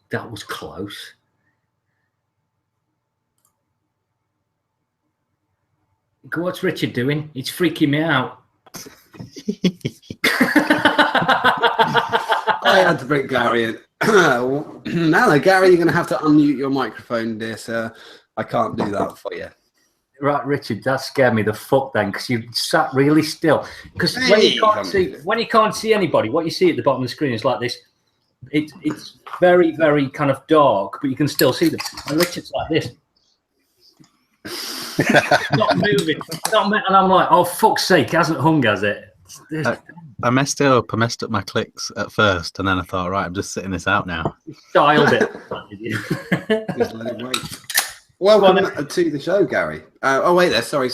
That was close. What's Richard doing? He's freaking me out. I had to bring Gary in. Hello, Gary, you're going to have to unmute your microphone, dear sir. I can't do that for you. Right, Richard, that scared me the fuck then, because you sat really still. Because when you can't see anybody, what you see at the bottom of the screen is like this. It's very, very kind of dark, but you can still see them. And Richard's like this. Not moving. And I'm like, oh, fuck's sake, it hasn't hung, has it? I messed it up. I messed up my clicks at first, and then I thought, right, I'm just sitting this out now. Dialed it. Just let it wait. Welcome to the show, Gary. Oh, wait there. Sorry.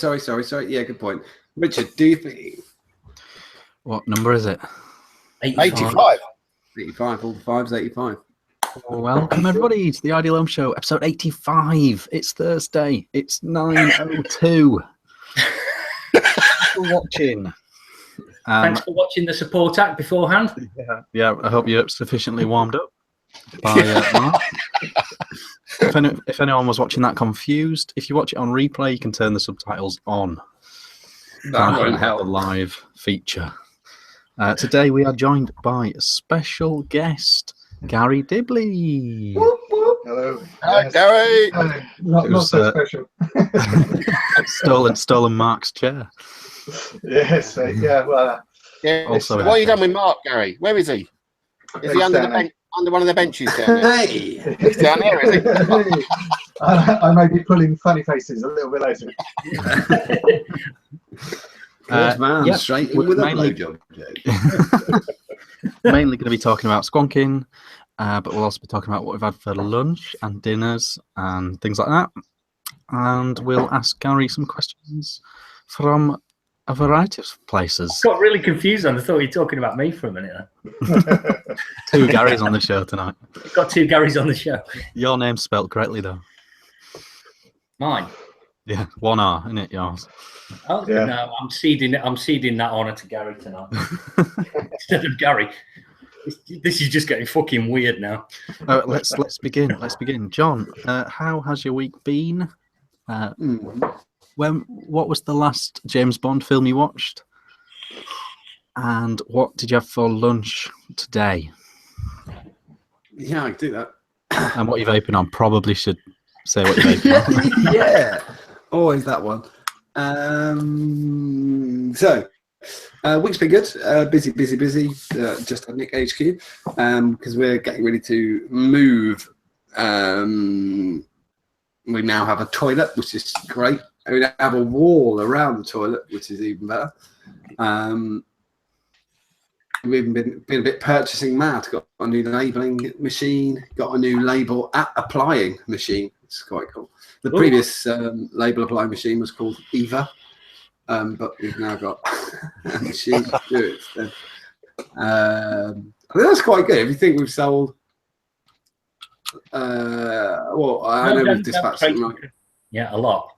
Yeah, good point. Richard, do you think... What number is it? 85. 85, all the fives, 85. Welcome everybody to the Ideal Home Show, episode 85. It's Thursday. It's 9:02. Thanks for watching. Thanks for watching the support act beforehand. Yeah. I hope you're sufficiently warmed up by Mark. If anyone was watching that confused, if you watch it on replay, you can turn the subtitles on. That won't help. The live feature. Today we are joined by a special guest, Gary Dibley. Whoop, whoop. Hello. Hi, Gary. Not so special. stolen Mark's chair. Yes. Yeah. Well. Also, what have you done with Mark, Gary? Where is he? Is he under the bench? Under one of the benches down there? Hey! He's down there, is he? I may be pulling funny faces a little bit later. Straight in with a blowjob. Mainly going to be talking about squonking, but we'll also be talking about what we've had for lunch and dinners and things like that. And we'll ask Gary some questions from a variety of places. I got really confused and I thought you were talking about me for a minute. Two Garys on the show tonight. We've got two Garys on the show. Your name's spelt correctly, though. Mine? Yeah, 1R, isn't it, yours? Oh, yeah. No, I'm ceding that honour to Gary tonight. Instead of Gary. This is just getting fucking weird now. Let's begin. John, how has your week been? What was the last James Bond film you watched? And what did you have for lunch today? Yeah, I can do that. And what you're vaping on? Probably should say what you're vaping on. Yeah, always that one. Week's been good. Busy. Just had Nick HQ because we're getting ready to move. We now have a toilet, which is great. We now have a wall around the toilet, which is even better. We've even been a bit purchasing mad. Got a new labelling machine. Got a new label applying machine. It's quite cool. The previous label applying machine was called Eva, but we've now got a machine to do it. So, I think that's quite good. If you think we've sold, I know we've dispatched something like... Yeah, a lot.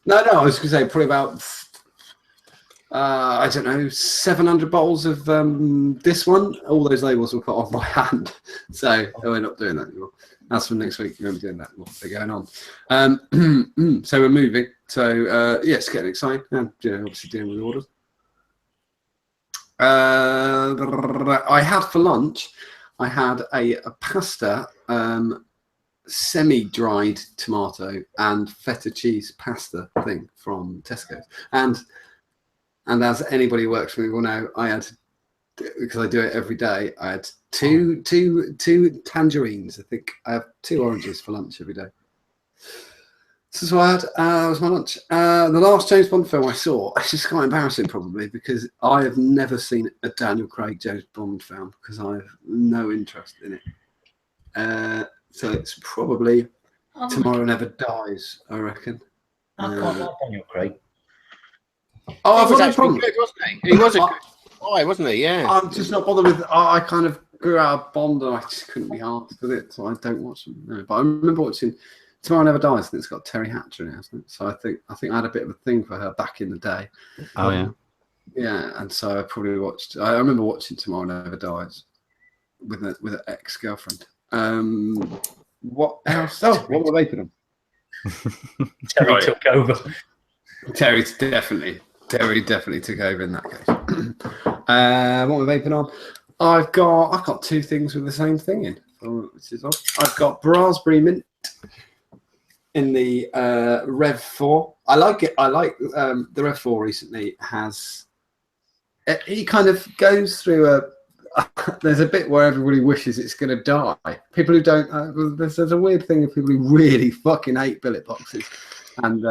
No, I was going to say probably about, I don't know, 700 bottles of this one. All those labels were put on by hand. So we're not doing that anymore. As for next week, we're going to be doing that. What's going on? So we're moving. So, it's getting exciting. And, obviously dealing with orders. I had for lunch, I had a pasta, semi-dried tomato and feta cheese pasta thing from Tesco. And as anybody who works for me will know, I had, because I do it every day, I had two tangerines. I think I have 2 oranges for lunch every day. This is what I had. That was my lunch. The last James Bond film I saw, it's just quite embarrassing probably, because I have never seen a Daniel Craig James Bond film because I have no interest in it. So it's probably Tomorrow Never Dies, I reckon. I quite like Daniel Craig. Oh, I've got no problem. Good, wasn't he? He was a good guy, wasn't he? Yeah. I'm just not bothered with. I kind of grew out of Bond, and I just couldn't be arsed with it, so I don't watch them. No. But I remember watching Tomorrow Never Dies, and it's got Terry Hatcher in it, hasn't it? So I think I had a bit of a thing for her back in the day. Oh yeah. Yeah, and so I probably watched. I remember watching Tomorrow Never Dies with an ex-girlfriend. What else? Oh, what were they vaping on? Terry took over. Terry definitely took over in that case. What we're vaping on? I've got two things with the same thing in, which is odd. I've got raspberry mint in the Rev 4. I like it. I like the Rev 4 recently has. It kind of goes through there's a bit where everybody wishes it's going to die. People who don't. There's a weird thing of people who really fucking hate billet boxes, and.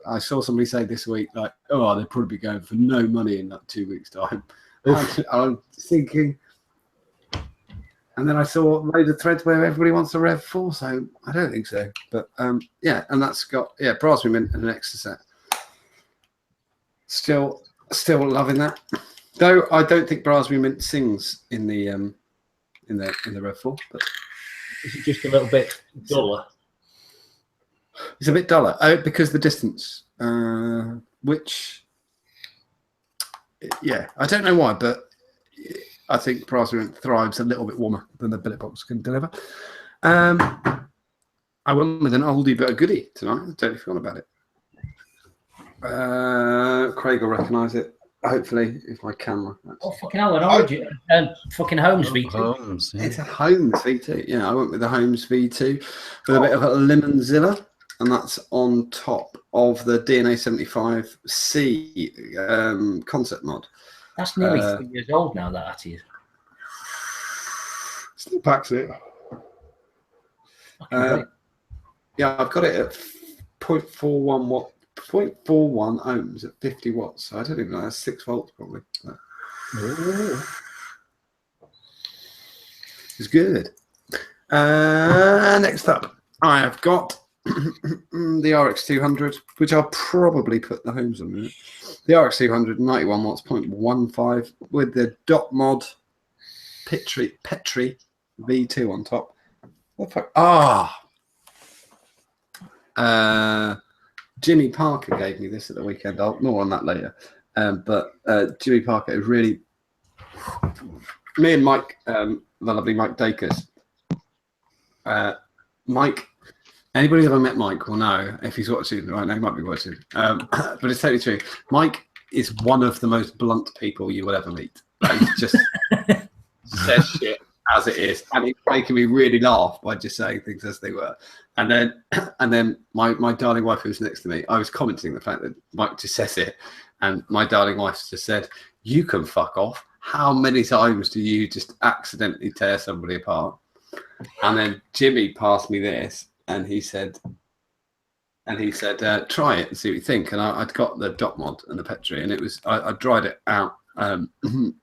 I saw somebody say this week, like, oh, they'll probably be going for no money in like 2 weeks' time. I'm thinking, and then I saw loads of threads where everybody wants a Rev 4, so I don't think so. But yeah, and that's got raspberry mint and an extra set. Still loving that. Though I don't think raspberry mint sings in the Rev 4. But is it just a little bit duller? It's a bit duller because the distance, which, yeah, I don't know why, but I think raspberry thrives a little bit warmer than the billet box can deliver. I went with an oldie but a goodie tonight. I totally forgot about it. Craig will recognise it. Hopefully, if my camera. Oh fucking hell! An Origin and fucking Holmes V2. Holmes, yeah. It's a Holmes V2. Yeah, I went with the Holmes V2 with a bit of a Lemonzilla. And that's on top of the DNA 75C concept mod. That's nearly 3 years old now, that is. Still packs it. Yeah, I've got it at 0.41 watt, 0.41 ohms at 50 watts. So I don't even know, that's 6 volts probably. It's good. Next up, I have got the RX200, which I'll probably put the Holmes on it. The RX200, 91 watts, 0.15 with the dot mod Petri V2 on top. What the fuck? Jimmy Parker gave me this at the weekend. More on that later. But Jimmy Parker is really. Me and Mike, the lovely Mike Dacus. Mike. Anybody who's ever met Mike will know, if he's watching right now, he might be watching, but it's totally true. Mike is one of the most blunt people you will ever meet. Like, he just says shit as it is, and it's making me really laugh by just saying things as they were. And then my darling wife who was next to me, I was commenting the fact that Mike just says it, and my darling wife just said, "You can fuck off. How many times do you just accidentally tear somebody apart?" And then Jimmy passed me this. And he said, try it and see what you think. And I'd got the dot mod and the Petri, and it was I dried it out.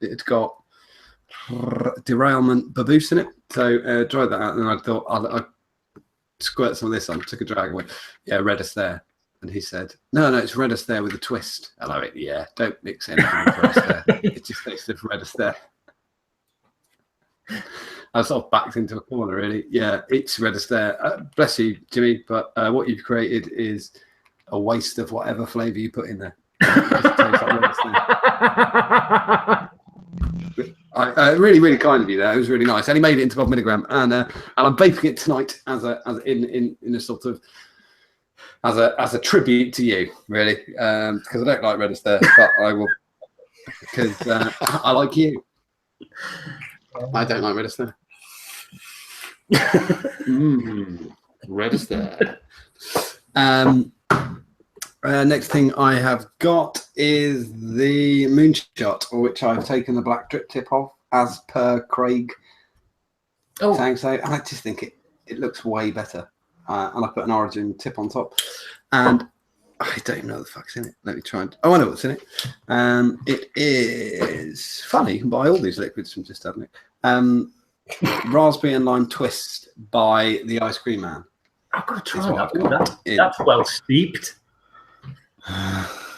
It's got derailment baboose in it, so dried that out. And I thought I'd squirt some of this on. Took a drag away. Yeah, Redis there. And he said, no, it's Redis there with a twist. And I went, yeah, don't mix anything with Redis there. It just tastes of Redis there. I sort of backed into a corner, really. Yeah, it's Redis there. Bless you, Jimmy, but what you've created is a waste of whatever flavour you put in there. Really, really kind of you there. It was really nice. And he made it into 12 milligram. And I'm vaping it tonight as a sort of as a tribute to you, really, because I don't like Redis there, but I will because I like you. I don't like Redis there. Redis there. Next thing I have got is the Moonshot, which I've taken the black drip tip off, as per Craig. Oh, saying so. And I just think it looks way better. And I put an Origin tip on top, and I don't even know what the fuck's in it. Let me try and. Oh, I know what's in it. It is funny. You can buy all these liquids from Just Having It. Raspberry and lime twist by the Ice Cream Man. I've got to try that. That's well steeped.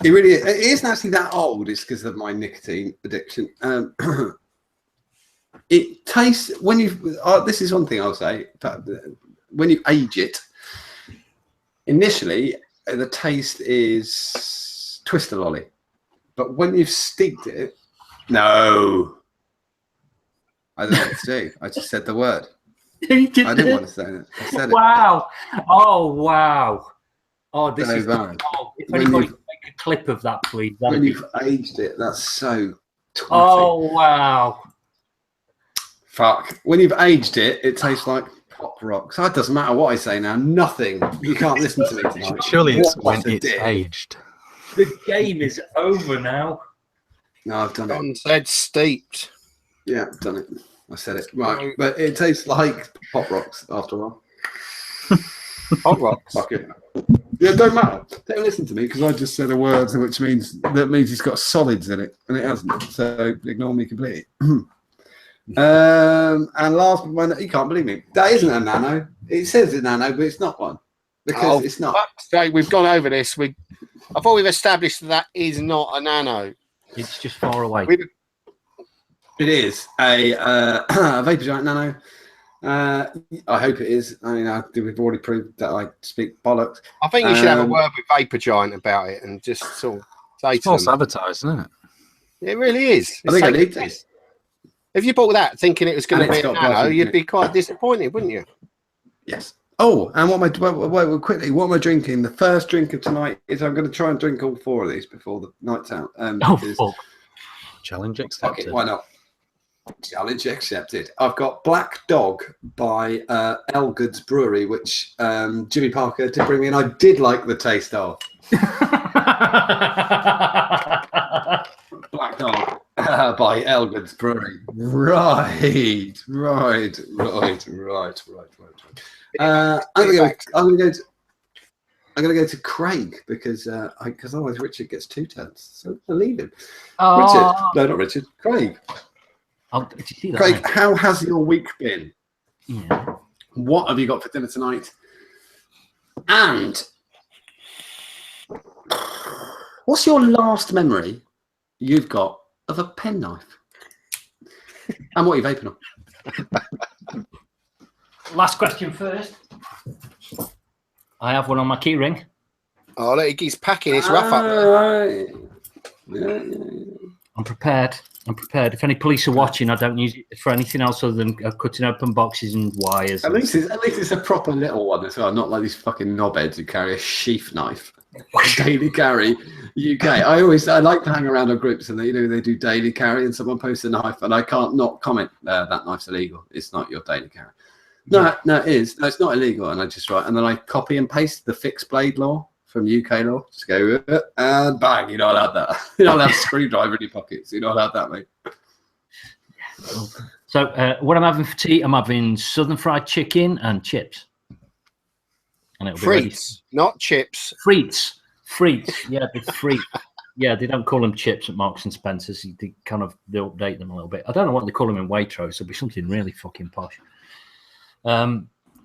It really is. It isn't actually that old. It's because of my nicotine addiction. It tastes when you. This is one thing I'll say. When you age it, initially the taste is Twister lolly, but when you've steeped it, no. I don't know what to do. I just said the word. I didn't want to say it. I said wow. Oh, wow. Oh, this is... bad. Oh, if anybody can make a clip of that, please. When you've aged it, that's so twatty. Oh, wow. Fuck. When you've aged it, it tastes like pop rocks. It doesn't matter what I say now. Nothing. You can't listen to me tonight. Surely it's when it's aged. The game is over now. No, I've done Don it. said steeped. Yeah, I've done it. I said it. Right. But it tastes like pop rocks after a while. Hot rocks. Fuck it. Yeah, it don't matter. Don't listen to me because I just said a word which means it's got solids in it, and it hasn't. So ignore me completely. And last one, you can't believe me. That isn't a nano. It says a nano, but it's not one because it's not. So we've gone over this. I thought we've established that is not a nano. It's just far away. It is a Vapor Giant Nano. I hope it is. I mean, we've already proved that I speak bollocks. I think you should have a word with Vapor Giant about it and just sort of say to false them. advertised, isn't it? It really is. I think I need this. If you bought that thinking it was going to be a nano, pricing, you'd be quite disappointed, wouldn't you? Yes. Oh, and what am I drinking? The first drink of tonight is I'm going to try and drink all 4 of these before the night's out. Fuck. Challenge accepted. Okay, why not? Challenge accepted. I've got Black Dog by Elgood's Brewery, which Jimmy Parker did bring me, and I did like the taste of. Black Dog by Elgood's Brewery. Right. I'm gonna go to Craig because otherwise Richard gets 2 turns. So I leave him. Richard, no, not Richard. Craig. Did you see that? Craig, how has your week been? Yeah. What have you got for dinner tonight? And what's your last memory you've got of a penknife? And what are you vaping on? Last question first. I have one on my key ring. Oh, look, he's packing his rough up there. Yeah. I'm prepared. If any police are watching, I don't use it for anything else other than cutting open boxes and wires. At least it's a proper little one as well, not like these fucking knobheads who carry a sheath knife. Daily carry UK. I like to hang around on groups and they do daily carry and someone posts a knife and I can't not comment that knife's illegal. It's not your daily carry. No, it is. No, it's not illegal. And I just write and then I copy and paste the fixed blade law from UK law. Just go and bang. You're not allowed that. You're not allowed a screwdriver in your pockets. You're not allowed that, mate. So what I'm having for tea, I'm having southern fried chicken and chips. And it'll be Frites, not chips. Frites. Yeah, the frites. Yeah, they don't call them chips at Marks and Spencer's. They update them a little bit. I don't know what they call them in Waitrose. It'll be something really fucking posh.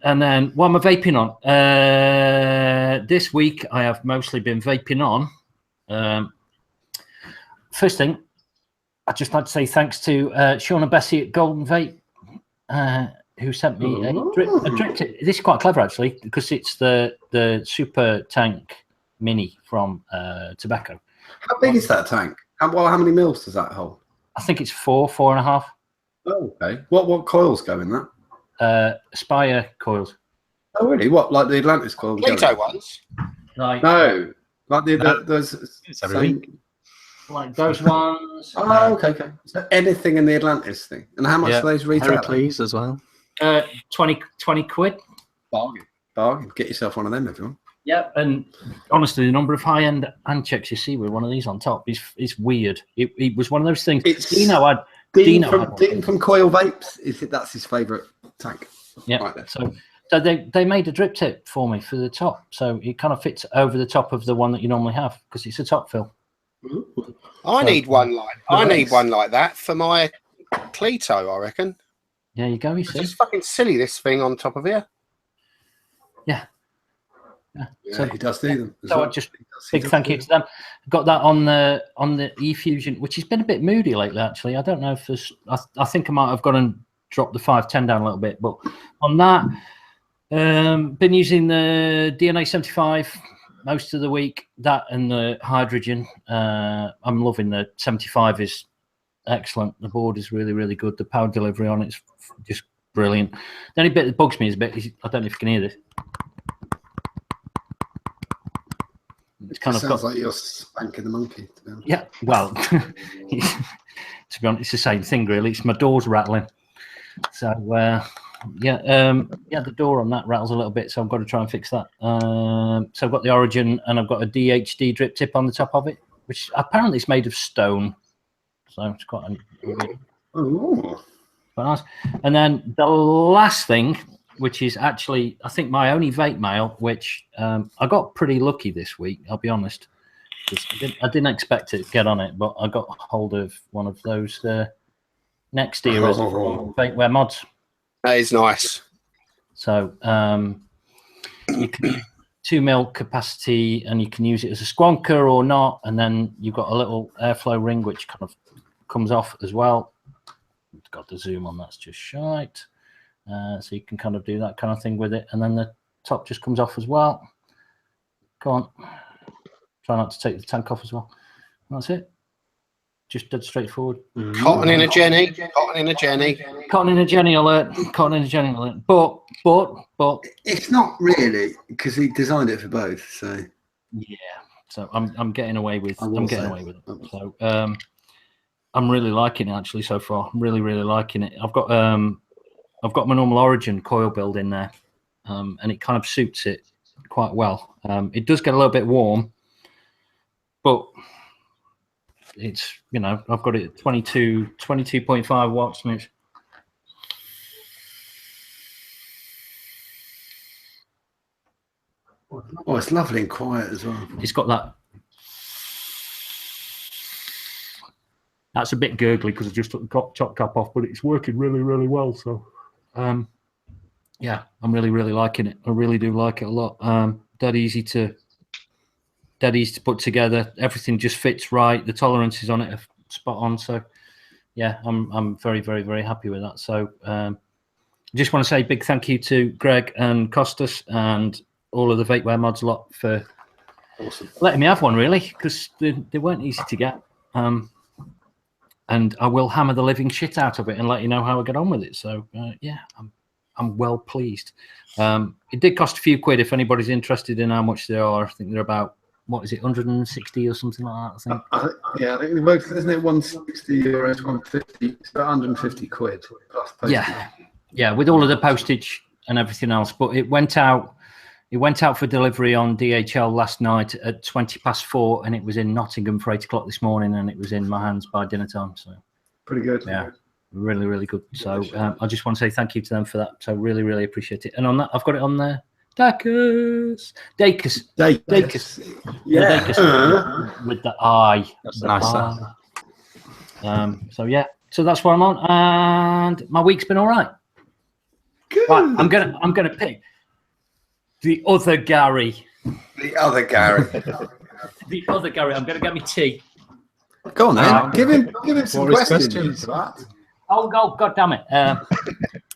And then what am I vaping on? This week I have mostly been vaping on. First thing, I'd just like to say thanks to Sean and Bessie at Golden Vape, who sent me a drip tip. This is quite clever actually, because it's the Super Tank Mini from Tobacco. How big is that tank? How many mils does that hold? I think it's 4.5. Oh, okay. What coils go in that? Aspire coils. Oh, really? What, like the Atlantis coils? Plato ones? Like, no, like those. Like those ones. Oh, okay. So anything in the Atlantis thing. And how much do those retail? Heracles as well. 20 quid. Bargain. Get yourself one of them, everyone. Yeah, and honestly, the number of high-end hand checks you see with one of these on top is weird. It was one of those things. Dean from Coil Vapes. That's his favourite tank. Yeah. Right there. So they made a drip tip for me for the top, so it kind of fits over the top of the one that you normally have because it's a top fill. Ooh. I need one like that for my Cleto, I reckon. There you go. You see, it's fucking silly this thing on top of here. Yeah. Yeah, So he does do them. as So well. I just He big does thank do you to them. Got that on the eFusion, which has been a bit moody lately. Actually, I don't know if there's. I think I might have gone and dropped the 510 down a little bit, but on that, been using the DNA 75 most of the week. That and the hydrogen. I'm loving the 75. Is excellent. The board is really, really good. The power delivery on it's just brilliant. The only bit that bugs me is a bit. I don't know if you can hear this. It's kind of sounds like you're spanking the monkey. To be honest. Yeah, well, to be honest, it's the same thing really. It's my door's rattling. So the door on that rattles a little bit, so I've got to try and fix that. So I've got the Origin and I've got a DHD drip tip on the top of it, which apparently is made of stone. So it's quite nice. And then the last thing, which is actually, I think, my only vape mail, which I got pretty lucky this week, I'll be honest. I didn't expect to get on it, but I got hold of one of those next eras Vapeware mods. That is nice. So you can use 2 mil capacity and you can use it as a squonker or not. And then you've got a little airflow ring, which kind of comes off as well. Got the zoom on, that's just shite. So you can kind of do that kind of thing with it. And then the top just comes off as well. Go on. Try not to take the tank off as well. That's it. Just dead straightforward. Cotton in a Jenny. Cotton in a Jenny. Cotton in a Jenny alert. Cotton in a Jenny alert. But it's not really, because he designed it for both. So yeah. So I'm getting away with it. So I'm really liking it actually so far. I'm really, really liking it. I've got my normal Origin coil build in there, and it kind of suits it quite well. It does get a little bit warm, but it's, I've got it at 22.5 watts, and it's lovely and quiet as well. it's got that. That's a bit gurgly because I just took the top cap off, but it's working really, really well. So, yeah, I'm really, really liking it. I really do like it a lot. Dead easy to put together. Everything just fits right. The tolerances on it are spot on. So, yeah, I'm very, very, very happy with that. So, I just want to say a big thank you to Greg and Costas and all of the Vapeware mods lot for letting me have one, really, because they weren't easy to get. And I will hammer the living shit out of it and let you know how I get on with it. So, yeah, I'm well pleased. It did cost a few quid if anybody's interested in how much they are. I think they're about, what is it, 160 or something like that, I think. I think the most, isn't it 160 euros, 150? It's about 150 quid plus postage. Yeah, with all of the postage and everything else. But it went out for delivery on DHL last night at 4:20, and it was in Nottingham for 8 o'clock this morning, and it was in my hands by dinner time. So pretty good. Yeah, really, really good. So I just want to say thank you to them for that. So really, really appreciate it. And on that, I've got it on there. Dacus. Yeah, Dacus with the I. That's nice. So yeah, so that's what I'm on, and my week's been all right. Good. Right, I'm gonna pick the other Gary. The other Gary. The other Gary. I'm gonna get me tea. Go on, then. Give him some questions. Oh, God damn it.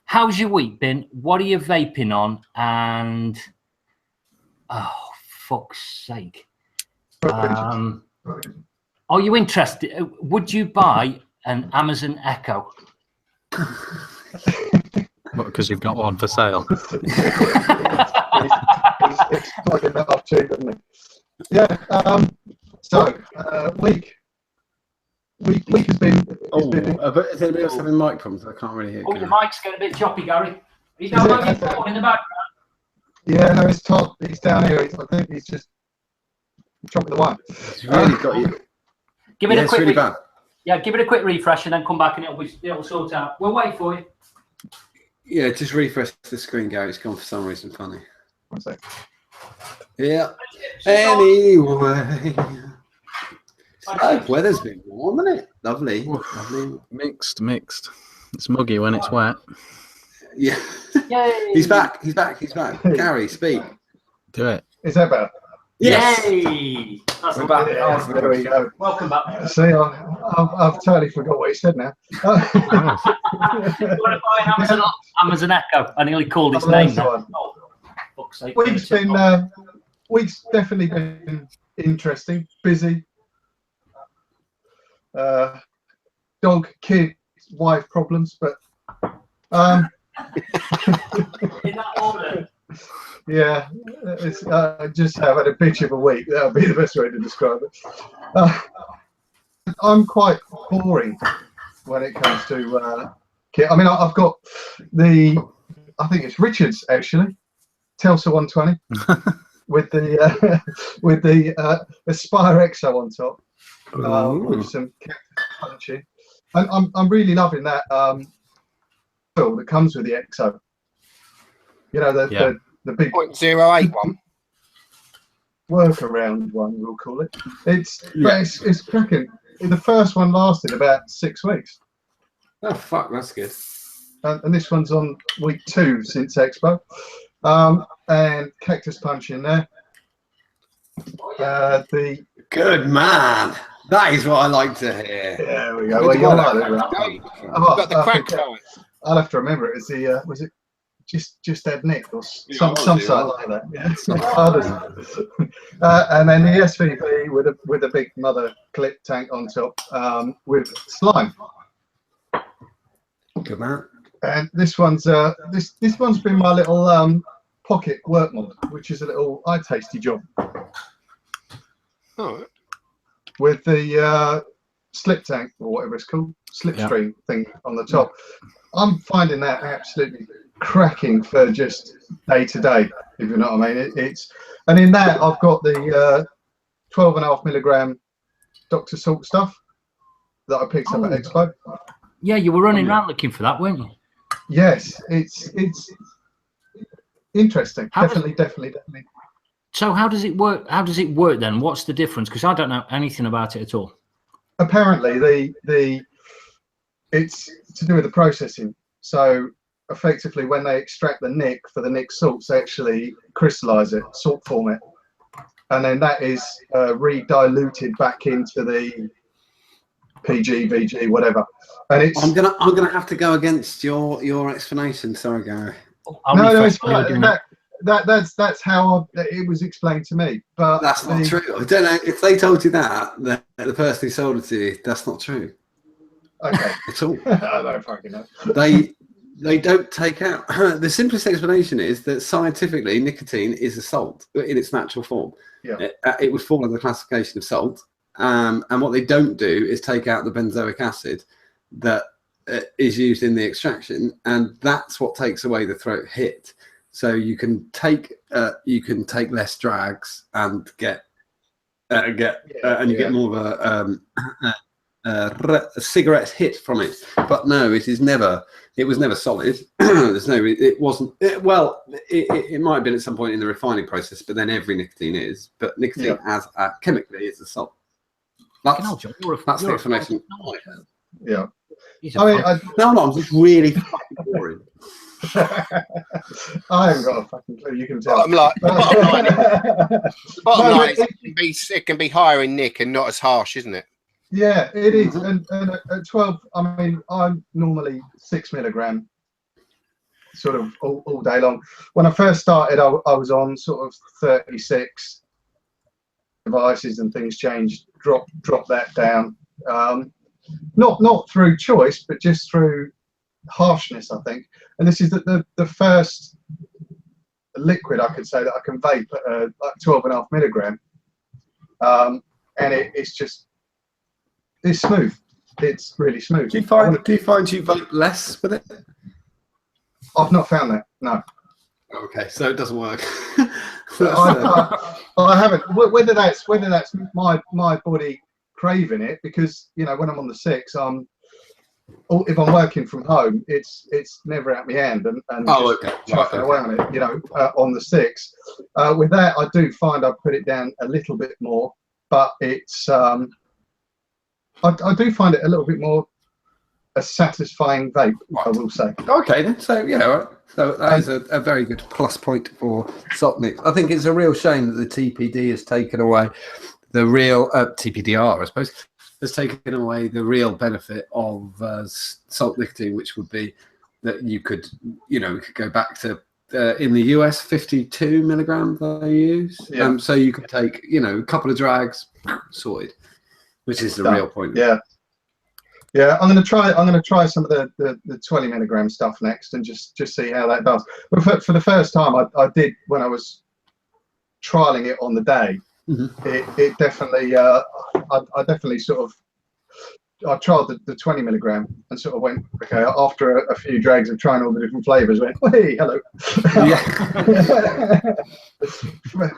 How's your week been? What are you vaping on? And oh, fuck's sake. Are you interested? Would you buy an Amazon Echo? What, because you've got one for sale? It's plugging that off cheap, isn't it? Yeah. So week has been. Is anybody else having mic problems? I can't really hear. Oh, your mic's getting a bit choppy, Gary. He's not got your phone in the background. Yeah, no, it's top. He's down here. I think he's just dropping the wire. It's really got you. Give it a quick. Really bad. Yeah, give it a quick refresh and then come back and it'll sort out. We'll wait for you. Yeah, just refresh the screen, Gary. It's gone for some reason funny. 1 sec. Yeah. Anyway. Weather's been warm, isn't it? Lovely. Lovely. Mixed. It's muggy when it's wet. Yeah. Yay. He's back. Gary, speak. Do it. Is that better? Yes. Yay! That's We're back. Yeah, there we go. Welcome back. See, I've totally forgot what he said now. You want to buy an Amazon Echo? I nearly called its name now. Oh, fuck's sake. Week's definitely been interesting, busy. Dog, kid, wife problems, but In that order. yeah, it's just have had a bitch of a week. That would be the best way to describe it. I'm quite boring when it comes to kit. I mean, I've got I think it's Richards actually, Telsa 120 with the Aspire Exo on top, with some punchy. And I'm really loving that feel that comes with the Exo. You know, the big 0.08 one. workaround one, we'll call it. It's cracking. The first one lasted about 6 weeks. Oh fuck, that's good. And this one's on week 2 since Expo. And Cactus Punch in there. Good man. That is what I like to hear. There we go. Well, you're right. Got the crack going. I'll have to remember it. It's was it just Ed Nick or some site like that? Yeah. And then the SVP with a big mother clip tank on top with slime. Good man. And this one's this one's been my little pocket work mod, which is a little eye tasty job. Oh. With the slip tank or whatever it's called, slipstream thing on the top. I'm finding that absolutely cracking for just day to day, if you know what I mean. And in that I've got the 12.5 milligram Dr. Salt stuff that I picked up at Expo. Yeah, you were running around looking for that, weren't you? Yes, it's interesting. Definitely. So how does it work? How does it work then? What's the difference? Because I don't know anything about it at all. Apparently, it's to do with the processing. So effectively, when they extract the nick for the nick salts, they actually crystallize it, salt form it, and then that is re-diluted back into the PG, VG, whatever. And it's I'm gonna have to go against your explanation. Sorry, Gary. No, it's fine. That's how it was explained to me. But that's not true. I don't know if they told you that the person who sold it to you. That's not true. Okay. At all. I don't fucking know. They don't take out. The simplest explanation is that scientifically, nicotine is a salt in its natural form. Yeah. It would fall under the classification of salt. And what they don't do is take out the benzoic acid that is used in the extraction, and that's what takes away the throat hit. So you can take less drags and get more of a cigarette hit from it. But no, it was never solid. It wasn't. It might have been at some point in the refining process, but then every nicotine is. But nicotine as chemically is a salt. That's the explanation. Yeah. I'm just really fucking boring. I haven't got a fucking clue. You can tell. Bottom line is it can be higher in nick and not as harsh, isn't it? Yeah, it is. And at 12, I mean, I'm normally 6 milligram, sort of all day long. When I first started, I was on sort of 36. Devices and things changed. Drop that down. Not through choice, but just through harshness, I think. And this is the first liquid I could say that I can vape at like 12.5 milligram. And it's smooth. It's really smooth. Do you find you vape less with it? I've not found that. No. Okay, so it doesn't work. I haven't. Whether that's my body craving it, because when I'm on the 6, if I'm working from home, it's never out my hand and chucking away on it. On the 6. With that, I do find I put it down a little bit more, but it's I do find it a little bit more a satisfying vape, I will say. Okay, then. So yeah, right. So that is a very good plus point for salt mix. I think it's a real shame that the TPD has taken away the real TPDR, I suppose, has taken away the real benefit of salt nicotine, which would be that you could, we could go back to in the US 52 milligram they use. Yeah. So you could take, a couple of drags, sorted, which is the real point. Yeah. Yeah, I'm gonna try some of the 20 milligram stuff next and just see how that does. But for the first time, I did when I was trialing it on the day. Mm-hmm. It definitely I definitely sort of I tried the 20 milligram and sort of went, okay, after a few drags of trying all the different flavors, went, hey, hello. Yeah.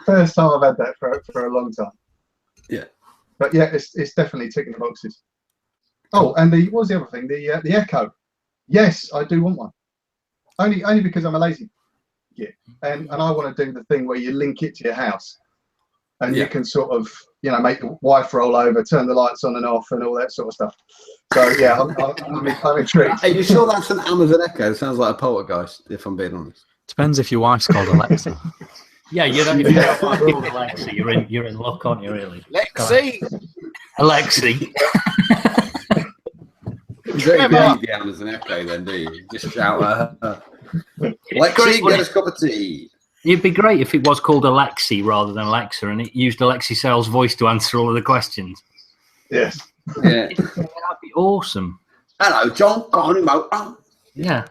First time I've had that for a long time. Yeah. But yeah, it's definitely ticking the boxes. Oh, and what was the other thing? The Echo. Yes, I do want one. Only because I'm a lazy. Yeah. And I want to do the thing where you link it to your house. And you can sort of, make the wife roll over, turn the lights on and off, and all that sort of stuff. So yeah, I'm intrigued. Are you sure that's an Amazon Echo? It sounds like a poltergeist, if I'm being honest. Depends if your wife's called Alexa. Yeah, if you're called Alexa, you're in luck, aren't you? Really, Alexi. You don't need the Amazon Echo, then, do you? Just shout at her. Lexi, get us a cup of tea. It'd be great if it was called Alexi rather than Alexa, and it used Alexi Sales' voice to answer all of the questions. Yes. Yeah. That'd be awesome. Hello, John. Got on remote. Yeah.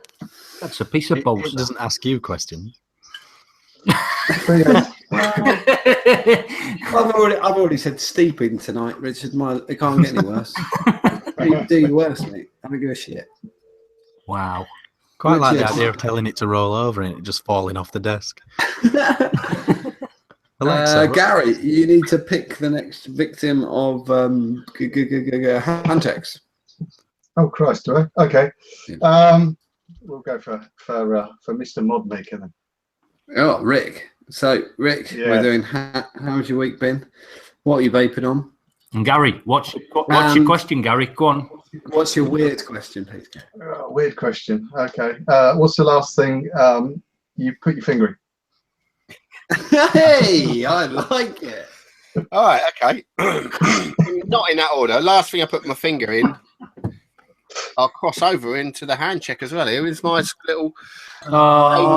That's a piece of bullshit. It doesn't ask you questions. I've already said steeping tonight, Richard. It can't get any worse. Do you worse, mate? I don't give a shit. Wow. Quite like the idea of telling it to roll over and it just falling off the desk. Alexa, Gary, you need to pick the next victim of hand checks. Oh Christ, do I? Okay. Yeah. We'll go for Mr. Modmaker then. Oh, Rick. So, Rick, we're doing. How's your week been? What are you vaping on? And Gary, what's your question, Gary? Go on. What's your weird question, please? Weird question. Okay. What's the last thing you put your finger in? Hey, I like it. All right. Okay. Not in that order. Last thing I put my finger in, I'll cross over into the hand check as well. Here is my little. Segue.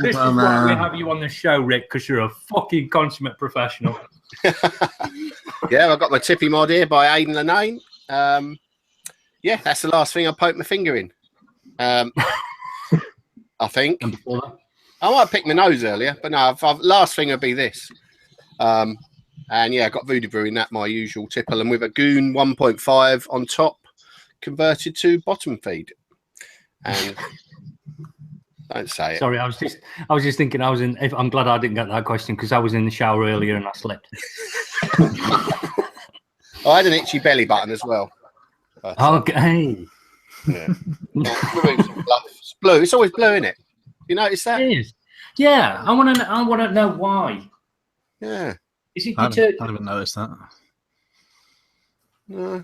This is why we have you on the show, Rick, because you're a fucking consummate professional. Yeah, I've got my Tippy mod here by Aidan Lenane. Yeah, that's the last thing I poked my finger in. I think. And before that? I might have picked my nose earlier, but no, last thing would be this. And yeah, I got Voodoo Brew in that, my usual tipple, and with a Goon 1.5 on top, converted to bottom feed. And don't say it. Sorry, I was just thinking. I'm glad I didn't get that question because I was in the shower earlier and I slept. I had an itchy belly button as well. But, okay. Yeah. It's blue. It's always blue, isn't it? You notice that? It is. Yeah, I want to know why. Yeah. Is it I haven't noticed that. No.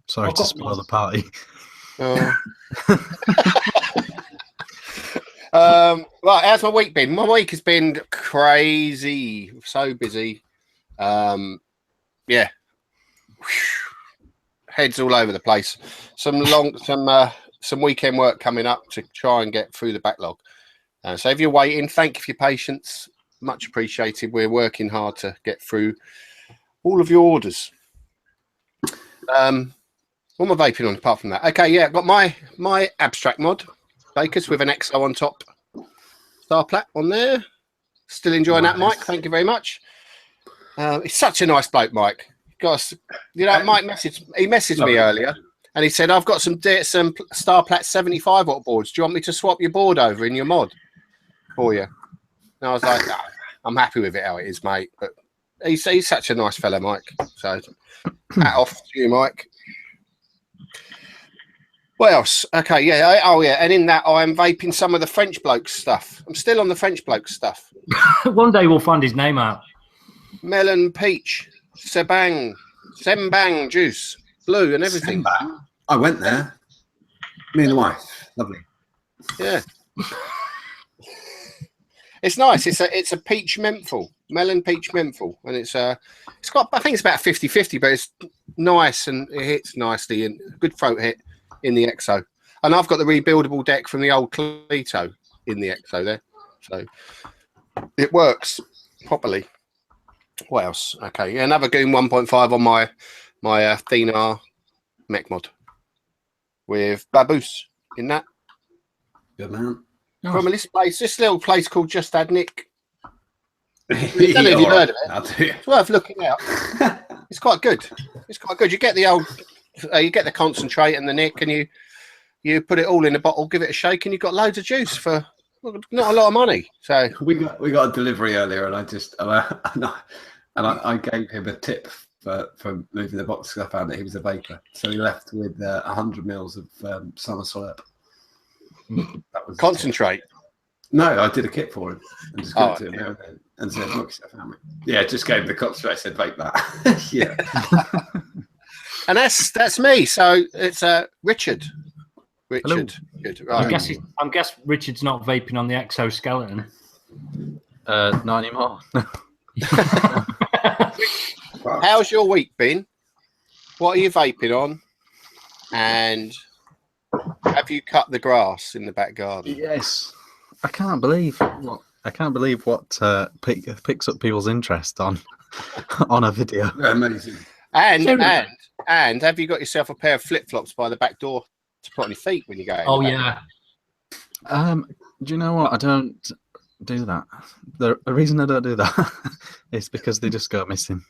Sorry to spoil the party. Right, how's my week been? My week has been crazy. So busy. Yeah. Heads all over the place. Some weekend work coming up to try and get through the backlog. So if you're waiting, thank you for your patience. Much appreciated. We're working hard to get through all of your orders. What am I vaping on apart from that? Okay, yeah, I've got my abstract mod, Bakers, with an XO on top. Star plat on there. Still enjoying that, Mike. Thank you very much. It's such a nice bloke, Mike. Gosh, Mike messaged me earlier and he said, I've got some Star Plat 75 watt boards. Do you want me to swap your board over in your mod for you? And I was like, no, I'm happy with it how it is, mate. But he's such a nice fella, Mike. So hat off to you, Mike. What else? Okay, yeah. Oh, yeah. And in that, I'm vaping some of the French Blokes stuff. I'm still on the French Blokes stuff. One day we'll find his name out. Melon, peach, Sembang juice, blue and everything. Sembang? I went there. Me and the wife. Lovely. Yeah. It's nice. It's a peach menthol, melon peach menthol, and it's got, I think it's about 50-50, but it's nice and it hits nicely and good throat hit in the Exo. And I've got the rebuildable deck from the old Cleto in the Exo there, so it works properly. What else? Okay, yeah, another Goon 1.5 on my Thenar mech mod with Baboose in that. Good man. From this place, this little place called Just Add Nick. I don't know if you've heard of it. It's worth looking out. It's quite good. It's quite good. You get the old, you get the concentrate and the nick, and you put it all in a bottle, give it a shake, and you've got loads of juice for not a lot of money. So we got a delivery earlier, and I gave him a tip for moving the box because I found that he was a vapor. So he left with 100 mils of summer slurp. That was concentrate. No, I did a kit for him and just gave it to him there and said, "Look yourself, family." Yeah, just gave him the concentrate. Said, "Vape that." Yeah. And that's me. So it's Richard. Richard. Good. Right. I'm guessing Richard's not vaping on the exoskeleton. Not anymore. How's your week been? What are you vaping on? And have you cut the grass in the back garden? Yes. I can't believe what picks up people's interest on a video. Amazing. And have you got yourself a pair of flip flops by the back door to put on your feet when you go? Oh yeah. Do you know what? I don't do that. The reason I don't do that is because they just go missing.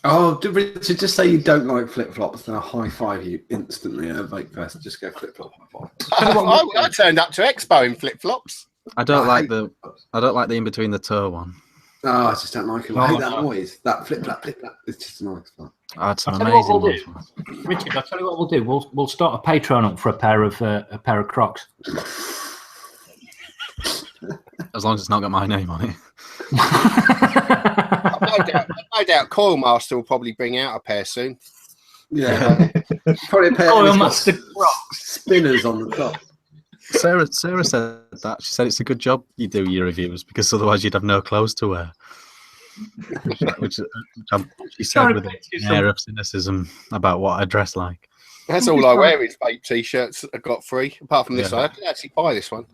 Oh, Richard, just say you don't like flip flops, then I'll high five you instantly at a vape fest. Just go flip flop. I turned up to Expo in flip flops. I don't like the in between the toe one. Oh, I just don't like it. I hate that noise. That flip flap. It's just annoying. That's an amazing noise. Richard, I'll tell you what we'll do. We'll start a Patreon up for a pair of Crocs. As long as it's not got my name on it. No doubt Coilmaster will probably bring out a pair soon. Yeah. Probably a pair of spinners on the top. Sarah said that. She said it's a good job you do your reviews because otherwise you'd have no clothes to wear. Which she said with an air of cynicism about what I dress like. That's all I wear is vape t-shirts I got free. Apart from this one, I didn't actually buy this one.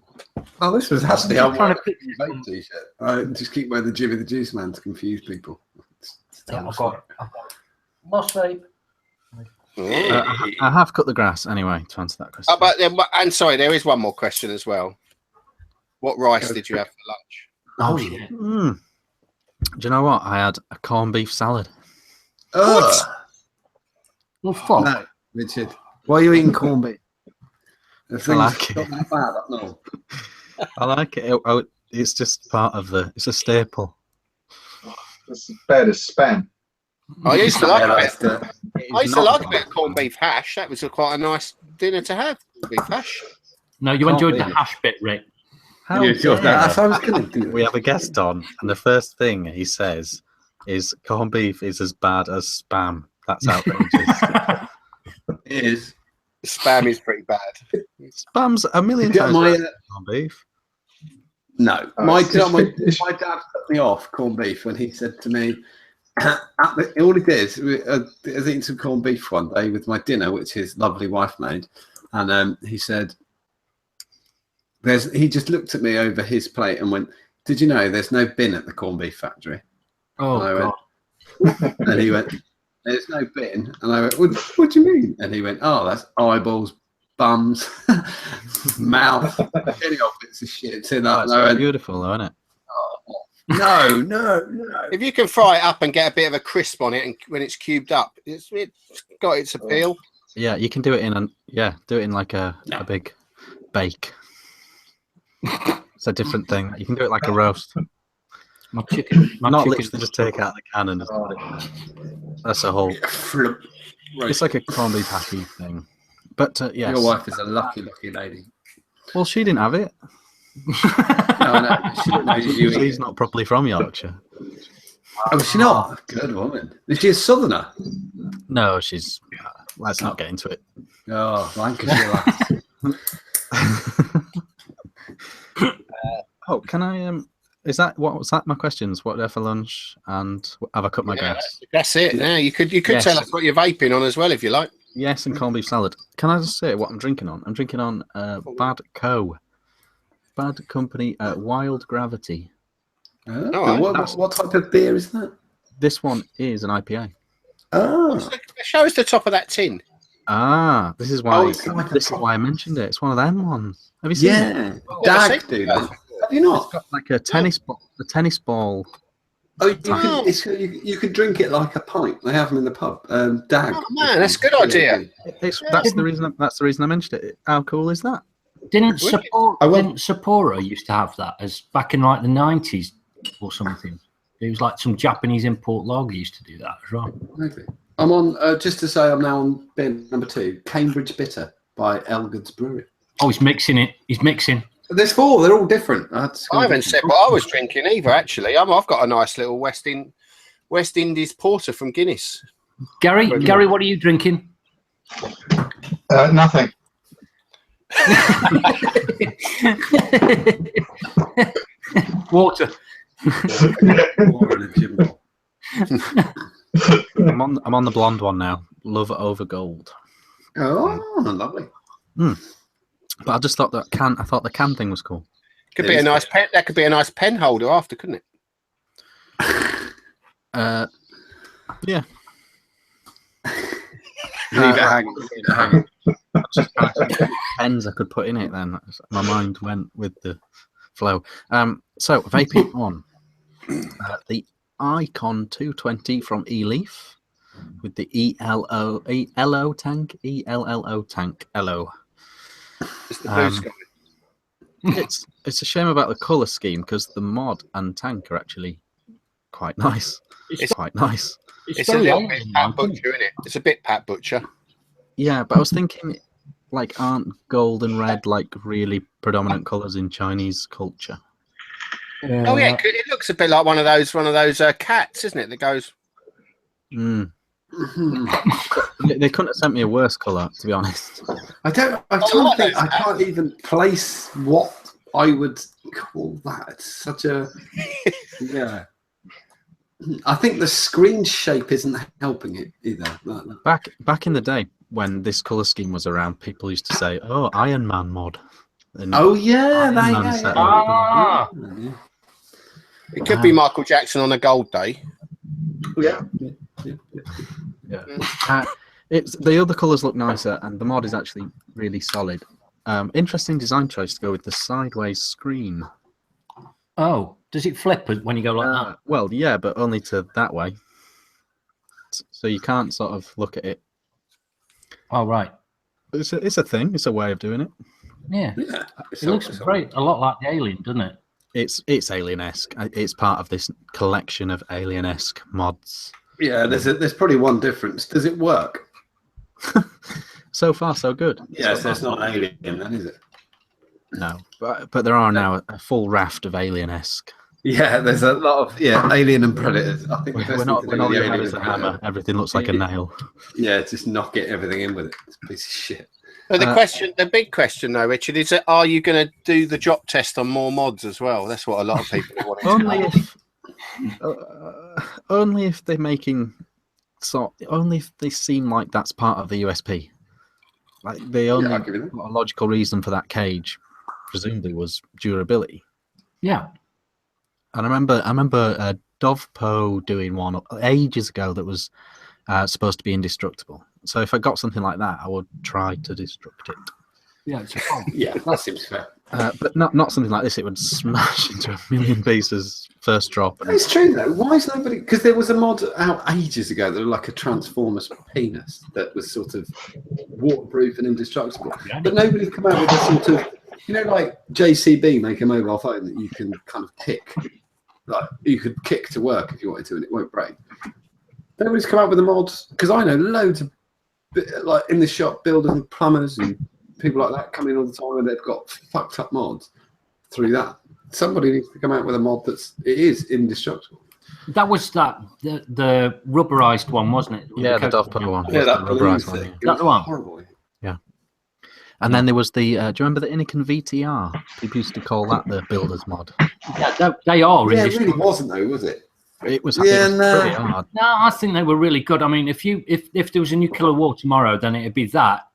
Oh, this was actually I'm trying to pick a vape t-shirt. I just keep wearing the Jimmy the Juice Man to confuse people. I've got must vape. I have cut the grass anyway to answer that question. But and sorry, there is one more question as well. What rice did you have for lunch? Oh yeah. Do you know what? I had a corned beef salad. What? Well, fuck. No, Richard. Why are you eating corned beef? I like it. No. I like it. It's just part of it's a staple. It's bad as spam. I used to like it. I used to like a bit of corned beef hash. That was quite a nice dinner to have. Beef hash. No, you enjoyed the hash bit, Rick. That's what I was going to do. We have a guest on, and the first thing he says is corned beef is as bad as spam. That's outrageous. It is. Spam is pretty bad. Spam's a million times better than corned beef. No, my dad cut me off corned beef when he said to me, all he did is I was eating some corned beef one day with my dinner, which his lovely wife made, and he said, he just looked at me over his plate and went, "Did you know there's no bin at the corned beef factory?" Oh, God. And he went, "There's no bin." And I went, what do you mean? And he went, "Oh, that's eyeballs, bums, mouth, any old bits of shit." That's beautiful, though, isn't it? No. If you can fry it up and get a bit of a crisp on it, and when it's cubed up, it's got its appeal. Yeah, you can do it in like a big bake. It's a different thing. You can do it like a roast. Not literally just take out the can and just put it in there. That's a whole. It's like a corned beef happy thing. But yes. Your wife is a lucky lady. Well, she didn't have it. No, she's not properly from Yorkshire. Oh, is she not? Good woman. Is she a southerner? No, she's. Let's not get into it. Oh, Lancashire lads. Oh, can I? Is that what was that? My questions. What there for lunch? And have I cut my grass? That's it. Yeah, you could Yes. tell us what you're vaping on as well if you like. Yes, and corned beef salad. Can I just say what I'm drinking on? I'm drinking on Bad Company Wild Gravity. What type of beer is that? This one is an IPA. Oh, Show us the top of that tin. Ah, this is why. Oh, it's like a this is why I mentioned it. It's one of them ones. Have you seen it? yeah. Oh, Dag do that. Have you not? It's got like a tennis ball. A tennis ball. Oh, you could drink it like a pint. They have them in the pub. Dag. Oh man, that's a good idea. That's the reason. That's the reason I mentioned it. How cool is that? Didn't Sapporo used to have that as back in like the 90s or something? It was like some Japanese import lager used to do that as well. Maybe. I'm on. Just to say, I'm now on bin number 2, Cambridge Bitter by Elgood's Brewery. Oh, he's mixing it. He's mixing. There's 4. They're all different. I haven't said what I was drinking either. Actually, I've got a nice little West Indies porter from Guinness. Gary, what are you drinking? Nothing. Water. I'm on the blonde one now. Love over gold. Oh, lovely. But I just thought I thought the can thing was cool. Could be a nice pen. That could be a nice pen holder after, couldn't it? Yeah. Leave it hanging. Pens I could put in it then. My mind went with the flow. So vaping on the Icon 220 from eLeaf with the ELO tank. LO. It's the blue sky. It's a shame about the colour scheme because the mod and tank are actually quite nice. It's quite nice. It's a little bit Pat Butcher, isn't it? It's a bit Pat Butcher. Yeah, but I was thinking, like, aren't gold and red like really predominant colours in Chinese culture? Oh yeah, it looks a bit like one of those cats, isn't it? That goes. They couldn't have sent me a worse colour, to be honest. I can't even place what I would call that. It's such a yeah. I think the screen shape isn't helping it either. Back in the day when this colour scheme was around, people used to say, "Oh, Iron Man mod." And oh yeah, It could be Michael Jackson on a gold day. Yeah. It's the other colours look nicer, and the mod is actually really solid. Interesting design choice to go with the sideways screen. Oh, does it flip when you go like that? Well, yeah, but only to that way. So you can't sort of look at it. Oh, right. It's a thing. It's a way of doing it. Yeah. It looks a lot like the Alien, doesn't it? It's Alien-esque. It's part of this collection of Alien-esque mods. Yeah, there's probably one difference. Does it work? So far, so good. Yeah, so it's not Alien then, is it? No, but there are now a full raft of Alien-esque. Yeah, there's a lot of Alien and Predators. I think we're not looking at a hammer. Everything looks like a nail. Yeah, just knock everything in with it. It's a piece of shit. But the big question though, Richard, is that are you going to do the drop test on more mods as well? That's what a lot of people are wanting only if they're making only if they seem like that's part of the USP. Like the only logical reason for that cage, presumably, was durability. Yeah. And I remember Dovpo doing one ages ago that was supposed to be indestructible. So if I got something like that, I would try to destruct it. Yeah, it's fun. Yeah, that seems fair. But not something like this. It would smash into a million pieces first drop. It's true though. Why is nobody? Because there was a mod out ages ago that was like a Transformers penis that was sort of waterproof and indestructible. But nobody's come out with a sort of, like JCB make a mobile phone that you can kind of kick, like you could kick to work if you wanted to, and it won't break. Nobody's come out with a mod, because I know loads of like in the shop builders and plumbers and people like that come in all the time and they've got fucked up mods through that. Somebody needs to come out with a mod it is indestructible. That was the rubberized one, wasn't it? Yeah, the Dovpo one. Yeah, that rubberized one. Is that the one? Horrible. Yeah. And then there was the. Do you remember the Inican VTR? People used to call that the builder's mod. Yeah, they are. Yeah, it really wasn't though, was it? It was, Yeah, it was no. pretty hard. No, I think they were really good. I mean, if there was a nuclear war tomorrow, then it'd be that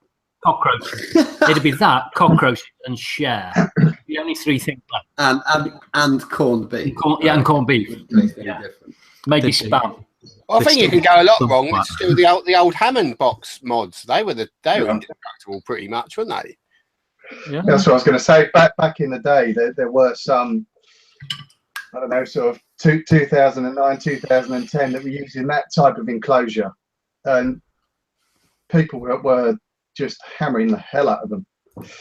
cockroach. It'd be that cockroach and share. The only three things left. And corned beef. And corned beef. Yeah. Different. Maybe Did spam. Well, I think you can go a lot Some wrong flat. with still the old Hammond box mods. They were indestructible pretty much, weren't they? Yeah. That's what I was going to say. Back in the day, there were some, I don't know, sort of 2009, 2010 that were using that type of enclosure, and people were just hammering the hell out of them.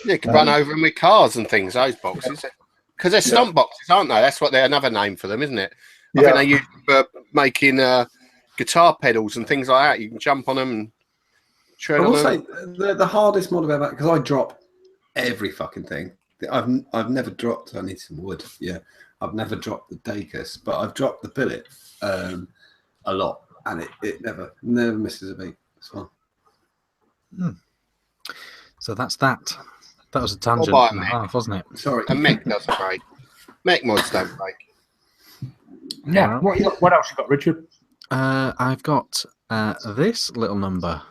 Yeah, you can run over them with cars and things. Those boxes, because they're stomp boxes, aren't they? That's what they're another name for them, isn't it? I think they use for making guitar pedals and things like that. You can jump on them and tread on them. Say the hardest mod I've ever, because I drop every fucking thing. I've never dropped. I need some wood. Yeah, I've never dropped the Dacus, but I've dropped the billet a lot, and it never misses a beat. It's fun. So that's that. That was a tangent Well, and a half, wasn't it? Sorry. And mech doesn't break. Mech mods don't break. Yeah. What else you got, Richard? I've got this little number.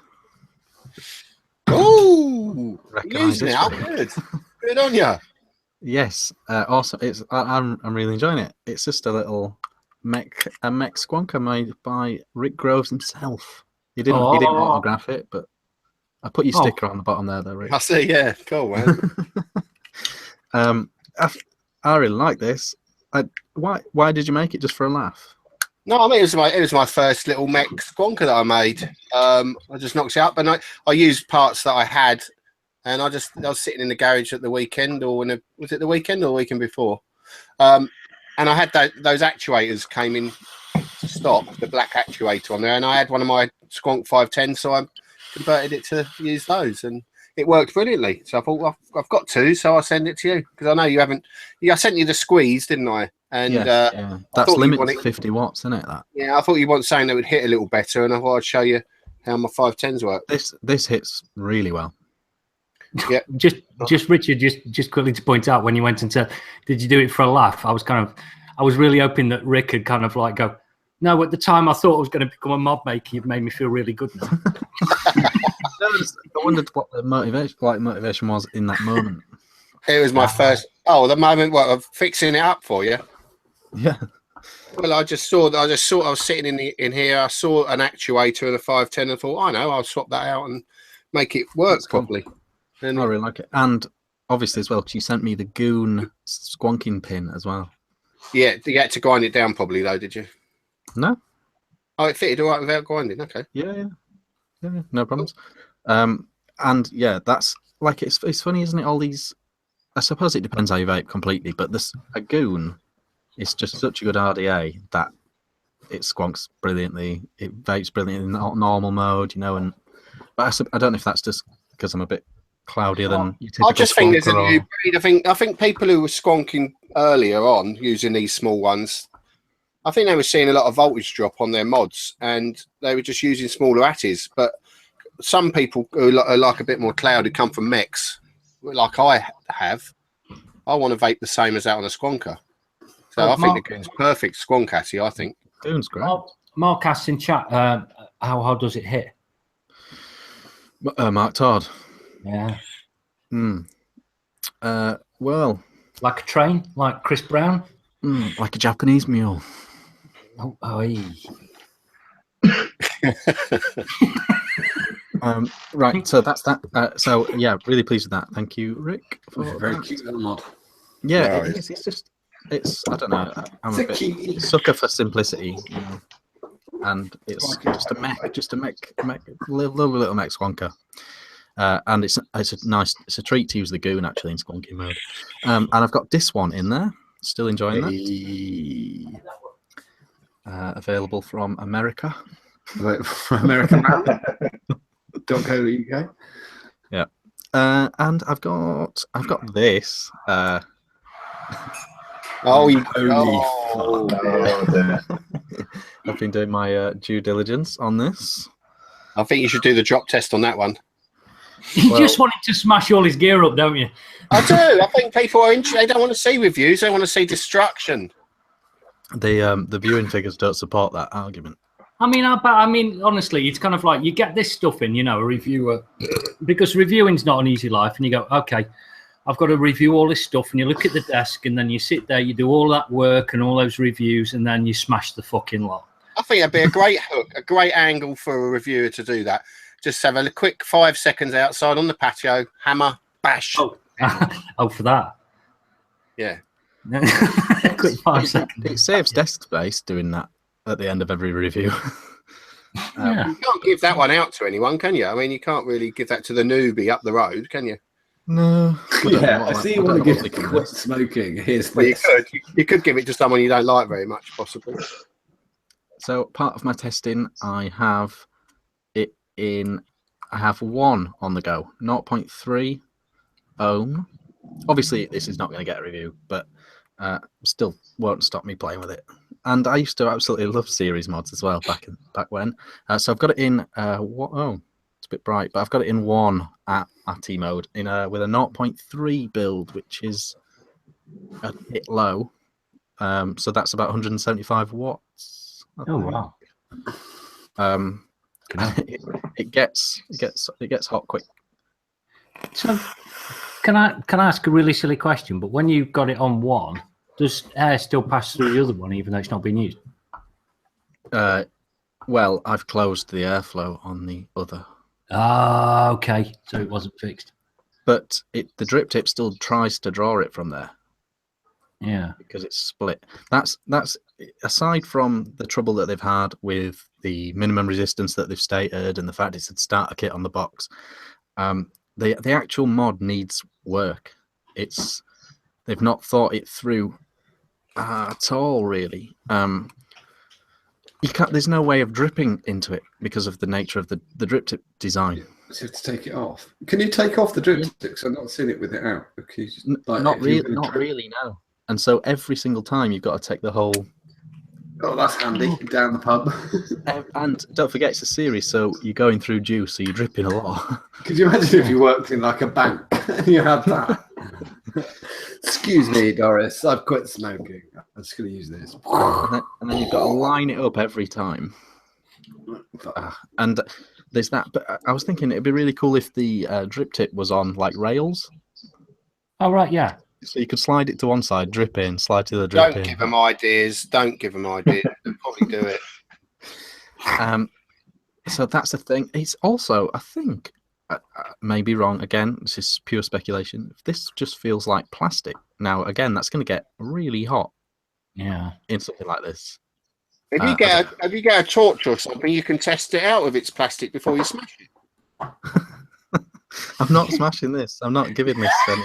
Ooh, Recognise using this it. How one? good. Good on you. Yes, awesome. I'm really enjoying it. It's just a little mech squonker made by Rick Groves himself. He didn't autograph it, but I put your sticker on the bottom there, though, Rick. I see. Yeah, cool, man. I really like this. Why did you make it, just for a laugh? No, I mean it was my first little mech squonker that I made. I just knocked it up, and I used parts that I had, and I was sitting in the garage at the weekend, was it the weekend or the weekend before? And I had those actuators came in to stock, the black actuator on there, and I had one of my Squonk 510, so I converted it to use those, and it worked brilliantly. So I thought, I've got two, so I'll send it to you, because I know you haven't. Yeah, I sent you the squeeze, didn't I? And yeah. That's limited to 50 watts, isn't it? That. Yeah, I thought you wanted something that would hit a little better, and I thought I'd show you how my 510s work. This hits really well. Yeah. Just Richard, just quickly to point out, when you went and said, "Did you do it for a laugh?" I was really hoping that Rick had kind of like go, "No, at the time I thought I was going to become a mod maker. You've made me feel really good now." I wondered what the motivation was in that moment. It was my first. Oh, the moment of fixing it up for you. Yeah. Well, I was sitting in here. I saw an actuator of the 510 and thought, I know, I'll swap that out and make it work properly. And I really like it. And obviously as well, she sent me the Goon squonking pin as well. Yeah, you had to grind it down probably though, did you? No. Oh, it fitted all right without grinding. Okay. Yeah, no problems. And yeah, that's like it's funny, isn't it? All these. I suppose it depends how you vape completely, but a Goon is just such a good RDA that it squonks brilliantly. It vapes brilliantly in normal mode, but I don't know if that's just because I'm a bit cloudier than you typical. I just think there's a new breed. I think people who were squonking earlier on using these small ones, I think they were seeing a lot of voltage drop on their mods, and they were just using smaller atties. But some people who are like a bit more clouded, come from mechs, like I have. I want to vape the same as that on a squonker. So I think the Goon's perfect squonk atty, I think. Goon's great. Mark asks in chat, how hard does it hit? Mark Todd. Yeah. Well, like a train, like Chris Brown, like a Japanese mule. Right, so that's that. So yeah, really pleased with that. Thank you, Rick. For Very cute little mod. Yeah, it's I don't know. I'm a bit sucker for simplicity, and it's just a mech, little mech squonker. And it's a treat to use the Goon actually in squonking mode. And I've got this one in there. Still enjoying that. Available from America. From American .co.uk. Yeah. And I've got this. Holy I've been doing my due diligence on this. I think you should do the drop test on that one. You just wanted to smash all his gear up, don't you? I do. I think people are interested. They don't want to see reviews. They want to see destruction. The viewing figures don't support that argument. I mean, honestly, it's kind of like you get this stuff in, a reviewer, because reviewing's not an easy life, and you go, okay, I've got to review all this stuff, and you look at the desk, and then you sit there, you do all that work and all those reviews, and then you smash the fucking lot. I think it'd be a great hook, a great angle for a reviewer to do that. Just have a quick 5 seconds outside on the patio, hammer, bash. Oh, for that? Yeah. Quick 5 seconds. It saves desk space doing that at the end of every review. You can't give that one out to anyone, can you? I mean, you can't really give that to the newbie up the road, can you? No. I see you want to give quit smoking. Here's this. You could give it to someone you don't like very much, possibly. So part of my testing, I have one on the go, 0.3 ohm. Obviously, this is not going to get a review, but still won't stop me playing with it. And I used to absolutely love series mods as well back when. So I've got it in it's a bit bright, but I've got it in 1 at AT mode with a 0.3 build, which is a bit low. So that's about 175 watts. Oh wow! It gets hot quick. So can I ask a really silly question? But when you've got it on 1, does air still pass through the other one, even though it's not being used? Well, I've closed the airflow on the other. Ah, okay. So it wasn't fixed. But the drip tip still tries to draw it from there. Yeah. Because it's split. That's aside from the trouble that they've had with the minimum resistance that they've stated and the fact it's a starter kit on the box. The actual mod needs work. They've not thought it through at all, really. There's no way of dripping into it because of the nature of the drip tip design. So you have to take it off. Can you take off the drip tips? I've not seen it with it out. Not really, no. And so every single time you've got to take the whole. Oh, that's handy. Down the pub. And don't forget, it's a series, so you're going through juice, so you're dripping a lot. Could you imagine if you worked in like a bank and you had that? Excuse me, Doris, I've quit smoking. I'm just going to use this. And then you've got to line it up every time. And there's that. But I was thinking it'd be really cool if the drip tip was on like rails. Oh, right, yeah. So you could slide it to one side, drip in, slide to the drip in. Don't give them ideas. Don't give them ideas. They'll probably do it. So that's the thing. It's also, I think, I may be wrong. Again, this is pure speculation. This just feels like plastic. Now, again, that's going to get really hot. Yeah. In something like this. If you get a torch or something, you can test it out if it's plastic before you smash it. I'm not smashing this. I'm not giving this any.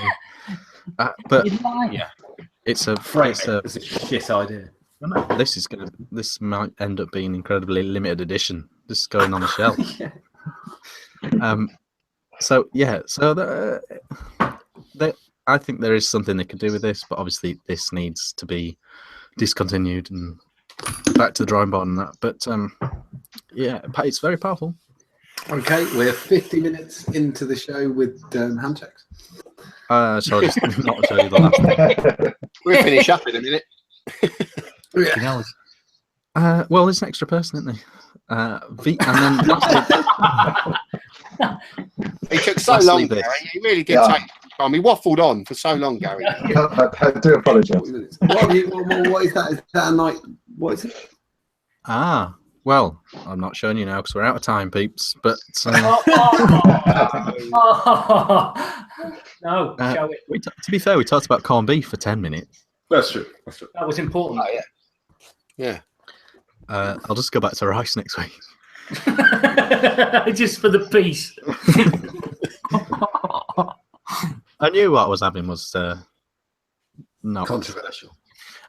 But it's a shit idea. This might end up being incredibly limited edition. This is going on the shelf. I think there is something they could do with this, but obviously this needs to be discontinued and back to the drawing board and that. But it's very powerful. Okay, we're 50 minutes into the show with hand checks. Shall I just not show you the last thing? We'll finish up in a minute. Well, there's an extra person, isn't there? And then lastly, he took so long, Gary. He really did take time. He waffled on for so long, Gary. I do apologise. What is that? Is that a night? What is it? Well, I'm not showing you now because we're out of time, peeps. But no, show it. To be fair, we talked about corned beef for 10 minutes. That's true. That was important. Oh, yeah. I'll just go back to rice next week. Just for the peace. I knew what I was having was not controversial.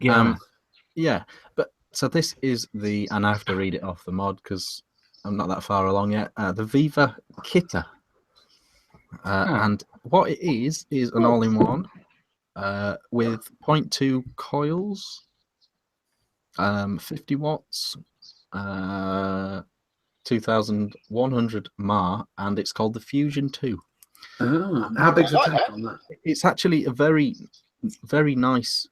But so this is and I have to read it off the mod because I'm not that far along yet. The V1ckar. And what it is an all-in-one with 0.2 coils, 50 watts, 2100 mAh, and it's called the Fusion 2. Oh, how big's the I like tank that. on that? It's actually a very, very nice.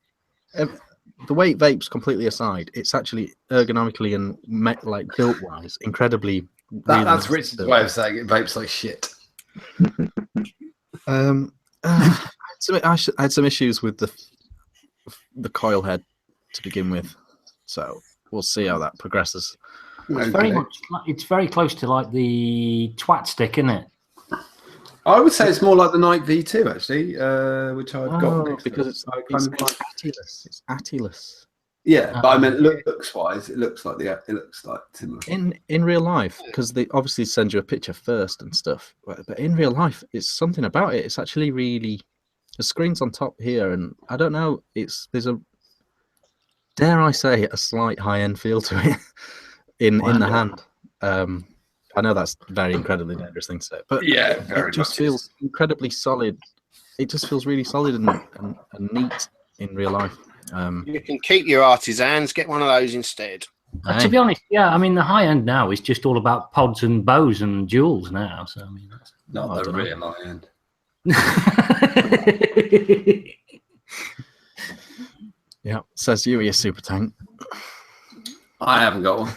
The weight vapes completely aside, it's actually ergonomically and like built wise incredibly. Really That's nice Richard's built. way of saying it vapes like shit. I had some issues with the coil head to begin with, so we'll see how that progresses. It's very much. It's very close to like the twat stick, isn't it? I would say it's more like the Night V2 actually, which I've got Oh, next because to it's kind of like, Attylus. It's Attylus. yeah, but I meant looks wise, it looks like similar. In real life, because they obviously send you a picture first and stuff, but in real life, it's something about it. It's actually really. The screen's on top here, and I don't know. There's a, dare I say, a slight high end feel to it in the hand. I know that's very incredibly dangerous thing to say, but Yeah, it just feels incredibly solid. It just feels really solid and neat in real life. You can keep your artisans, get one of those instead. To be honest, yeah, I mean the high end now is just all about pods and bows and jewels now. So I mean, that's not the real high end. Yeah, says you super tank. I haven't got one.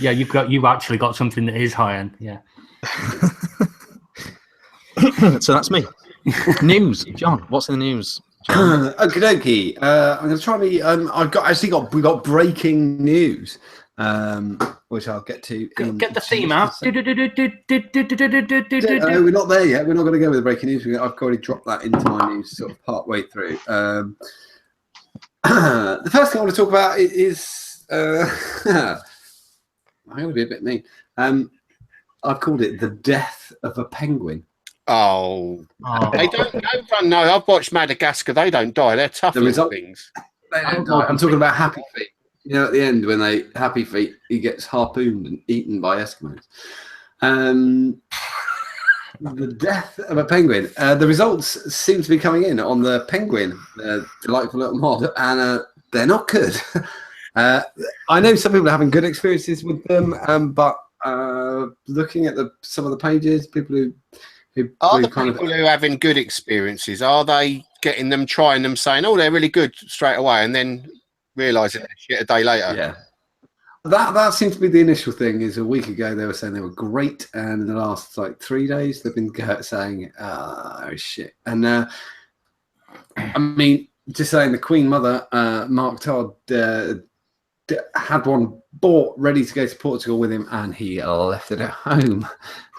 Yeah, you've actually got something that is high end. Yeah. So that's me. News, John. What's in the news? Okie dokie. I'm going to try me. We got breaking news, which I'll get to. Get the theme out. No, we're not there yet. We're not going to go with the breaking news. I've already dropped that into my news sort of part way through. The first thing I want to talk about is I'm going to be a bit mean. I've called it the death of a penguin. Oh. They don't run. No, I've watched Madagascar. They don't die. They're tough little things. They don't die. I'm talking about Happy Feet. You know, at the end when Happy Feet, he gets harpooned and eaten by Eskimos. The death of a penguin. The results seem to be coming in on the penguin, delightful little mod, and they're not good. I know some people are having good experiences with them, but looking at some of the pages, people who are the people who are having good experiences, are they getting them, trying them, saying, "Oh, they're really good" straight away, and then realising they're shit a day later? Yeah. That seems to be the initial thing. Is a week ago they were saying they were great, and in the last like 3 days they've been saying, "Oh shit." And I mean, just saying, the Queen Mother, Mark Todd, had one bought ready to go to Portugal with him, and he left it at home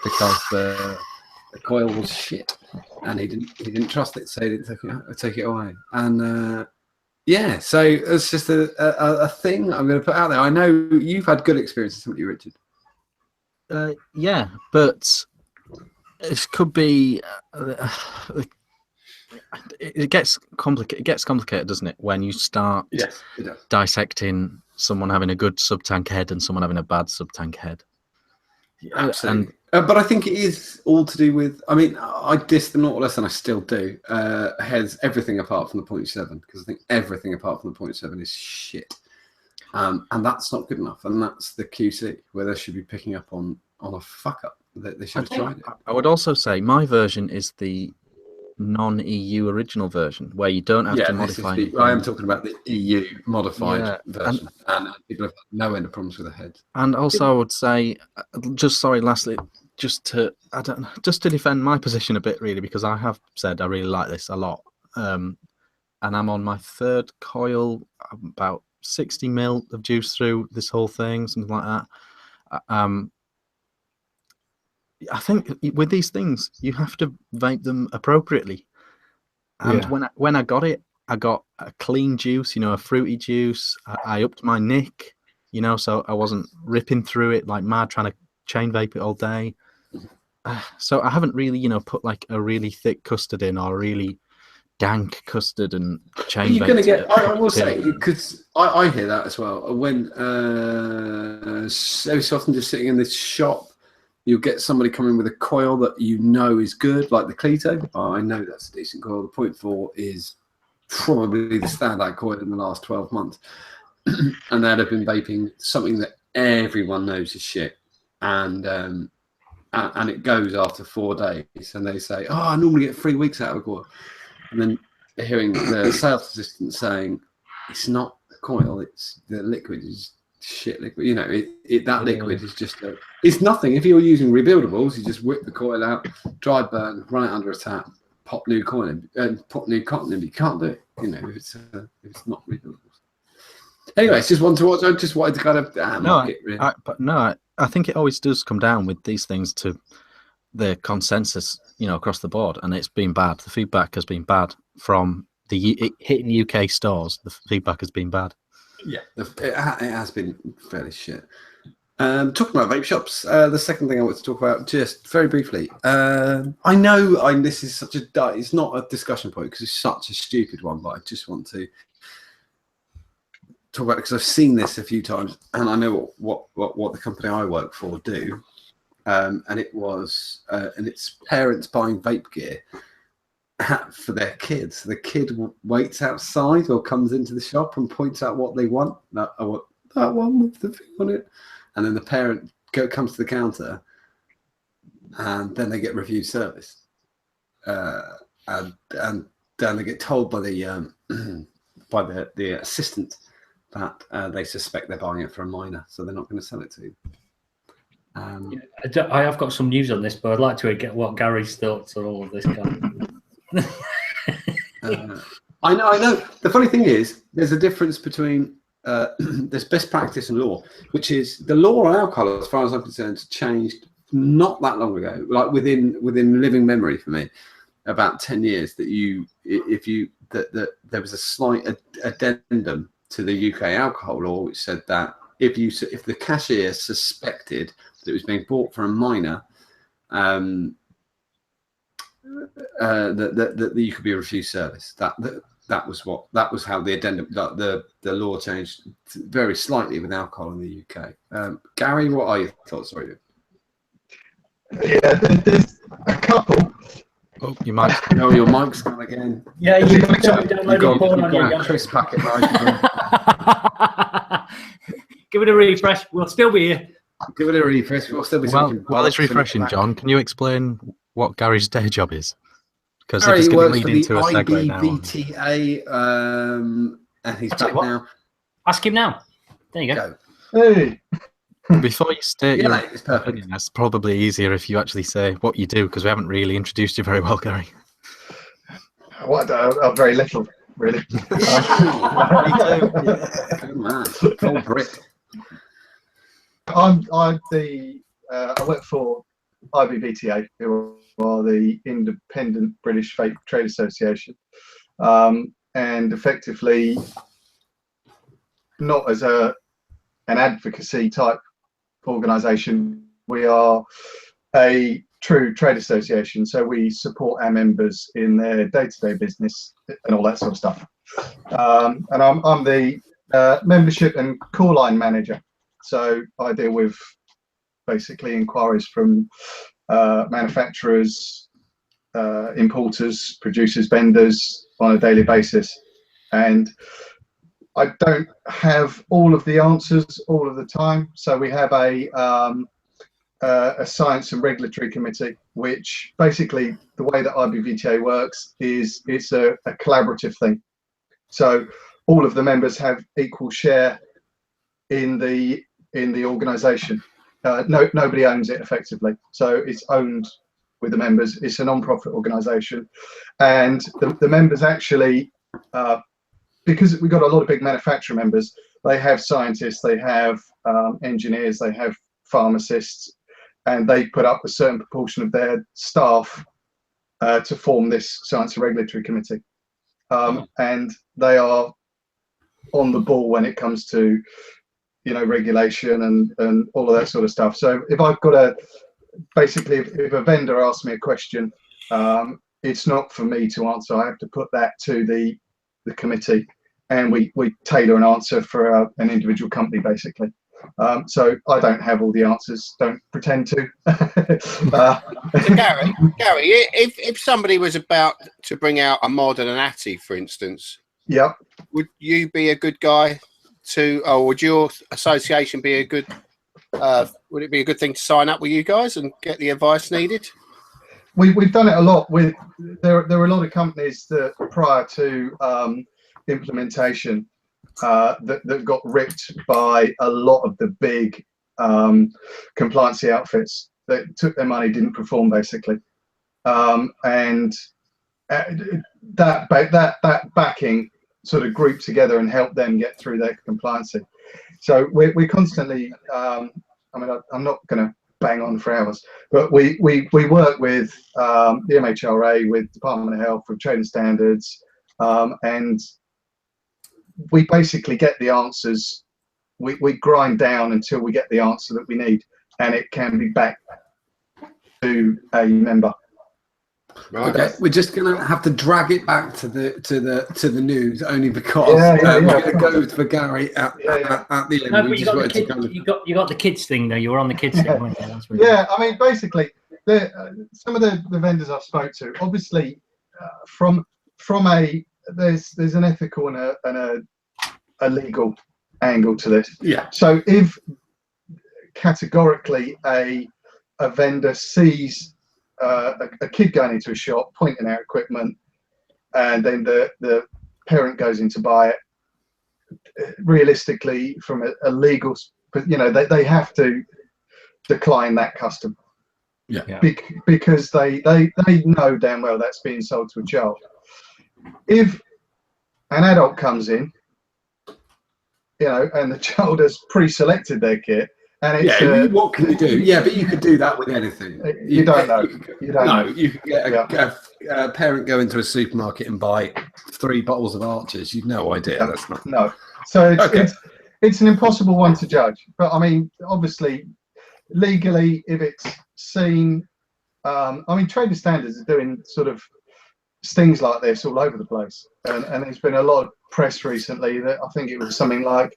because the coil was shit, and he didn't trust it, so he didn't take it away. And yeah, so it's just a thing I'm going to put out there. I know you've had good experiences, haven't you, Richard? Yeah, but it could be. It gets complicated. It gets complicated, doesn't it, when you start dissecting someone having a good sub-tank head and someone having a bad sub-tank head. Absolutely. But I think it is all to do with. I mean, I diss the Nautilus, and I still do. Heads everything apart from the 0.7, because I think everything apart from the 0.7 is shit, and that's not good enough. And that's the QC where they should be picking up on a fuck up. They should have tried it. I would also say my version is the non-EU original version, where you don't have to modify. I am talking about the EU modified version, and people have no end of problems with the heads. And also, I would say, lastly, just to defend my position a bit, really, because I have said I really like this a lot, and I'm on my third coil, about 60 mil of juice through this whole thing, something like that. I think with these things, you have to vape them appropriately. And when I got it, I got a clean juice, a fruity juice. I upped my nick, so I wasn't ripping through it like mad trying to chain vape it all day. So I haven't really, put like a really thick custard in or really dank custard and chain vape. You're going to get, I will say, because I hear that as well. When so often just sitting in this shop, you'll get somebody coming with a coil that is good, like the Cleto. Oh, I know that's a decent coil. The 0.4 is probably the standout coil in the last 12 months. And they'd have been vaping something that everyone knows is shit. And and it goes after 4 days, and they say, "Oh, I normally get 3 weeks out of a coil," and then hearing the sales assistant saying, "It's not the coil; it's the liquid is shit liquid." You know, that liquid is just it's nothing. If you're using rebuildables, you just whip the coil out, dry burn, run it under a tap, pop new coil in, and pop new cotton in. But you can't do it. You know, if it's not rebuildables. Anyway, it's just one to watch. I just wanted to kind of mark it, really. I think it always does come down with these things to the consensus, you know, across the board, and it's been bad. The feedback has been bad from hitting UK stores. The feedback has been bad. Yeah, it has been fairly shit. Talking about vape shops, the second thing I want to talk about, just very briefly. I know this is such it's not a discussion point because it's such a stupid one, but I just want to talk about it because I've seen this a few times, and I know what the company I work for do. And it's parents buying vape gear for their kids. The kid waits outside or comes into the shop and points out what they want. I want that one with the thing on it. And then the parent comes to the counter, and then they get review service. And then they get told by the assistant that they suspect they're buying it for a minor, so they're not going to sell it to you. I have got some news on this, but I'd like to get what Gary's thoughts on all of this. I know. The funny thing is, there's a difference between there's best practice and law, which is the law on alcohol, as far as I'm concerned, changed not that long ago, like within living memory for me, about 10 years. That there was a slight addendum to the UK alcohol law, which said that if the cashier suspected that it was being bought for a minor, that you could be refused service. That was how the addendum, the law changed very slightly with alcohol in the UK. Gary, what are your thoughts? Sorry. Yeah, there's a couple. Oh, you might. No, your mic's gone again. Yeah, you got a crisp packet right. Give it a refresh. We'll still be here. Give it a refresh. We'll still be. While it's refreshing, John, can you explain what Gary's day job is? Because Gary it's going to works lead for into a segue now. IBVTA, and he's back now. Ask him now. There you go. Hey. Before you state your it's perfect. opinion, it's probably easier if you actually say what you do, because we haven't really introduced you very well, Gary. What? Very little, really. Good man. Full Brit. I work for IBVTA, who are the Independent British Vape Trade Association, and effectively not as an advocacy type organisation. We are a true trade association, so we support our members in their day-to-day business and all that sort of stuff. And I'm the membership and call line manager, so I deal with basically inquiries from manufacturers, importers, producers, vendors on a daily basis. And I don't have all of the answers all of the time. So we have a science and regulatory committee, which basically the way that IBVTA works is it's a collaborative thing. So all of the members have equal share in the organisation. Nobody owns it effectively. So it's owned with the members. It's a non-profit organisation, and the members actually, because we've got a lot of big manufacturer members, they have scientists, they have engineers, they have pharmacists, and they put up a certain proportion of their staff to form this science and regulatory committee. And they are on the ball when it comes to, regulation and all of that sort of stuff. So if I've got basically if a vendor asks me a question, it's not for me to answer. I have to put that to the committee, and we tailor an answer for an individual company, basically. So I don't have all the answers. Don't pretend to. So Gary, if somebody was about to bring out a mod and an ATI, for instance, yeah, would you be a good guy or would your association be a good would it be a good thing to sign up with you guys and get the advice needed? We've done it a lot. There are a lot of companies that prior to implementation that got ripped by a lot of the big compliancy outfits that took their money, didn't perform basically, and that backing sort of grouped together and helped them get through their compliancy. So we're constantly. I mean, I'm not going to bang on for hours, but we work with the MHRA, with Department of Health, with trading standards, and we basically get the answers. We grind down until we get the answer that we need, and it can be back to a member. Right. Okay, we're just gonna have to drag it back to the news only because we're gonna go for Gary at the end. No, but you got the kids thing though. You were on the kids thing, weren't you? That's really I mean, basically, some of the vendors I've spoke to, obviously, from a there's an ethical and a legal angle to this. Yeah. So if categorically a vendor sees a kid going into a shop, pointing out equipment, and then the parent goes in to buy it, realistically, from a legal, they have to decline that customer. Yeah. Because they know damn well that's being sold to a child. If an adult comes in, and the child has pre-selected their kit, and it's what can you do? Yeah, but you could do that with anything. You don't know. You don't know. You could get a parent go into a supermarket and buy 3 bottles of Archers. You've no idea. No, That's not. No. So it's an impossible one to judge. But I mean, obviously, legally, if it's seen, I mean, trading standards are doing sort of stings like this all over the place, and there's been a lot of press recently that I think it was something like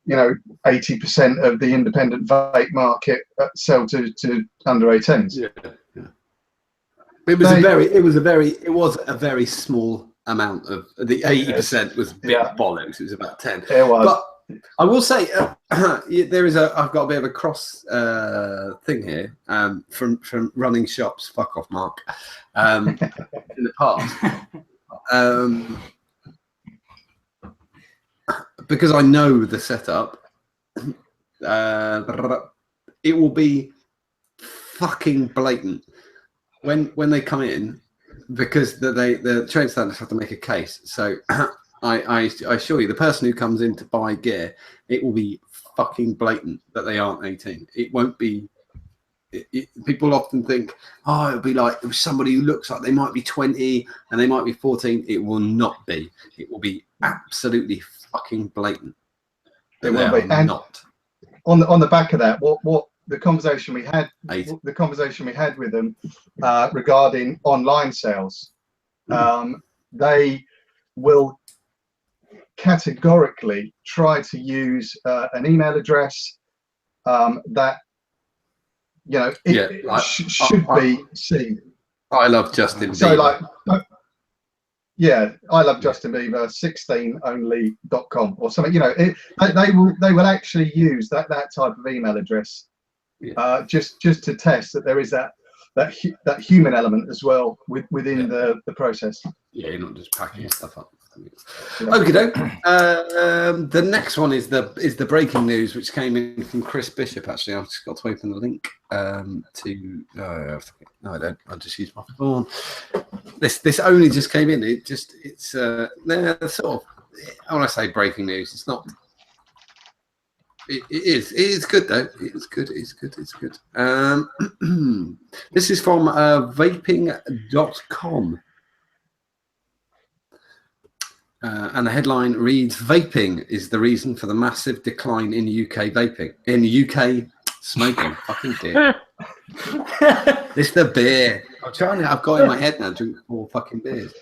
80% of the independent vape market sell to under 18s. Yeah. It was a very small amount of the 80% was big bollocks. It was about 10. It was. But I will say I've got a bit of a cross thing here from running shops. Fuck off, Mark. In the past, because I know the setup, it will be fucking blatant when they come in, because the trade standards have to make a case. So I assure you, the person who comes in to buy gear, it will be fucking blatant that they aren't 18. It won't be. People often think, it'll be like somebody who looks like they might be 20 and they might be 14. It will not be. It will be absolutely fucking blatant. It will be. And not. On the back of that, what the conversation we had with them regarding online sales, they will categorically try to use an email address that should be seen. I love Justin Bieber. So I love Justin Bieber 16only.com or something. They will actually use that type of email address just to test that there is that human element as well within the process. Yeah, you're not just packing stuff up. Okay, the next one is the breaking news, which came in from Chris Bishop. Actually, I've just got to open the link no, I don't. I'll just use my phone. This only just came in. It's sort of. When I say breaking news, it's not. It is good though. It's good. This is from vaping.com. And the headline reads, "Vaping is the reason for the massive decline in UK vaping. In UK smoking." Fucking dear. This the beer. I've got in my head now, drink 4 fucking beers.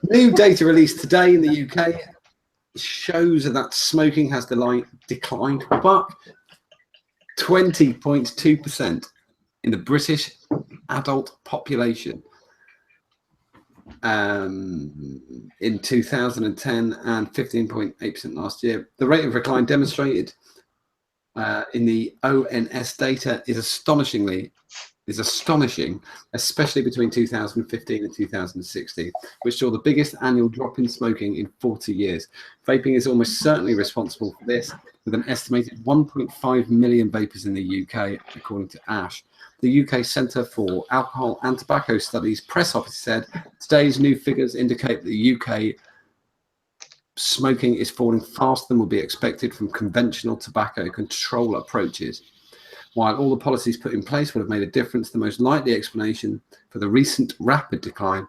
New data released today in the UK shows that smoking has declined by 20.2% in the British adult population. In 2010 and 15.8% last year. The rate of decline demonstrated in the ONS data is astonishing, especially between 2015 and 2016, which saw the biggest annual drop in smoking in 40 years. Vaping is almost certainly responsible for this, with an estimated 1.5 million vapers in the UK, according to ASH. The UK Centre for Alcohol and Tobacco Studies press office said, today's new figures indicate that the UK smoking is falling faster than would be expected from conventional tobacco control approaches. While all the policies put in place would have made a difference, the most likely explanation for the recent rapid decline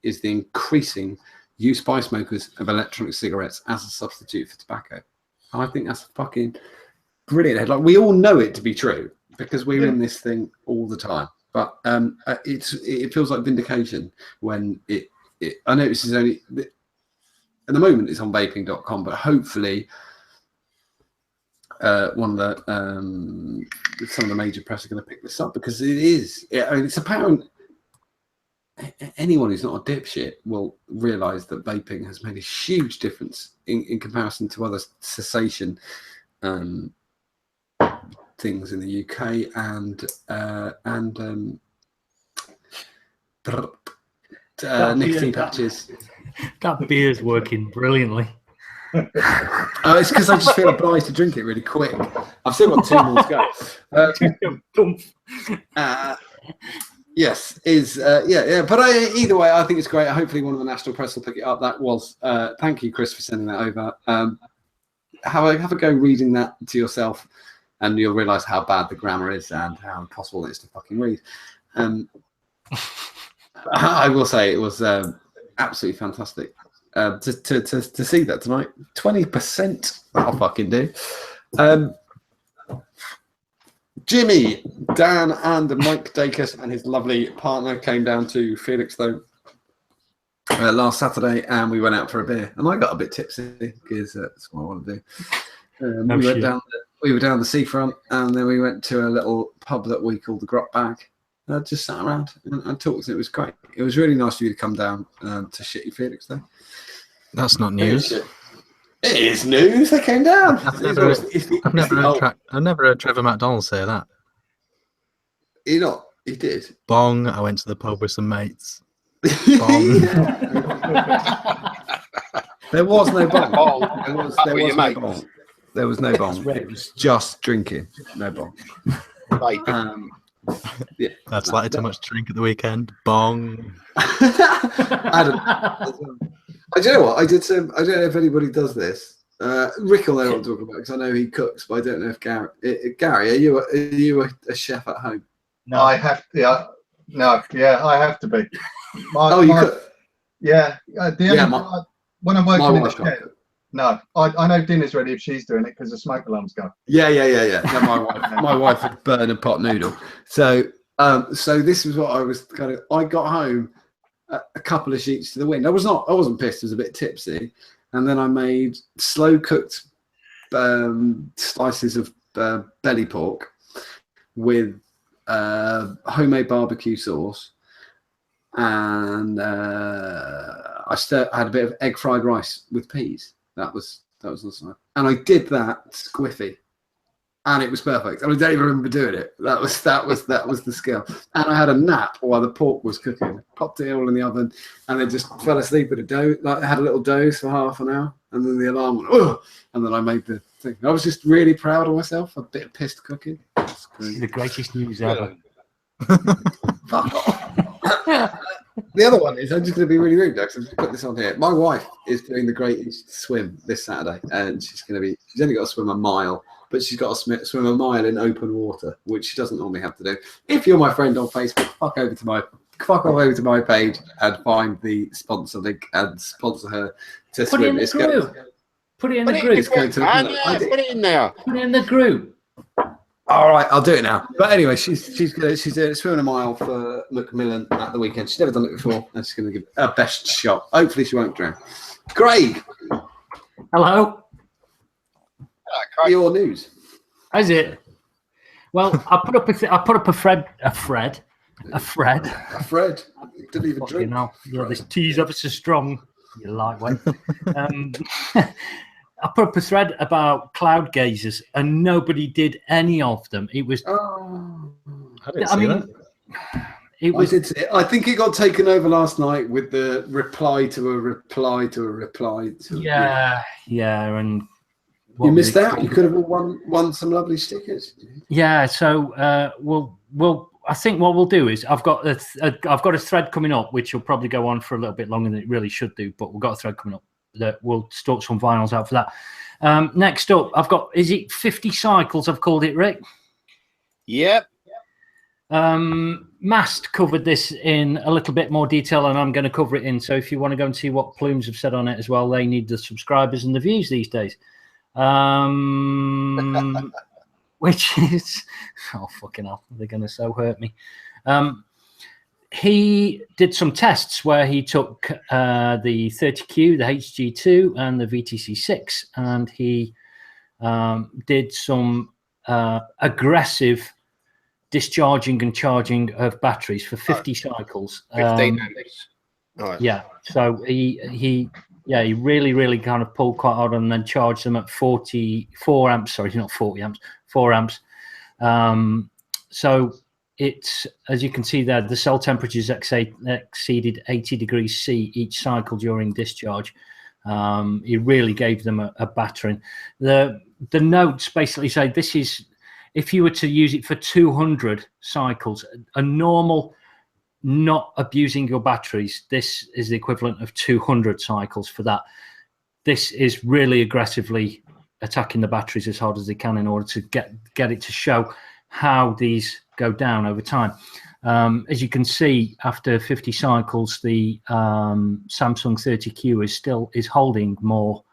is the increasing use by smokers of electronic cigarettes as a substitute for tobacco. And I think that's a fucking brilliant headline. We all know it to be true because we're in this thing all the time. But it feels like vindication when I know this is only, at the moment it's on vaping.com, but hopefully some of the major press are going to pick this up, because it's apparent. Anyone who's not a dipshit will realise that vaping has made a huge difference in comparison to other cessation things in the UK and nicotine patches. That beer's working brilliantly. It's because I just feel obliged to drink it really quick. I've still got 2 more to go. Yes, but either way, I think it's great. Hopefully one of the national press will pick it up. That was thank you, Chris, for sending that over. Have a go reading that to yourself, and you'll realise how bad the grammar is and how impossible it is to fucking read. I will say it was absolutely fantastic to see that tonight. 20%, that'll fucking do. Jimmy, Dan, and Mike Dacus and his lovely partner came down to Felixstowe last Saturday, and we went out for a beer. And I got a bit tipsy because that's what I want to do. We were down the seafront, and then we went to a little pub that we called the Grot Bag. I just sat around and talked. It was great. It was really nice of you to come down to shitty Felixstowe. That's not news. It is news. They came down. I've never heard Trevor McDonald say that. He did. Bong. I went to the pub with some mates. Bong. There was no bong. There was no bong. It was just drinking. No bong. Yeah, that's slightly too much to drink at the weekend. Bong. I don't know what I did. I don't know if anybody does this. Rick will know what I'm talking about because I know he cooks, but I don't know if Gary. Gary, are you a chef at home? No, I have. Yeah, no, yeah, I have to be. You cook? Yeah, when I'm working in the shed. No, I know dinner's ready if she's doing it because the smoke alarms go. Yeah. No, my wife would burn a pot noodle. So this was what I was I got home a couple of sheets to the wind. I wasn't pissed. I was a bit tipsy, and then I made slow cooked slices of belly pork with homemade barbecue sauce, and I had a bit of egg fried rice with peas. That was awesome. And I did that squiffy, and it was perfect. And I don't even remember doing it. That was the skill. And I had a nap while the pork was cooking. Popped it all in the oven, and then just fell asleep with a doze. I had a little doze for half an hour, and then the alarm went, oh, and then I made the thing. I was just really proud of myself. A bit of pissed cooking. This is the greatest news ever. Fuck off. The other one is, I'm just going to be really rude, because I've just put this on here. My wife is doing the greatest swim this Saturday, and she's only got to swim a mile, but she's got to swim a mile in open water, which she doesn't normally have to do. If you're my friend on Facebook, fuck over to my page and find the sponsor link and sponsor her to swim. Put it in the group. Put it in there. Put it in the group. All right, I'll do it now. But anyway, she's swimming a mile for Macmillan at the weekend. She's never done it before, and she's going to give it her best shot. Hopefully, she won't drown. Craig, hello. Your news. Is it? Well, I put up a Fred. Didn't even drink. This tea's ever so strong. You lightweight. I put up a thread about cloud gazers, and nobody did any of them. It was. I didn't see that. It was. I did see it. I think it got taken over last night with the reply to a reply to a reply to. Yeah, and. You missed out. You could have won some lovely stickers. Yeah, so we'll. I think what we'll do is I've got a thread coming up which will probably go on for a little bit longer than it really should do, but we've got a thread coming up that we'll sort some vinyls out for that. Next up, I've got, is it 50 cycles? I've called it, Rick. Yep. Mast covered this in a little bit more detail, and I'm going to cover it in. So if you want to go and see what Plumes have said on it as well, they need the subscribers and the views these days. Which is, oh fucking hell, they're going to so hurt me. He did some tests where he took the 30Q, the HG2, and the VTC6, and he did some aggressive discharging and charging of batteries for 50 cycles. 15 amps. Right. Yeah, so he really kind of pulled quite hard and then charged them at 44 amps. Sorry, not 40 amps, 4 amps. So it's, as you can see there, the cell temperatures exceeded 80 degrees C each cycle during discharge. It really gave them a battering. The notes basically say this is, if you were to use it for 200 cycles, a normal, not abusing your batteries, this is the equivalent of 200 cycles for that. This is really aggressively attacking the batteries as hard as they can in order to get it to show how these go down over time. As you can see, after 50 cycles, the Samsung 30Q is holding more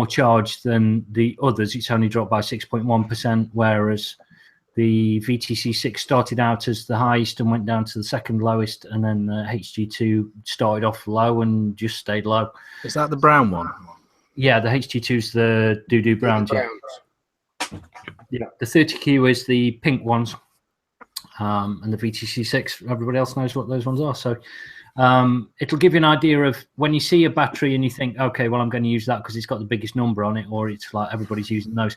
charge than the others. It's only dropped by 6.1%, whereas the VTC6 started out as the highest and went down to the second lowest, and then the HG2 started off low and just stayed low. Is that the brown one? Yeah, the HG2 is the doo-doo browns. Yeah, the 30Q is the pink ones, and the VTC6, everybody else knows what those ones are. So it'll give you an idea of when you see a battery and you think, okay, well, I'm going to use that because it's got the biggest number on it, or it's like everybody's using those.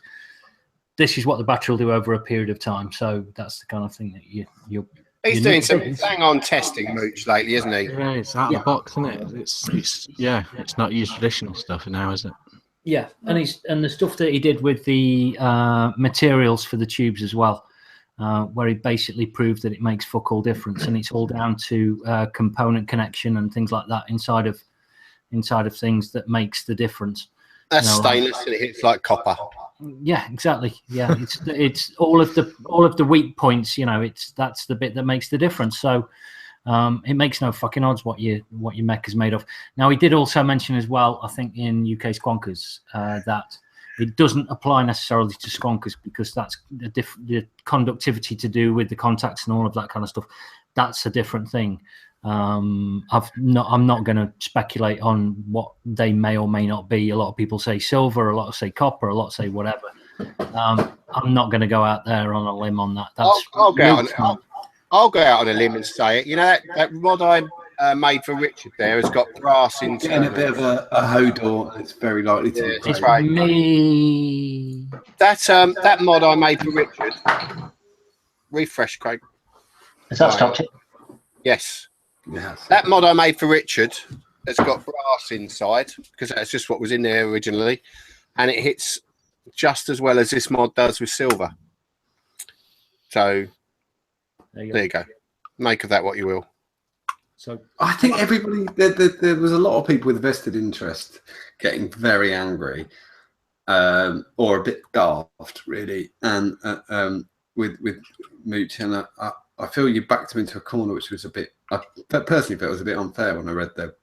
This is what the battery will do over a period of time. So that's the kind of thing that He's doing some bang-on testing, Mooch, lately, isn't he? Yeah, it's out of the box, isn't it? It's not used traditional stuff now, is it? Yeah, and the stuff that he did with the materials for the tubes as well, where he basically proved that it makes fuck all difference, and it's all down to component connection and things like that inside of things that makes the difference. That's stainless and it hits like copper. Yeah, exactly. Yeah, it's all of the weak points. That's the bit that makes the difference. So it makes no fucking odds what your mech is made of. Now, he did also mention as well, I think in UK squonkers, that it doesn't apply necessarily to squonkers because that's the conductivity to do with the contacts and all of that kind of stuff. That's a different thing. I'm not going to speculate on what they may or may not be. A lot of people say silver, a lot say copper, a lot say whatever. I'm not going to go out there on a limb on that. I'll go out on a limb and say it. You know that mod I made for Richard there has got brass into and a bit of a Hodor. It's very likely to. It's right. Me. That mod I made for Richard. Refresh, Craig. Has that stopped it? Yes. Yes. That mod I made for Richard has got brass inside because that's just what was in there originally, and it hits just as well as this mod does with silver. So there you go. Make of that what you will. So I think everybody there was a lot of people with vested interest getting very angry or a bit daft, really, and with Mooch, and I feel you backed him into a corner, which was a bit. I personally felt it was a bit unfair when I read the.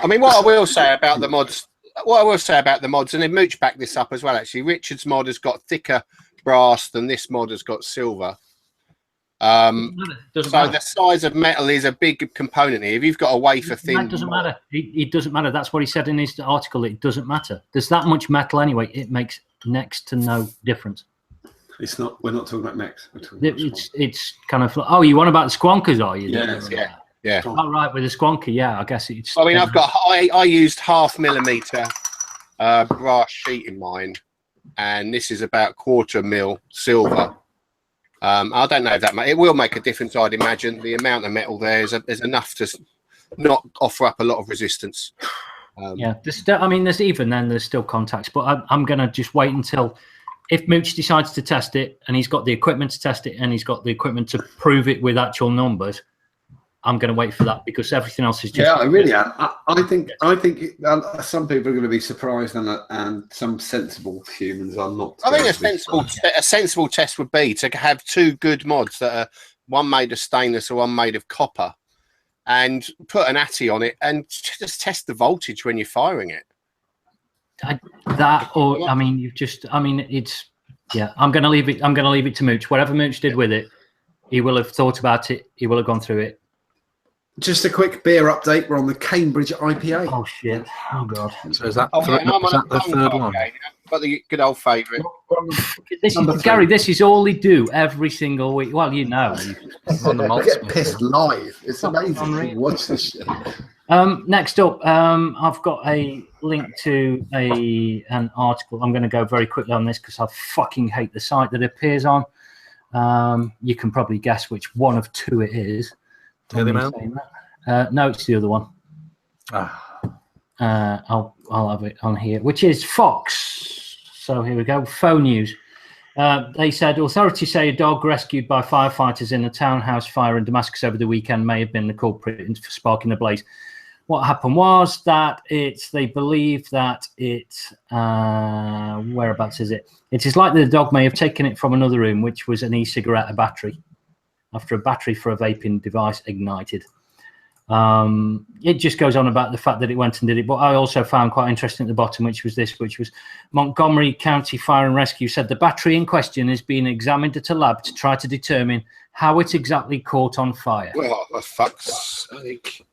I mean, what I will say about the mods, and then Mooch backed this up as well. Actually, Richard's mod has got thicker brass than this mod has got silver. So the size of metal is a big component here. If you've got a wafer thin, that doesn't matter. It doesn't matter. That's what he said in his article. It doesn't matter. There's that much metal anyway. It makes next to no difference. It's not. We're not talking about mechs. It's kind of. Oh, you want about the squonkers? Are you? Yeah. Oh, right, with the squonker. Yeah, I guess it's. I mean, I used 0.5 millimeter brass sheet in mine, and this is about 1/4 mil silver. I don't know if that it will make a difference. I'd imagine the amount of metal there is enough to not offer up a lot of resistance. Yeah, there's still, I mean, there's still contacts, but I'm going to just wait until if Mooch decides to test it and he's got the equipment to test it and he's got the equipment to prove it with actual numbers. I'm going to wait for that because everything else is just. Yeah, I really am. I think some people are going to be surprised, and some sensible humans are not. I think a sensible test would be to have 2 good mods that are one made of stainless or one made of copper, and put an ATI on it and just test the voltage when you're firing it. I'm going to leave it. I'm going to leave it to Mooch. Whatever Mooch did with it, he will have thought about it. He will have gone through it. Just a quick beer update. We're on the Cambridge IPA. Oh shit! Oh god! So is that, I'm on the third one? Got the good old favourite. Gary, this is all they do every single week. Well, you know. I get pissed live. It's amazing to watch this shit. Next up, I've got a link to an article. I'm going to go very quickly on this because I fucking hate the site that it appears on. You can probably guess which one of 2 it is. Daily Mail? No, it's the other one. I'll have it on here, which is Fox. So here we go. Phone news. They said authorities say a dog rescued by firefighters in a townhouse fire in Damascus over the weekend may have been the culprit for sparking the blaze. What happened was that they believe that whereabouts is it? It is likely the dog may have taken it from another room, which was an e-cigarette, a battery, after a battery for a vaping device ignited. It just goes on about the fact that it went and did it. But I also found quite interesting at the bottom, which was Montgomery County Fire and Rescue said the battery in question is being examined at a lab to try to determine how it exactly caught on fire. Well, for fuck's sake.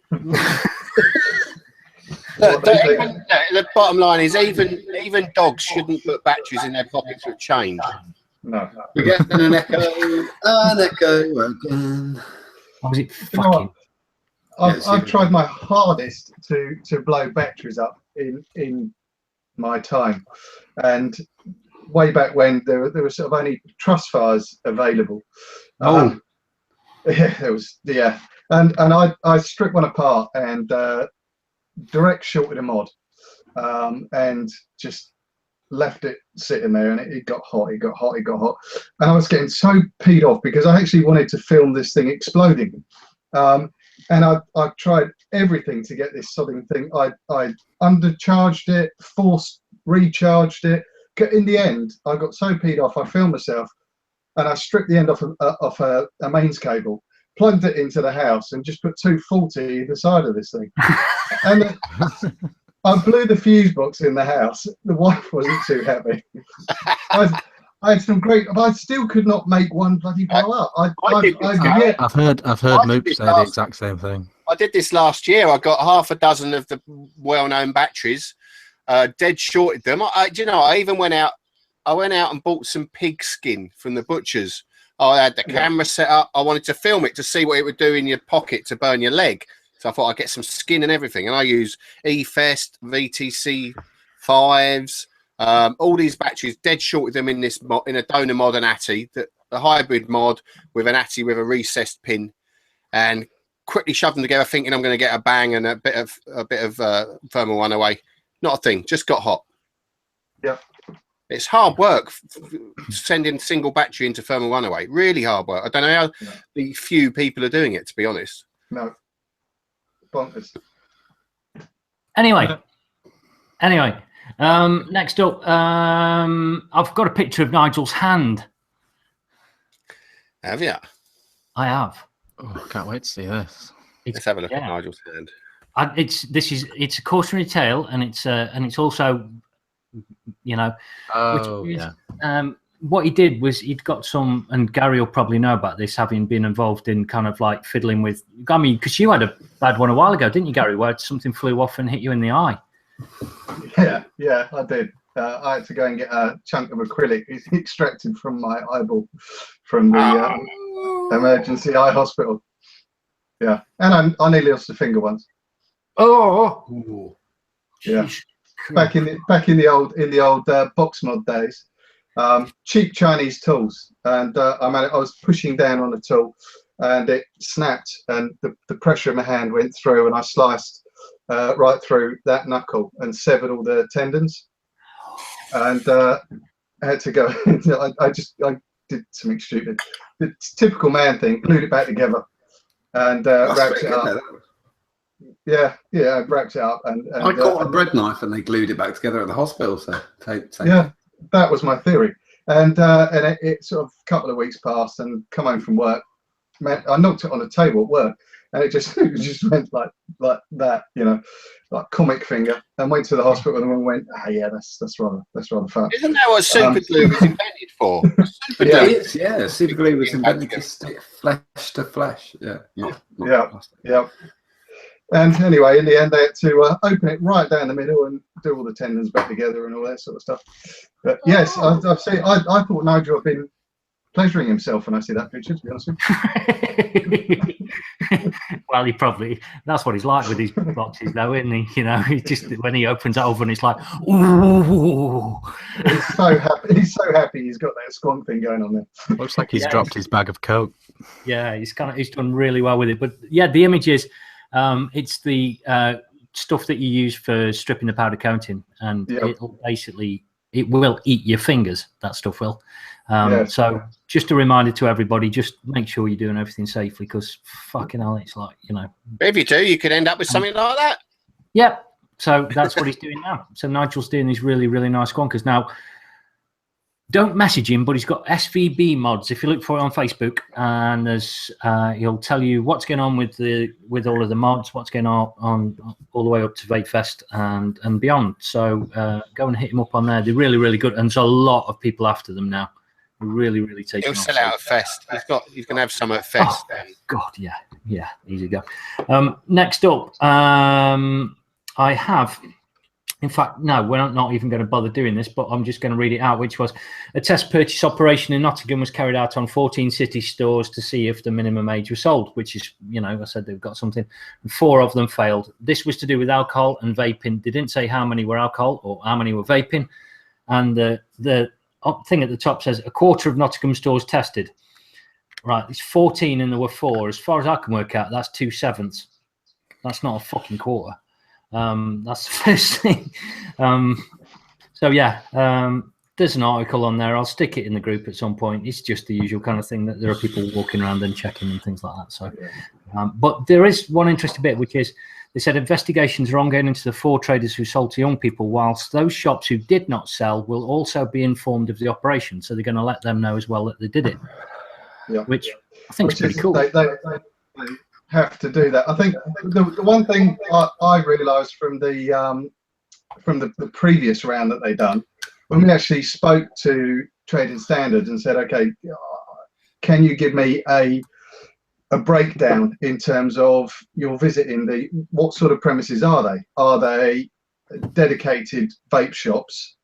The bottom line is even dogs shouldn't put batteries in their pockets with change. No. We're getting an echo again. Or was it fucking? I've tried my hardest to blow batteries up in my time, and way back when there were sort of only truss fires available. Yeah, there was and I stripped one apart and direct shorted a mod, and just left it sitting there, and it got hot. It got hot. And I was getting so peed off because I actually wanted to film this thing exploding. And I tried everything to get this sodding thing. I undercharged it, forced recharged it. In the end, I got so peed off, I filmed myself, and I stripped the end off a mains cable, plugged it into the house, and just put 240 either side of this thing. And I blew the fuse box in the house. The wife wasn't too happy. I had some great, but I still could not make one bloody blow up. I've heard Mooch say the exact same thing. I did this last year. I got half a dozen of the well-known batteries, dead shorted them. I even went out. I went out and bought some pig skin from the butchers. I had the camera set up. I wanted to film it to see what it would do in your pocket to burn your leg. So I thought I'd get some skin and everything. And I use E-Fest, VTC 5s. All these batteries, dead shorted them in a donor mod and ATI, a hybrid mod with an ATI with a recessed pin, and quickly shoved them together, thinking I'm going to get a bang and a bit of thermal runaway. Not a thing, just got hot. Yeah, it's hard work sending single battery into thermal runaway. Really hard work. I don't know how the few people are doing it, to be honest. No, bonkers. Anyway. Next up, I've got a picture of Nigel's hand. Have you? I have. Oh, I can't wait to see this. Let's have a look at Nigel's hand. It's a cautionary tale, and it's also, what he did was he'd got some, and Gary will probably know about this, having been involved in kind of like fiddling with. I mean, because you had a bad one a while ago, didn't you, Gary? Where something flew off and hit you in the eye. Yeah, I did. I had to go and get a chunk of acrylic extracted from my eyeball from the emergency eye hospital. Yeah, and I nearly lost a finger once. Oh, yeah. back in the old box mod days. Cheap Chinese tools, and I was pushing down on a tool, and it snapped, and the pressure of my hand went through, and I sliced right through that knuckle and severed all the tendons, and I had to go. I did something stupid, the typical man thing, glued it back together, and wrapped it up. Yeah, I wrapped it up, and I caught a bread knife, and they glued it back together at the hospital. So yeah, that was my theory. And it sort of a couple of weeks passed, and come home from work, man, I knocked it on a table at work, and it just went like that, like comic finger, and went to the hospital, and went, yeah, that's rather fun. Isn't that what super glue was invented for? Super glue was invented to stick flesh to flesh. Yeah, not plastic. Yeah. And anyway, in the end, they had to open it right down the middle and do all the tendons back together and all that sort of stuff. But yes, I've seen. I thought Nigel had been pleasuring himself when I see that picture, to be honest with you. Well, that's what he's like with his boxes, though, isn't he? He just, when he opens it over, and it's like, ooh. He's so happy. He's so happy. He's got that squonk thing going on there. Looks like he's dropped his bag of coke. Yeah, he's done really well with it. But yeah, the image is. It's the stuff that you use for stripping the powder coating, and it will eat your fingers. That stuff will. So just a reminder to everybody: just make sure you're doing everything safely, because fucking hell, it's like If you do, you could end up with something like that. Yep. So that's what he's doing now. So Nigel's doing these really, really nice squonkers now. Don't message him, but he's got SVB mods. If you look for it on Facebook, and there's he'll tell you what's going on with all of the mods, what's going on all the way up to Vape Fest and beyond. So go and hit him up on there. They're really, really good, and there's a lot of people after them now. Really, really taking. He'll sell out at Fest. He's going to have some at Fest. Oh, God, yeah, easy go. Next up, I have. In fact, no, we're not even going to bother doing this, but I'm just going to read it out, which was a test purchase operation in Nottingham was carried out on 14 city stores to see if the minimum age was sold, which is, I said they've got something. And 4 of them failed. This was to do with alcohol and vaping. They didn't say how many were alcohol or how many were vaping. And the thing at the top says a quarter of Nottingham stores tested. Right, it's 14 and there were 4. As far as I can work out, that's 2/7. That's not a fucking quarter. That's the first thing. So yeah, there's an article on there. I'll stick it in the group at some point. It's just the usual kind of thing that there are people walking around and checking and things like that. So, but there is one interesting bit, which is they said investigations are ongoing into the 4 traders who sold to young people, whilst those shops who did not sell will also be informed of the operation. So they're going to let them know as well that they did it. Yeah, which I think is pretty cool. They have to do that. I think the one thing I realised from the previous round that they done, when we actually spoke to Trading Standards and said, okay, can you give me a breakdown in terms of your visiting what sort of premises are they? Are they dedicated vape shops?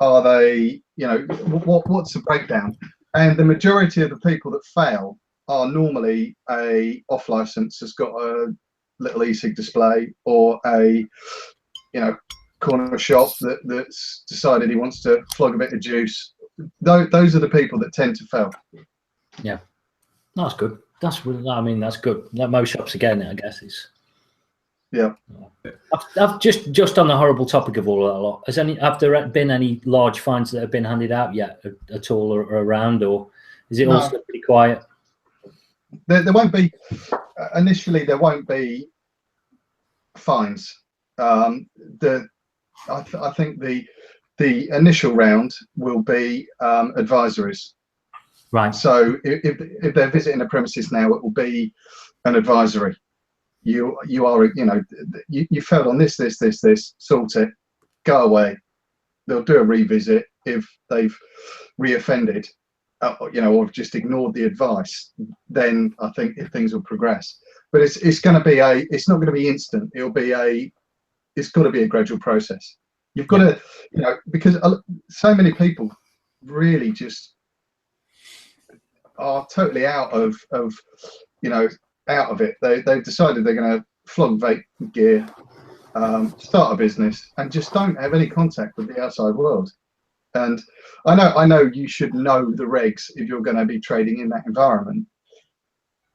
Are they, what's the breakdown? And the majority of the people that fail are normally a off license that's got a little e-cig display, or a corner shop that's decided he wants to flog a bit of juice. Those are the people that tend to fail. Yeah, that's good. That's good. Like most shops again, I guess is. Yeah. I've just on the horrible topic of all of that lot. Have there been any large fines that have been handed out yet at all or around, or is it all still pretty quiet? There won't be initially. There won't be fines. I think the initial round will be advisories. Right. So if they're visiting a premises now, it will be an advisory. You are you failed on this, sort it, go away. They'll do a revisit if they've reoffended. Or just ignored the advice, then I think things will progress. But it's going to be it's not going to be instant. It's got to be a gradual process. You've got to, because so many people really just are totally out of it. They've decided they're going to flog vape gear, start a business, and just don't have any contact with the outside world. And I know you should know the regs if you're going to be trading in that environment,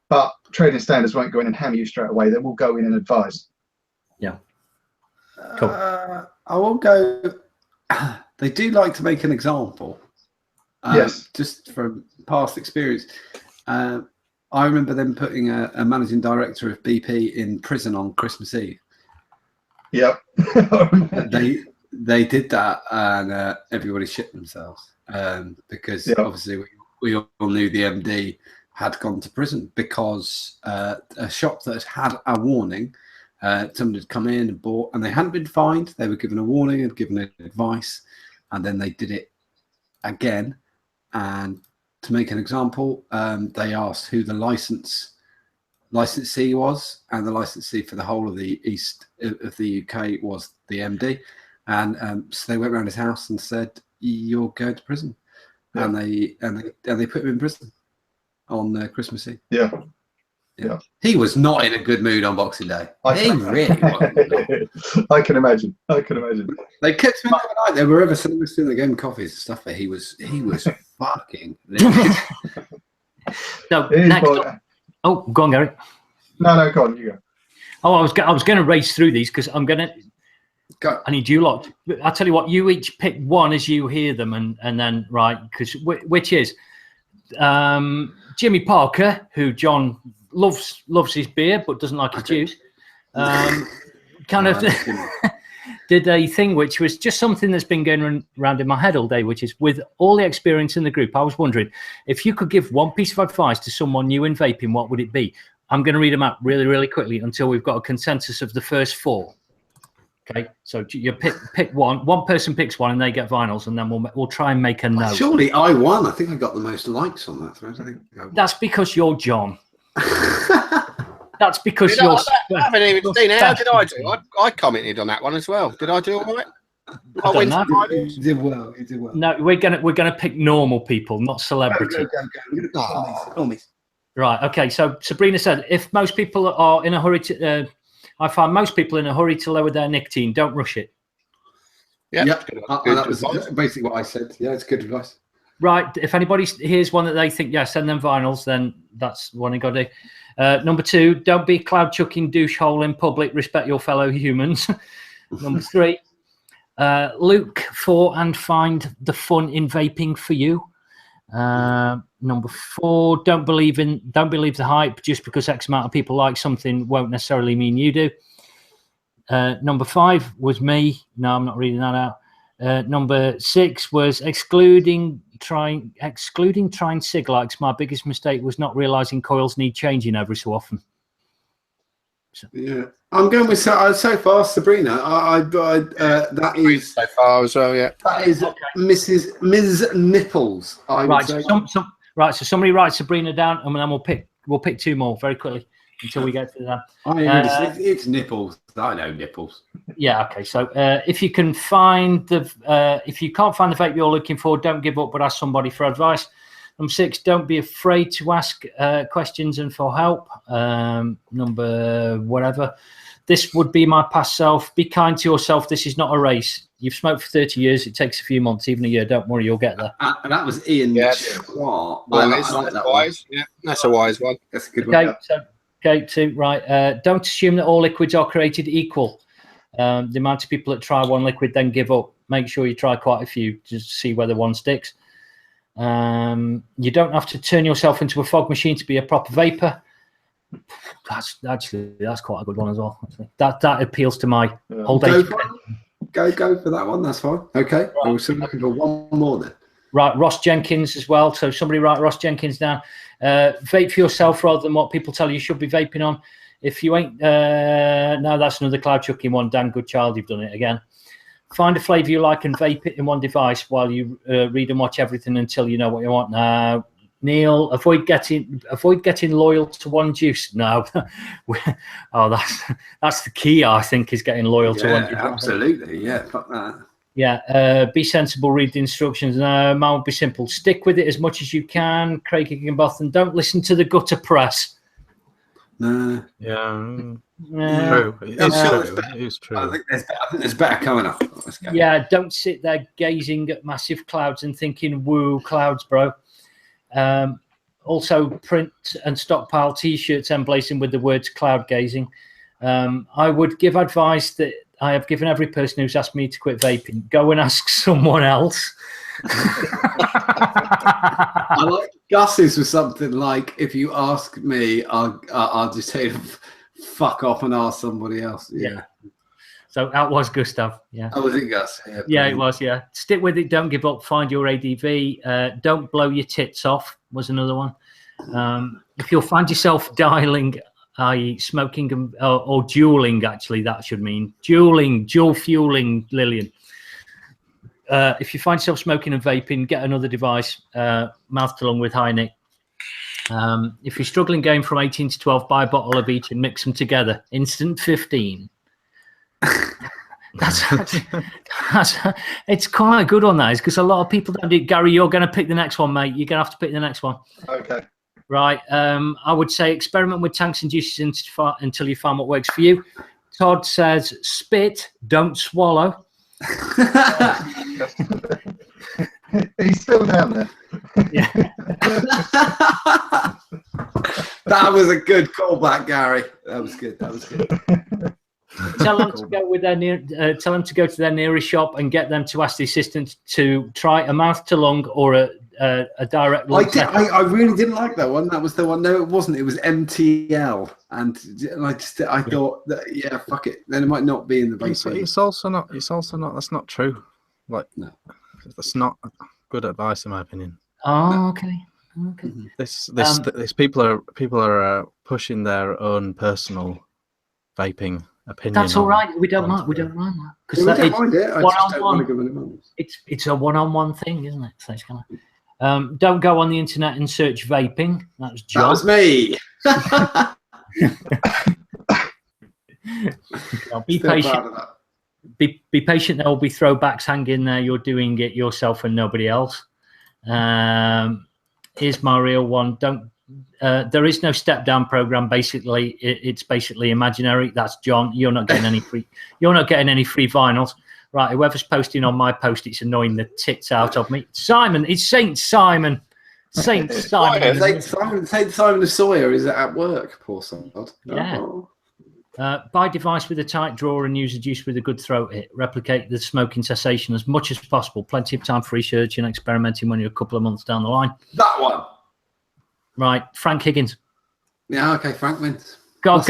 but trading standards won't go in and hammer you straight away. They will go in and advise. Yeah. Cool. I will go. They do like to make an example. Yes. Just from past experience. I remember them putting a managing director of BP in prison on Christmas Eve. Yep. They did that, and everybody shit themselves because obviously we all knew the MD had gone to prison because a shop that had a warning, someone had come in and bought, and they hadn't been fined. They were given a warning and given advice, and then they did it again. And to make an example, they asked who the licensee was, and the licensee for the whole of the east of the UK was the MD. And so they went around his house and said, "You're going to prison," and they put him in prison on Christmas Eve. Yeah. He was not in a good mood on Boxing Day. He really wasn't. I can imagine. They kept him overnight. They were ever so much doing the game coffees and stuff, but he was fucking livid. So next up, go on, Gary. No, go on, you go. Oh, I was going to race through these because I need you lot. I'll tell you what. You each pick one as you hear them, and then right, because which is Jimmy Parker, who John loves his beer but doesn't like his juice. Did a thing which was just something that's been going around in my head all day, which is, with all the experience in the group, I was wondering if you could give one piece of advice to someone new in vaping, what would it be? I'm going to read them out really, really quickly until we've got a consensus of the first four. Okay, so you pick one. One person picks one, and they get vinyls, and then we'll try and make a note. Surely I won. I think I got the most likes on that thread. That's because you're John. That's because you're. I haven't even seen it. How did I do? I commented on that one as well. Did I do all right? You did well. No, we're gonna pick normal people, not celebrity. Go. Right. Okay. So Sabrina said, if most people are in a hurry to, I find most people in a hurry to lower their nicotine. Don't rush it. Yeah. That was basically what I said. Yeah, it's good advice. Right. If anybody hears one that they think, send them vinyls, then that's one you got to do. Number 2, don't be cloud chucking douche hole in public. Respect your fellow humans. Number 3, look for and find the fun in vaping for you. Number 4, don't believe the hype. Just because X amount of people like something won't necessarily mean you do. Number 5 was me. No, I'm not reading that out. Number 6 was excluding trying cig likes. My biggest mistake was not realizing coils need changing every so often. Yeah, I'm going with so far Sabrina. That is so far as well. Yeah, that is Ms. Nipples. Right. So somebody write Sabrina down, and then we'll pick 2 more very quickly until we get to that. It's Nipples. I know Nipples. Yeah. Okay. So if you can't find the vape you're looking for, don't give up, but ask somebody for advice. Number 6, don't be afraid to ask questions and for help. Number whatever. This would be my past self. Be kind to yourself. This is not a race. You've smoked for 30 years. It takes a few months, even a year. Don't worry, you'll get there. And that was Ian. Yeah. Wow. That's wise. Yeah, that's a wise one. That's a good one. Okay, 2, right. Don't assume that all liquids are created equal. The amount of people that try one liquid then give up. Make sure you try quite a few just to see whether one sticks. You don't have to turn yourself into a fog machine to be a proper vapor. That's quite a good one as well. That appeals to my old age. Go for that one. That's fine. Okay, right. We're still looking for one more then. Right, Ross Jenkins as well. So somebody write Ross Jenkins down. Vape for yourself rather than what people tell you should be vaping on. If you ain't, no, that's another cloud chucking one. Dan, good child, you've done it again. Find a flavour you like and vape it in one device while you read and watch everything until you know what you want. Now, Neil, avoid getting loyal to one juice. No, that's the key. I think is getting loyal to one juice. Absolutely, yeah. Fuck that. Yeah, be sensible, read the instructions. No, mine would be simple. Stick with it as much as you can. Craig Higginbotham, don't listen to the gutter press. No. Yeah. Yeah. True. I'm sure It's true. I think there's better coming up. Let's go. Yeah, don't sit there gazing at massive clouds and thinking, woo, clouds, bro. Also, print and stockpile T-shirts emblazoned with the words cloud gazing. I would give advice that I have given every person who's asked me to quit vaping. Go and ask someone else. I like Gus's was something like, if you ask me, I'll just tell you to fuck off and ask somebody else. Yeah. So that was Gustav. Yeah. Oh, was it Gus? Yeah, it was. Yeah. Stick with it. Don't give up. Find your ADV. Don't blow your tits off was another one. If you'll find yourself dialing, i.e. smoking or dueling, actually, that should mean dual fueling, Lillian. If you find yourself smoking and vaping, get another device, mouth to lung with high nic. If you're struggling going from 18 to 12, buy a bottle of each and mix them together. Instant 15. That's it's quite a good one, that is, because a lot of people don't do it. Gary, you're going to pick the next one, mate. You're going to have to pick the next one. Okay. Right. I would say experiment with tanks and juices until you find what works for you. Todd says spit, don't swallow. He's still down there. Yeah. That was a good callback, Gary. That was good. Tell them to go with tell them to go to their nearest shop and get them to ask the assistant to try a mouth to lung or a direct lung. I really didn't like that one. That was the one. No, it wasn't. It was MTL, and I thought that fuck it. Then it might not be in the base. It's also not. That's not true. Like no, that's not good advice in my opinion. Oh, no. Okay. This people are pushing their own personal vaping opinion. That's all right. We don't mind. We don't mind that because it's a one-on-one thing, isn't it? So it's kind of don't go on the internet and search vaping. That was John. That was me. Be patient. Be patient. There will be throwbacks. Hang in there. You're doing it yourself and nobody else. Here's my real one. There is no step down program. Basically, it's basically imaginary. That's John. You're not getting any free. You're not getting any free vinyls, right? Whoever's posting on my post, it's annoying the tits out of me. Simon, it's Saint Simon. Saint Simon. Saint Simon of Sawyer is at work. Poor sod. Yeah. Oh. Buy a device with a tight drawer and use a juice with a good throat hit. Replicate the smoking cessation as much as possible. Plenty of time for research and experimenting when you're a couple of months down the line. That one. Right, Frank Higgins. Yeah, okay, Frank wins. Go.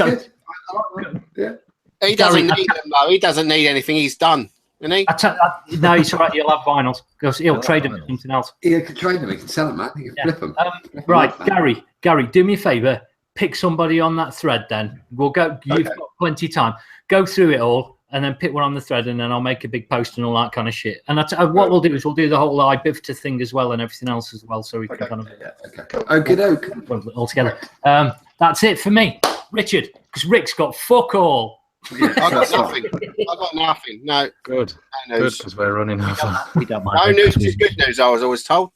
Yeah. He doesn't need them, though. He doesn't need anything. He's done, isn't he? No, it's all right. You'll have vinyls because he'll trade them for something else. He can trade them. He can sell them, man. He can flip them. Right, Gary, do me a favour. Pick somebody on that thread. Then we'll go. You've got plenty of time. Go through it all and then pick one on the thread, and then I'll make a big post and all that kind of shit. And what we'll do is we'll do the whole IBIVTA thing as well and everything else as well, so we can kind of Okey-doke. all together. That's it for me, Richard, because Rick's got fuck all. Yeah, I got nothing. No. Good. No news. Good, because we're running over. We don't mind. No news is good news, I was always told.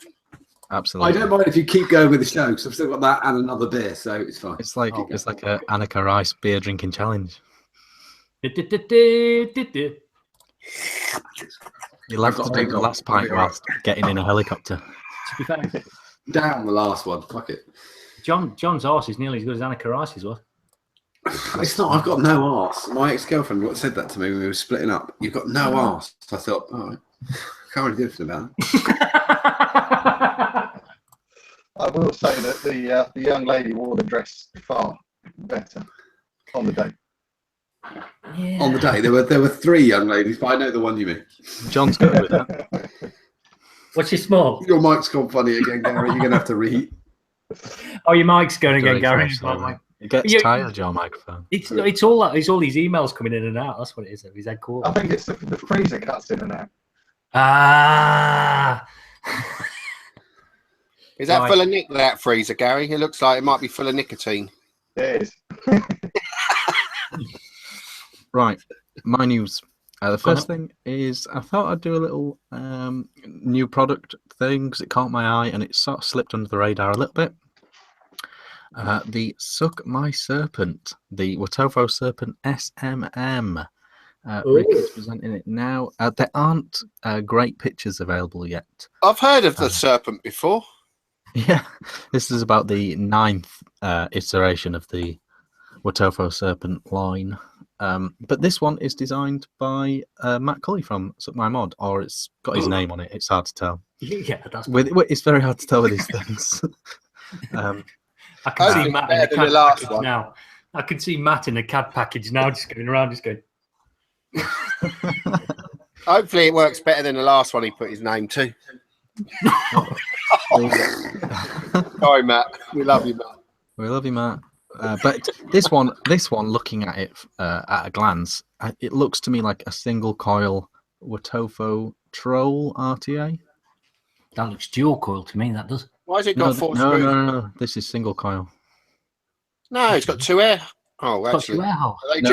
Absolutely. I don't mind if you keep going with the show because I've still got that and another beer, so it's fine. It's like a Annika Rice beer drinking challenge. You'll have to do the last pint whilst getting in a helicopter. To be fair, Down the last one. Fuck it. John's arse is nearly as good as Annika Rice's was. It's not. I've got no arse. My ex-girlfriend said that to me when we were splitting up. You've got no arse. So I thought, all right, can't really do anything about it. I will say that the young lady wore the dress far better on the day. Yeah. On the day, there were three young ladies, but I know the one you mean. John's good with that. What's your small? Your mic's gone funny again, Gary. You're gonna have to reheat. Oh, your mic's going again, Gary. It gets tired, your microphone. It's all these emails coming in and out. That's what it is. Is that cool? I think it's the freezer cuts in and out. Ah. Is that full of nick, that freezer, Gary? It looks like it might be full of nicotine. It is. Right, my news. The first thing is I thought I'd do a little new product thing because it caught my eye and it sort of slipped under the radar a little bit. The Suck My Serpent, the Watofo Serpent SMM. Rick is presenting it now. There aren't great pictures available yet. I've heard of the serpent before. Yeah, this is about the 9th iteration of the Watofo Serpent line. But this one is designed by Matt Cully from Suck My Mod, or it's got his name on it. It's hard to tell. Yeah, that's It's very hard to tell with these things. I can see Matt in the the CAD last package one. now. I can see Matt in the CAD package now, just going around, just going. Hopefully, it works better than the last one he put his name to. Sorry, Matt. We love you, Matt. We love you, Matt. But this one, looking at it at a glance, it looks to me like a single coil Watofo Troll RTA. That looks dual coil to me. That does. Why has it got four screws? No. This is single coil. No, it's got 2 air. Oh, Got actually. two air holes. It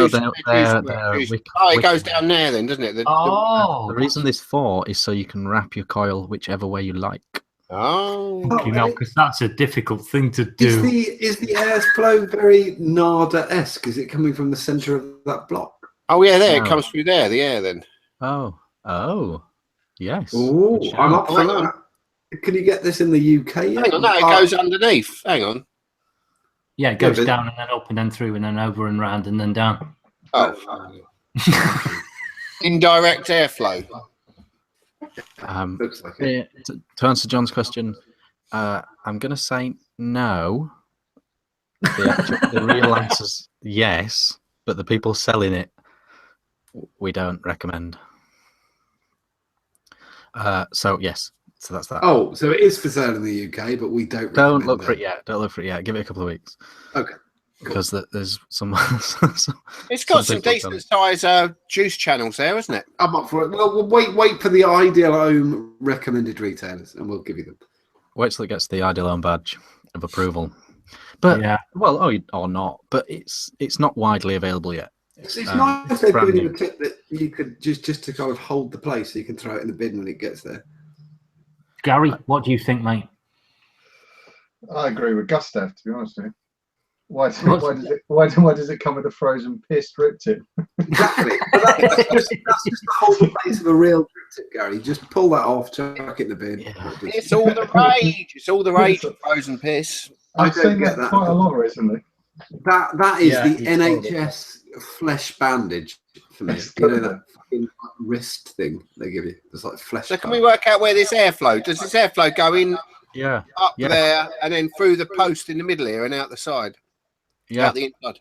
goes down there then, doesn't it? The reason there's 4 is so you can wrap your coil whichever way you like. You know, because that's a difficult thing to do. Is the airflow very Narda-esque? Is it coming from the centre of that block? Oh, yeah, there. No. It comes through there, the air then. Oh, yes. Oh, Good I'm shout. up for that. Can you get this in the UK yet? Hang on, no, it goes underneath. Hang on. Yeah, it goes but- down and then up and then through and then over and round and then down. Oh, indirect airflow. Looks like it. To answer John's question, I'm going to say no. The real answer's yes, but the people selling it, we don't recommend. So yes, so that's that. Oh, so it is for sale in the UK, but we don't. Don't look recommend for it yet. Don't look for it yet. Give it a couple of weeks. Okay. Because there's some. It's got some people decent size juice channels there, isn't it? I'm up for it. Well, we'll wait for the ideal home recommended retailers, and we'll give you them. Wait till it gets the ideal own badge of approval. But Yeah. well, or not. But it's not widely available yet. It's Um, nice it's they've brand given you new. a tip that you could just to kind of hold the place, so you can throw it in the bin when it gets there. Gary, what do you think, mate? I agree with Gustav, to be honest with you. Why does it come with a frozen piss drip tip? Exactly. But that's just to hold the place of a real drip tip, Gary. Just pull that off, chuck it in the bin. Yeah. It's all the rage. It's all the rage of frozen piss. I've don't seen get that that. quite a lot recently. That is Yeah, the he's told NHS flesh bandage for me. It's You know good. that fucking wrist thing they give you? It's like flesh. So can we work out where this airflow? Does this airflow go in Yeah. up Yeah. there and then through the post in the middle here and out the side? Yeah. Out the inside.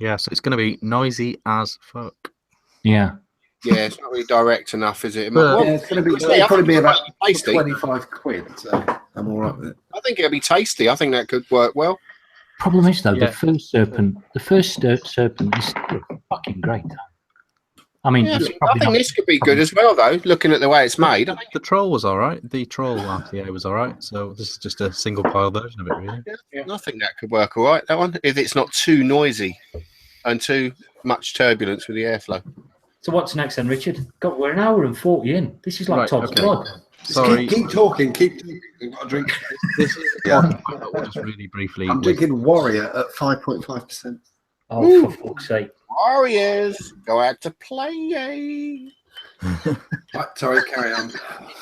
Yeah. So it's going to be noisy as fuck. Yeah. Yeah, it's not really direct enough, is it? But- Yeah, it's going to be See, I probably think be it's about quite tasty. 25 quid. So I'm all right with it. I think it'll be tasty. I think that could work well. Problem is though, Yeah. the first serpent is still fucking great. I mean, Yeah, it's I probably think not- this could be good as well, though. Looking at the way it's made, The troll was all right. The troll RTA was all right. So this is just a single coil version of it, really. I think that could work all right. That one, if it's not too noisy and too much turbulence with the airflow. So what's next then, Richard? God, we're an hour and 40 in. This is like Right, Todd's okay. Blood. Sorry. Keep talking. We've got a drink. This is Yeah. just really briefly. I'm drinking Warrior at 5.5%. Oh, for fuck's sake. Warriors, go out to play. Right, sorry, carry on.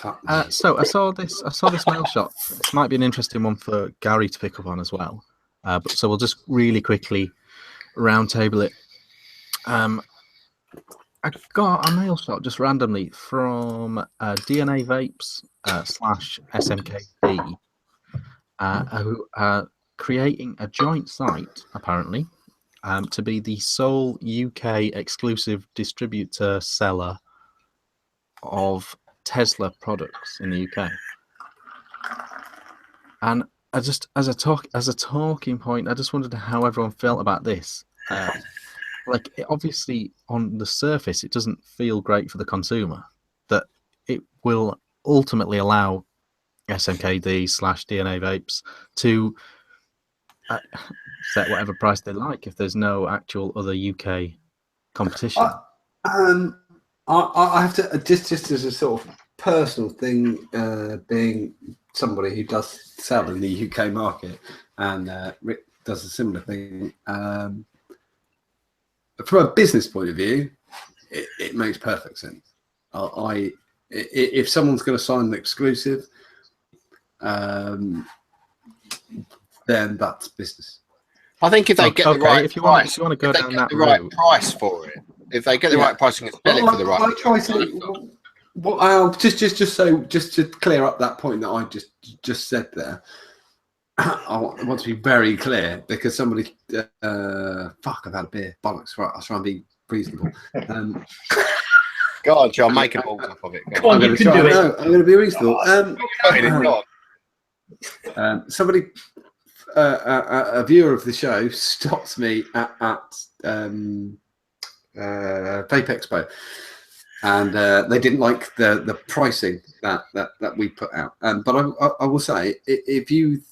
Fuck. So I saw this mail shot. This might be an interesting one for Gary to pick up on as well. But so we'll just really quickly roundtable it. I got a mail shot just randomly from DNA Vapes / SMKD, who are creating a joint site apparently to be the sole UK exclusive distributor seller of Tesla products in the UK. And I just, as a talking point, I just wondered how everyone felt about this. Like, obviously, on the surface, it doesn't feel great for the consumer that it will ultimately allow SMKD / DNA Vapes to set whatever price they like if there's no actual other UK competition. I have to just as a sort of personal thing, being somebody who does sell in the UK market, and Rick does a similar thing. From a business point of view, it makes perfect sense. If someone's going to sign an exclusive, then that's business. I think if they get the right if you price, want to go down that the right route, price for it, if they get the right pricing and sell it for the right, I try to. Well, I'll just to clear up that point that I just said there. I want to be very clear because somebody, I've had a beer, bollocks. Right, I'll try and be reasonable. Go on, John, make a ball up of it. Go on, you can do it. No, I'm going to be reasonable. Somebody, a viewer of the show, stopped me at Vape Expo, and they didn't like the pricing that we put out. But I will say, if you,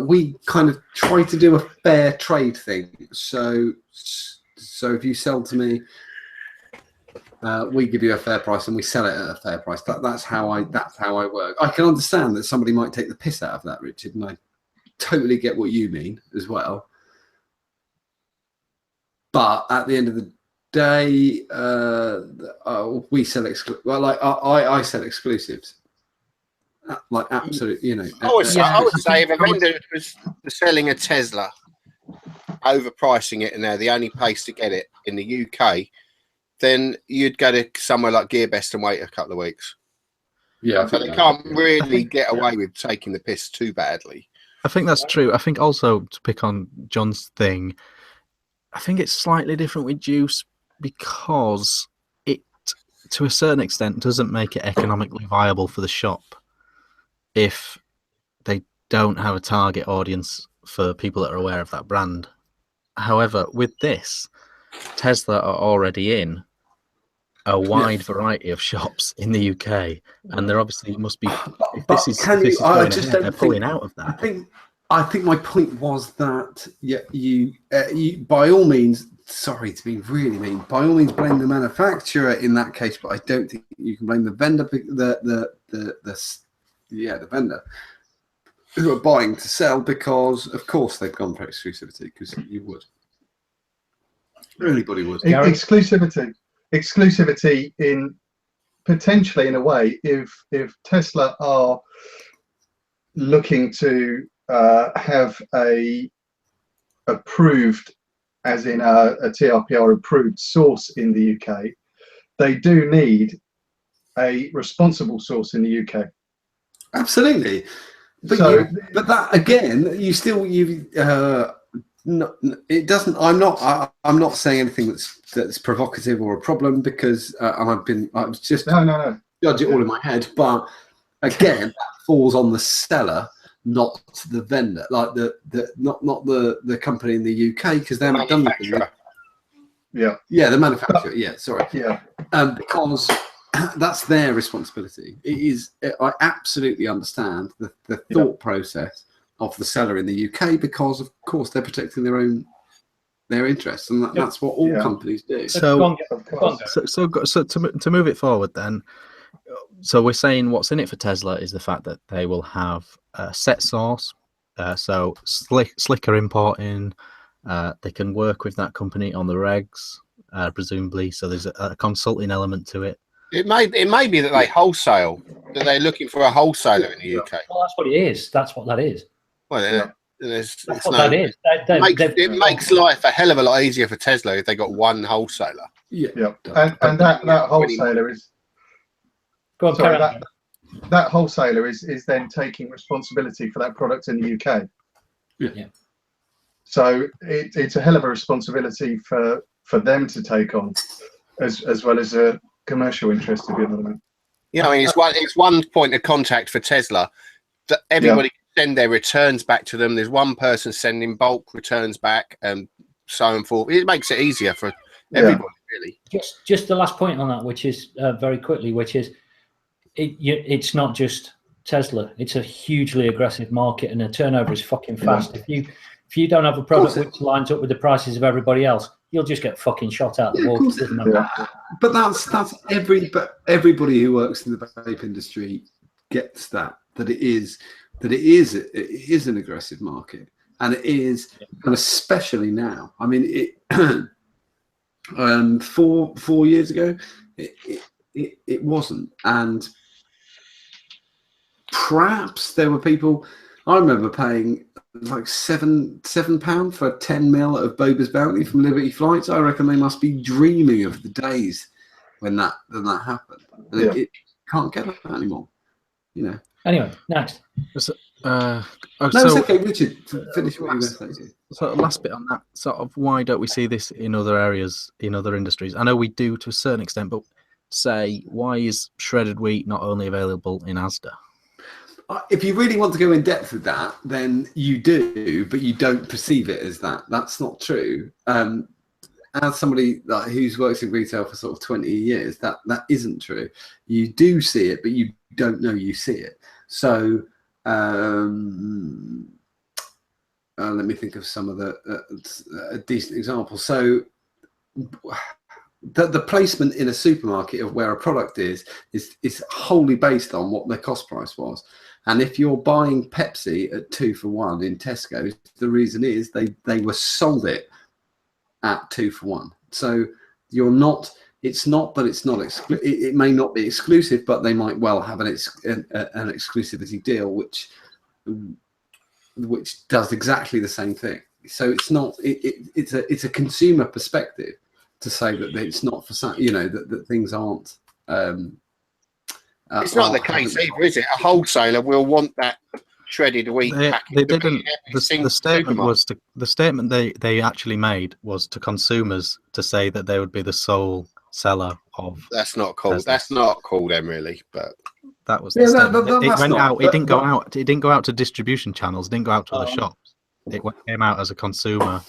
we kind of try to do a fair trade thing. So if you sell to me, we give you a fair price and we sell it at a fair price. That's how I work. I can understand that somebody might take the piss out of that, Richard, and I totally get what you mean as well. But at the end of the day, we sell I sell exclusives. Like absolutely, you know. I would say if a vendor was selling a Tesla, overpricing it, and they're the only place to get it in the UK, then you'd go to somewhere like GearBest and wait a couple of weeks. Yeah, so they can't really get away with taking the piss too badly. I think that's true. I think also, to pick on John's thing, I think it's slightly different with juice because it, to a certain extent, doesn't make it economically viable for the shop if they don't have a target audience for people that are aware of that brand. However, with this, Tesla are already in a wide variety of shops in the UK, and there obviously must be. If this is going ahead, they're pulling out of that. I think my point was that you by all means, sorry to be really mean, by all means blame the manufacturer in that case, but I don't think you can blame the vendor, the vendor who are buying to sell, because of course they've gone for exclusivity, because you would. Anybody would. Exclusivity in potentially, in a way, if Tesla are looking to have a approved, as in a TRPR approved source in the UK, they do need a responsible source in the UK. Absolutely, but but that again, no, it doesn't. I'm not saying anything that's provocative or a problem, because I was just judge it all in my head. But again, that falls on the seller, not the vendor, like not the company in the UK, because they haven't done anything. Yeah, the manufacturer. Yeah, sorry. Yeah, because that's their responsibility. It is. I absolutely understand the thought process of the seller in the UK, because of course they're protecting their interests, and that's what all companies do. So to move it forward then, so we're saying what's in it for Tesla is the fact that they will have a set source, so slicker importing, they can work with that company on the regs, presumably, so there's a consulting element to it. It may be that they wholesale, that they're looking for a wholesaler in the UK. Well, that's what it is. That's what that is. Well, it makes life a hell of a lot easier for Tesla if they got one wholesaler. Yeah. And that wholesaler is. Go on, sorry, that wholesaler is then taking responsibility for that product in the UK. Yeah. So it's a hell of a responsibility for them to take on, as well as a commercial interest, if you know what I mean. Yeah, I mean, it's one point of contact for Tesla that everybody can send their returns back to them. There's one person sending bulk returns back, and so on forth. It makes it easier for everybody, really. Just the last point on that, which is very quickly, which is it's not just Tesla. It's a hugely aggressive market, and the turnover is fucking fast. If you don't have a product which lines up with the prices of everybody else, you'll just get fucking shot out the wall. But that's everybody who works in the vape industry gets that it is that it is an aggressive market, and it is, and especially now. I mean, it 4 years ago, it wasn't, and perhaps there were people. I remember paying like £7 for 10 mil of Boba's Bounty from Liberty Flights. I reckon they must be dreaming of the days when that happened. And it can't get that anymore, you know. Anyway, next. It's okay, Richard. Finish what you were going to say. So last bit on that, sort of, why don't we see this in other areas, in other industries? I know we do to a certain extent, but say, why is shredded wheat not only available in Asda? If you really want to go in depth with that, then you do, but you don't perceive it as that. That's not true. As somebody who's worked in retail for sort of 20 years, that isn't true. You do see it, but you don't know you see it. So let me think of some of the decent examples. So the placement in a supermarket of where a product is wholly based on what their cost price was. And if you're buying Pepsi at 2 for 1 in Tesco's, the reason is they were sold it at 2 for 1. So you're not. It's not that it's not it may not be exclusive, but they might well have an exclusivity deal, which does exactly the same thing. So it's not. It's a consumer perspective to say that it's not for some. You know that things aren't. It's not the case either, is it? A wholesaler will want that shredded wheat packet. They didn't. The statement was the statement they actually made was to consumers to say that they would be the sole seller of. That's not cool. Tesla. That's not cool, then, really. But that was the statement. It went out. It didn't go out. It didn't go out to distribution channels. It didn't go out to other shops. It came out as a consumer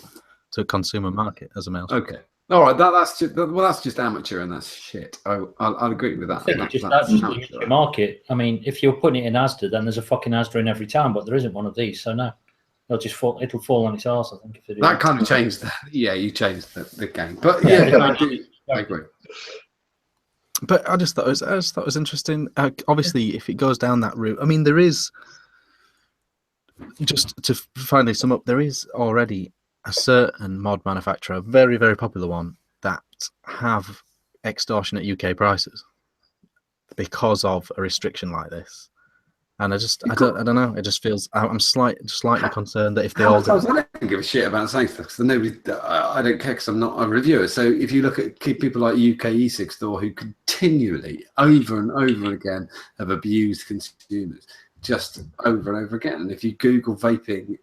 to a consumer market as a mail. Okay. All right, that's just amateur, and that's shit. I'll agree with that. That's just the market. I mean, if you're putting it in Asda, then there's a fucking Asda in every town, but there isn't one of these, so no, it'll fall on its arse. I think if they do that kind of changed. You changed the game, but I agree. But I just thought it was interesting. Obviously, if it goes down that route, I mean, there is, just to finally sum up, there is already a certain mod manufacturer, a very, very popular one, that have extortionate UK prices because of a restriction like this. And I don't know. It just feels I'm slightly concerned that if they all do, I don't give a shit about saying stuff because I don't care because I'm not a reviewer. So if you look at people like UK e-cig store who continually over and over again have abused consumers just over and over again, and if you Google vaping.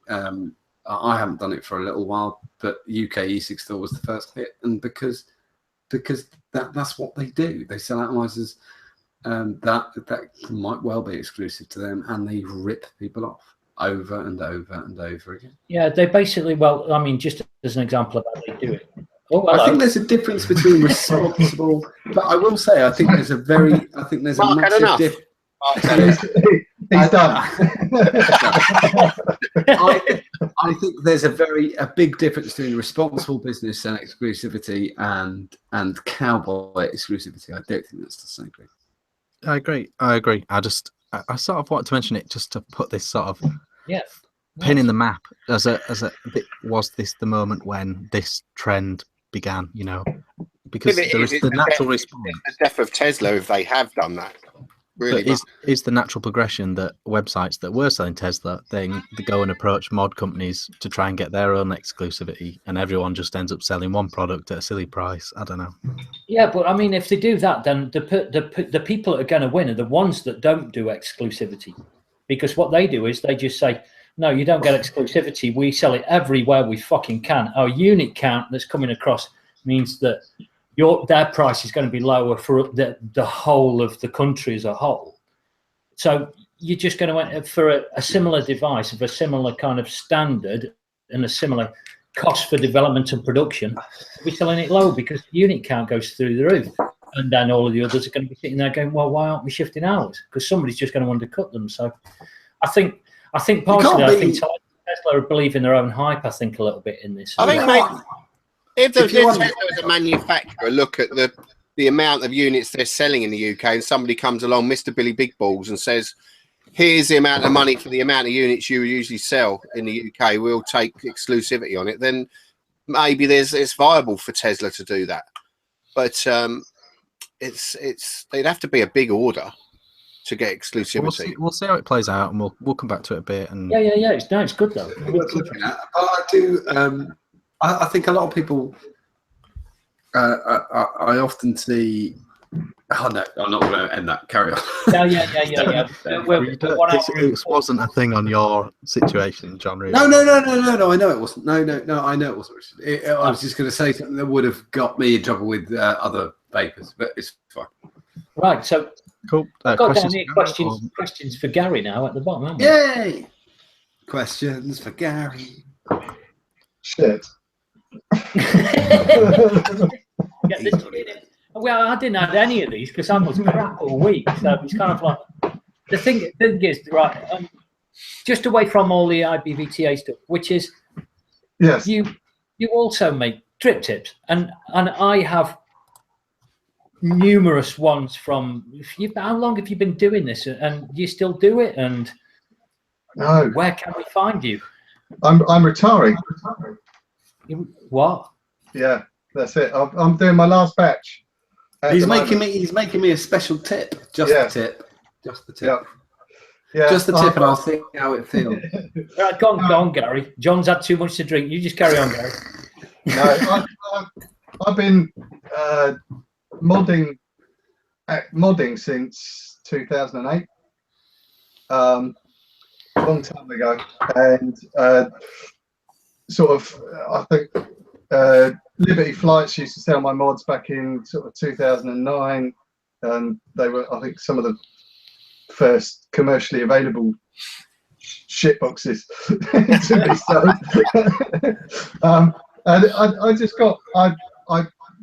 I haven't done it for a little while, but UK e-cig store was the first hit, and because that's what they do. They sell atomizers that might well be exclusive to them, and they rip people off over and over and over again. Yeah, they basically. Well, I mean, just as an example of how they do it. I think there's a difference between responsible, but I will say I think there's a massive difference. He's done. I think there's a big difference between responsible business and exclusivity and cowboy exclusivity. I don't think that's the same thing. I agree. I sort of wanted to mention it just to put this sort of pin in the map as a bit. Was this the moment when this trend began? You know, because there is the natural response. The death of Tesla, if they have done that. Really, but is the natural progression that websites that were selling Tesla then they go and approach mod companies to try and get their own exclusivity, and everyone just ends up selling one product at a silly price? I don't know. Yeah, but I mean, if they do that, then the people that are going to win are the ones that don't do exclusivity, because what they do is they just say, no, you don't get exclusivity. We sell it everywhere we fucking can. Our unit count that's coming across means that their price is going to be lower for the whole of the country as a whole. So you're just going to for a similar device of a similar kind of standard and a similar cost for development and production, we're selling it low because the unit count goes through the roof. And then all of the others are going to be sitting there going, well, why aren't we shifting hours? Because somebody's just going to undercut them. So I think partially, I think Tesla believe in their own hype, I think, a little bit in this. I think, mate, if Tesla as a manufacturer look at the amount of units they're selling in the UK and somebody comes along, Mr. Billy Big Balls, and says, here's the amount of money for the amount of units you usually sell in the UK, we'll take exclusivity on it, then maybe it's viable for Tesla to do that. But they'd have to be a big order to get exclusivity. We'll see how it plays out, and we'll come back to it a bit. And Yeah. It's good though. Worth looking at. I do. I think a lot of people. I often see. Oh no, I'm not going to end that. Carry on. Yeah. It wasn't a thing on your situation, John. Really. No. I know it wasn't. No. I know it wasn't. I was just going to say something that would have got me in trouble with other vapers, but it's fine. Right. So cool. I've got down here questions for Gary now at the bottom, haven't we? Yay! Questions for Gary. Shit. Well, I didn't add any of these because I was crap all week. So it's kind of like the thing is right. Just away from all the IBVTA stuff, which is yes, you also make drip tips, and I have numerous ones from. How long have you been doing this, and do you still do it? And no, where can we find you? I'm retiring. What? Yeah, that's it. I'm doing my last batch. He's making me a special tip. Just the tip. Just the tip. Yeah. Just the tip, and I'll see how it feels. Right, go on, Gary. John's had too much to drink. You just carry on, Gary. No, I've been modding since 2008. A long time ago, and sort of I think Liberty Flights used to sell my mods back in sort of 2009, and they were, I think, some of the first commercially available shit boxes to be sold. And I just got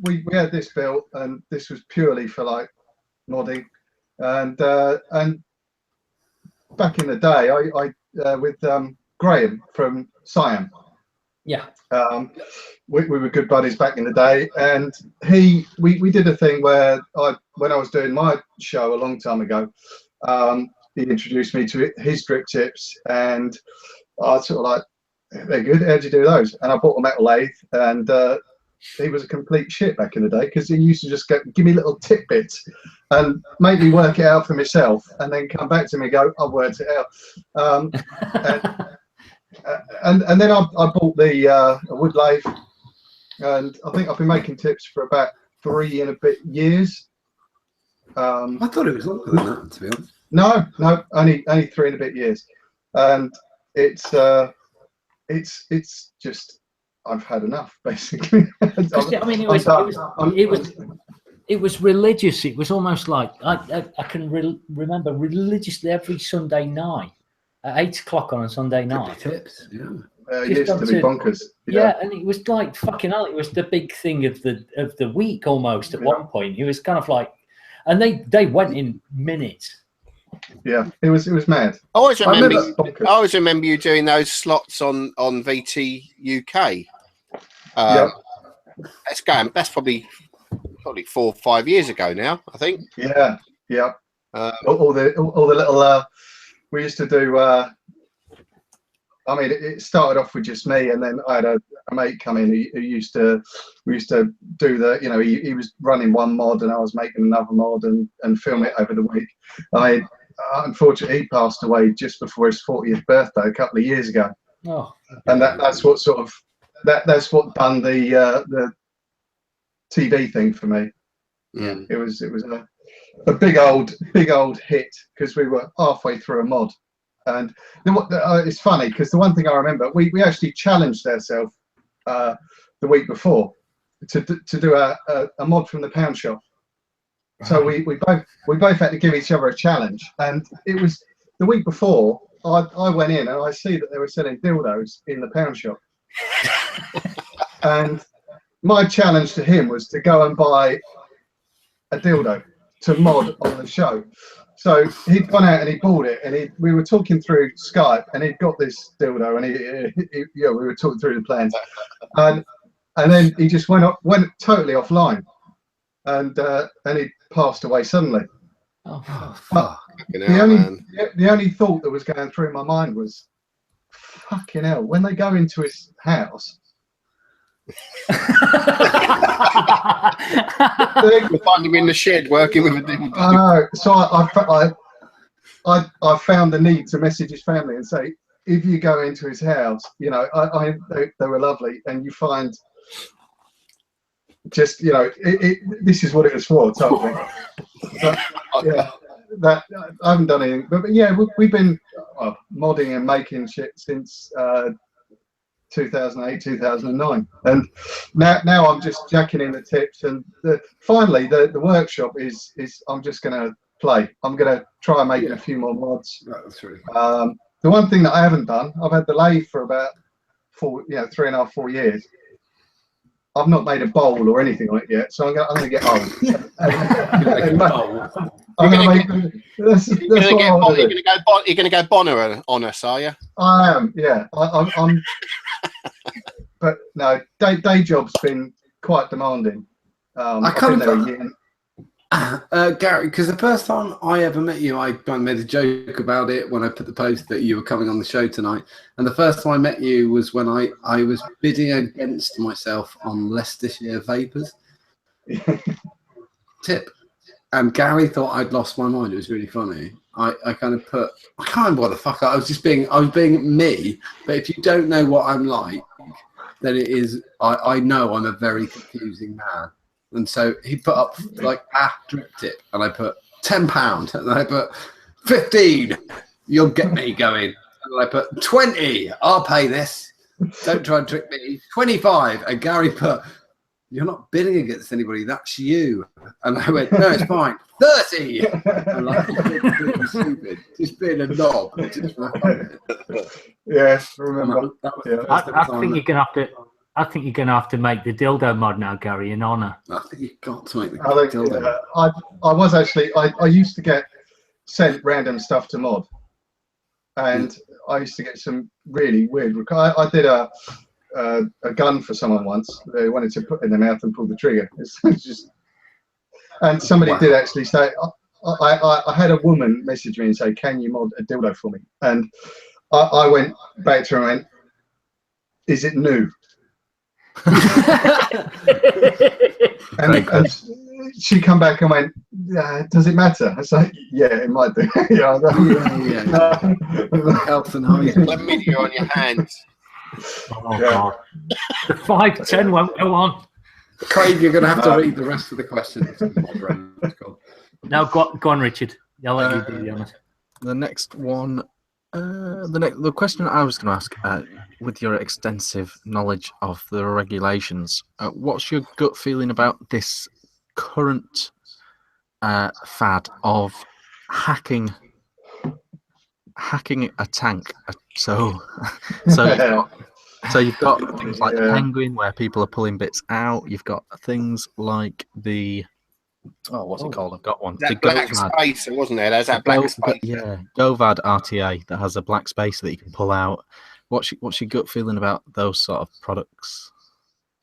we had this built, and this was purely for like modding, and back in the day, I with Graham from Siam. Yeah. We were good buddies back in the day, and we did a thing where when I was doing my show a long time ago, he introduced me to his drip tips, and I was sort of like, they're good, how'd you do those? And I bought a metal lathe, and he was a complete shit back in the day, because he used to just give me little tidbits and make me work it out for myself, and then come back to me and go, I've worked it out. And then I bought the wood lathe, and I think I've been making tips for about 3 and a bit years. I thought it was longer than that, to be honest. No, only 3 and a bit years, and it's just I've had enough, basically. I mean, it was religious. It was almost like I can remember religiously every Sunday night at 8 o'clock on a Sunday night. Tips, yeah. It used to be bonkers. Yeah, and it was like fucking hell. It was the big thing of the week almost at one point. It was kind of like, and they went in minutes. Yeah, it was mad. I always remember you doing those slots on VT UK. That's probably 4 or 5 years ago now, I think. Yeah. All the little we used to do. I mean, it started off with just me, and then I had a mate come in who we used to do the, you know, he was running one mod and I was making another mod and film it over the week. Unfortunately, he passed away just before his 40th birthday a couple of years ago. Oh. And that's what sort of that's what done the TV thing for me. Yeah. It was a big old hit, because we were halfway through a mod. And it's funny, because the one thing I remember, we actually challenged ourselves the week before to do a mod from the pound shop. So we both had to give each other a challenge, and it was the week before. I went in and I see that they were selling dildos in the pound shop, and my challenge to him was to go and buy a dildo to mod on the show. So he'd gone out and he bought it, and we were talking through Skype, and he'd got this dildo, and we were talking through the plans, and then he just went totally offline, and he passed away suddenly. Oh, the the only thought that was going through my mind was, fucking hell, when they go into his house, You'll find him in the shed working with a dildo. I know. So I found the need to message his family and say, if you go into his house, you know, they were lovely, and you find just, you know, this is what it was for, type of thing. But, yeah, that I haven't done anything, but yeah, we've been modding and making shit since 2008, 2009, and now I'm just jacking in the tips, and finally the workshop is I'm just gonna play. I'm gonna try and make a few more mods. That's really the one thing that I haven't done, I've had the lathe for about 3.5, 4 years. I've not made a bowl or anything on it yet, so I'm gonna get old. You're gonna go Bonner on us, are you? I am, yeah. I'm but no, day job's been quite demanding. I kind of Gary, because the first time I ever met you, I made a joke about it when I put the post that you were coming on the show tonight. And the first time I met you was when I was bidding against myself on Leicestershire Vapers. Tip. And Gary thought I'd lost my mind. It was really funny. I kind of put, I can't remember what the fuck, I was being me. But if you don't know what I'm like, then it is, I know I'm a very confusing man. And so he put up like drip tip, and I put £10, and I put 15. You'll get me going. And I put 20. I'll pay this. Don't try and trick me. 25. And Gary put, you're not bidding against anybody. That's you. And I went, no, it's fine. 30. And like, stupid, just being a knob. Yeah, remember. I think you're gonna have to. I think you're going to have to make the dildo mod now, Gary, in honour. I think you've got to make the dildo. I was actually, I used to get sent random stuff to mod. And I used to get some really weird, I did a gun for someone once. They wanted to put it in their mouth and pull the trigger. It's just, and somebody did actually say, I had a woman message me and say, can you mod a dildo for me? And I went back to her and went, is it new? and she come back and went, does it matter? I was like, yeah, it might do. Helps and high. Let me video on your hands. Oh God, the 5-10 won't go on. Craig, you're going to have to read the rest of the questions. No, go on, Richard. I'll let you do the honors. The next one. The question I was going to ask, with your extensive knowledge of the regulations, what's your gut feeling about this current fad of hacking a tank? So you've got things like the Penguin, where people are pulling bits out. You've got things like the what's it called? I've got one. That black spacer, wasn't there? There's that black spacer. Yeah, Govad RTA that has a black spacer that you can pull out. What's your gut feeling about those sort of products?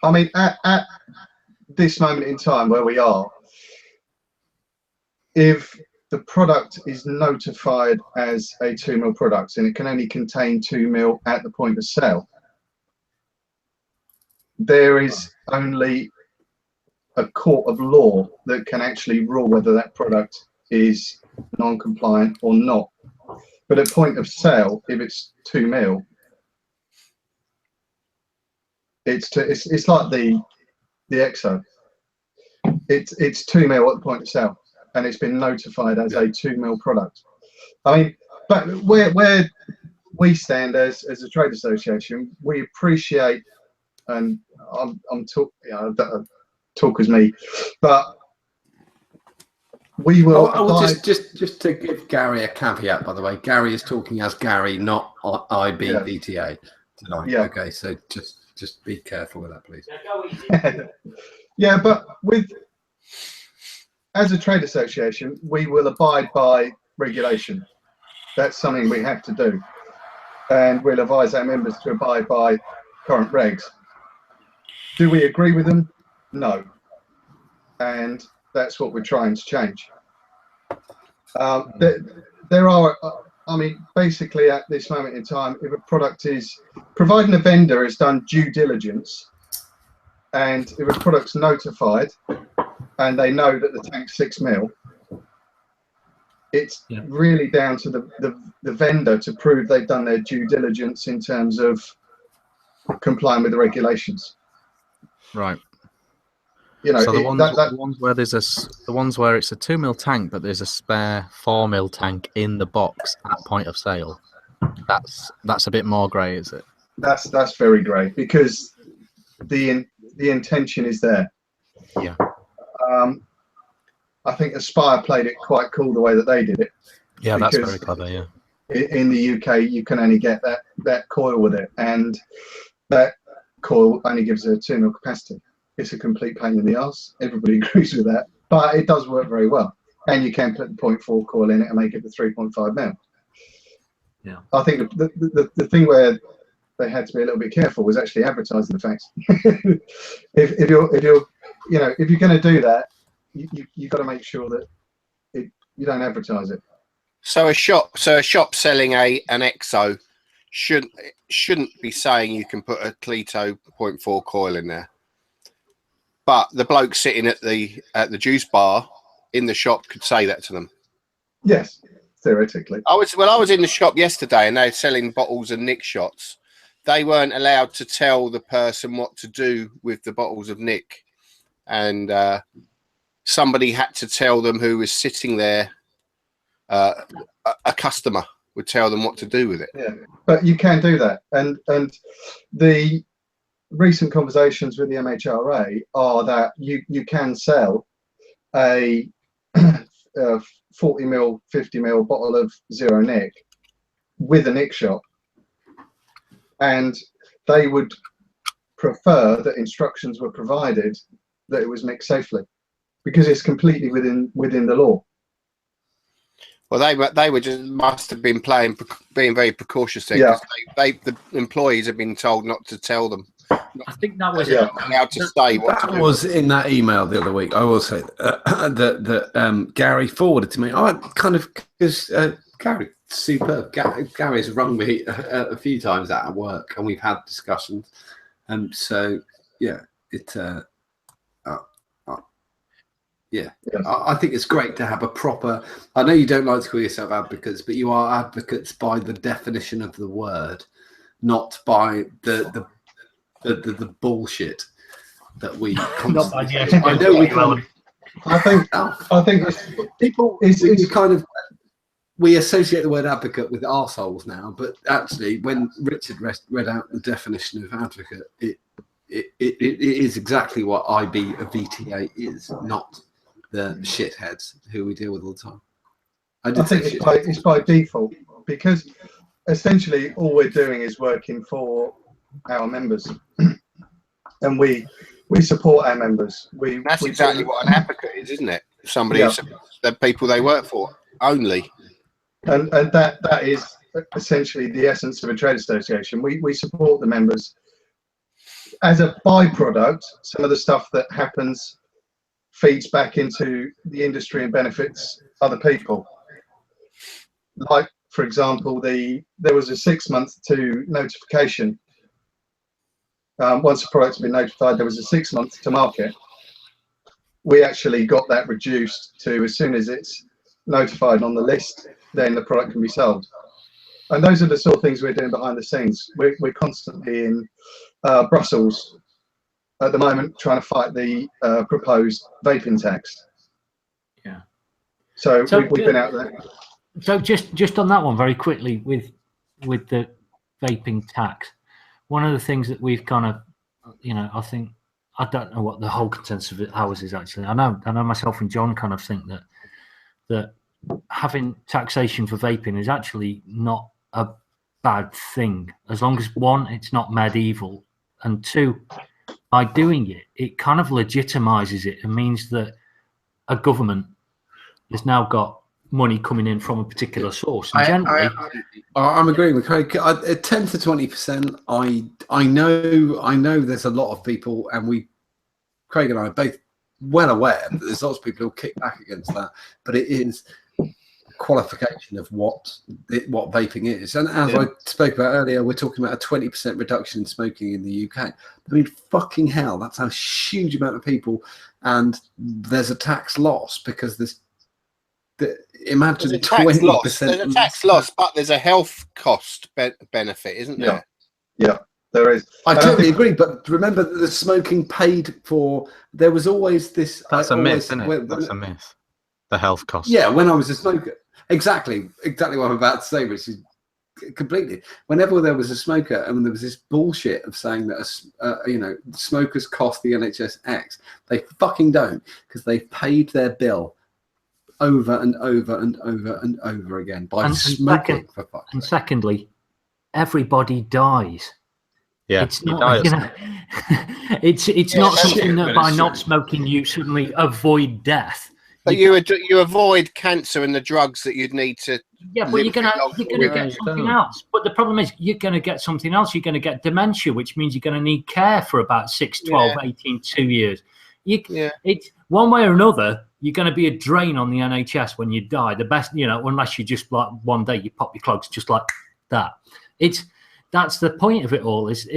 I mean, at this moment in time where we are, if the product is notified as a 2 mil product and it can only contain 2 mil at the point of sale, there is only a court of law that can actually rule whether that product is non-compliant or not. But at point of sale, if it's 2 mil, it's like the EXO. It's 2 mil at the point of sale, and it's been notified as a 2 mil product. I mean, but where we stand as a trade association, we appreciate, and I'm talk as me, but we will. Just to give Gary a caveat, by the way, Gary is talking as Gary, not IBVTA tonight. Yeah. Okay, so just be careful with that, please. Yeah, but as a trade association, we will abide by regulation. That's something we have to do, and we'll advise our members to abide by current regs. Do we agree with them? No. And that's what we're trying to change. There are I mean, basically at this moment in time, if a product is, providing a vendor has done due diligence, and if a product's notified and they know that the tank's 6 mil, it's really down to the vendor to prove they've done their due diligence in terms of complying with the regulations. Right. You know, so the ones where there's the ones where it's a 2 mil tank, but there's a spare 4 mil tank in the box at point of sale. That's a bit more grey, is it? That's very grey, because the intention is there. Yeah. I think Aspire played it quite cool the way that they did it. Yeah, that's very clever. Yeah. In the UK, you can only get that coil with it, and that coil only gives a 2 mil capacity. It's a complete pain in the arse. Everybody agrees with that, but it does work very well. And you can put the 0.4 coil in it and make it the 3.5 mil. Yeah. I think the thing where they had to be a little bit careful was actually advertising the facts. if you're going to do that, you've got to make sure that you don't advertise it. So a shop selling an EXO shouldn't be saying you can put a Cleto 0.4 coil in there. But the bloke sitting at the juice bar in the shop could say that to them. Yes, theoretically. I was in the shop yesterday and they're selling bottles of Nick shots. They weren't allowed to tell the person what to do with the bottles of Nick, and somebody had to tell them who was sitting there. A customer would tell them what to do with it. Yeah, but you can do that, and the recent conversations with the MHRA are that you can sell a 40 mil, 50 mil bottle of zero Nick with a Nick shot, and they would prefer that instructions were provided that it was mixed safely, because it's completely within the law. Well, they were just must have been being very precautious there. Yeah. The employees have been told not to tell them. I think that was allowed to say what to do. That was in that email the other week. I will say that Gary forwarded to me. I kind of, because Gary, superb. Gary's rung me a few times at work, and we've had discussions. So yeah, yeah, I think it's great to have a proper. I know you don't like to call yourself advocates, but you are advocates by the definition of the word, not by the bullshit that we. Not by the I know we can't. I think people we associate the word advocate with arseholes now, but actually, when Richard read out the definition of advocate, it is exactly what VTA is, not the shitheads who we deal with all the time. I think it's by default, because essentially all we're doing is working for our members, and we support our members. That's exactly what an advocate is, isn't it? Somebody who's the people they work for only. And that is essentially the essence of a trade association. We support the members. As a byproduct, some of the stuff that happens feeds back into the industry and benefits other people. Like, for example, there was a 6 month to notification. Once a product's been notified, there was a 6 month to market. We actually got that reduced to, as soon as it's notified on the list, then the product can be sold. And those are the sort of things we're doing behind the scenes. We're constantly in Brussels at the moment trying to fight the proposed vaping tax. Yeah. So we've been out there. So just on that one very quickly with the vaping tax, one of the things that we've kind of, I don't know what the whole consensus of ours is actually. I know myself and John kind of think that having taxation for vaping is actually not a bad thing, as long as, one, it's not medieval, and two, by doing it, it kind of legitimizes it and means that a government has now got money coming in from a particular source. And generally, I'm agreeing with Craig. 10 to 20%. I know there's a lot of people, and Craig and I are both well aware that there's lots of people who kick back against that, but it is qualification of what vaping is. And as I spoke about earlier, we're talking about a 20% reduction in smoking in the UK. I mean, fucking hell, that's a huge amount of people, and there's a tax loss because imagine 20%. There's a tax loss, but there's a health cost benefit, isn't there? Yeah, there is. I totally agree, but remember that the smoking paid for. There was always this. That's a myth, isn't it? That's a myth. The health cost. Yeah, when I was a smoker, exactly what I'm about to say, which is completely. Whenever there was a smoker, and there was this bullshit of saying that smokers cost the NHS X, they fucking don't, because they've paid their bill over and over and over and over again by smoking. And secondly, everybody dies. Yeah, it's not. It's not something that by not smoking you suddenly avoid death. But you avoid cancer and the drugs that you'd need to. Yeah, but you're gonna get something else. But the problem is you're gonna get something else. You're gonna get dementia, which means you're gonna need care for about 6, 12, 18, 2 years. It's one way or another. You're going to be a drain on the NHS when you die. The best, unless you just like one day you pop your clogs just like that. That's the point of it all. It's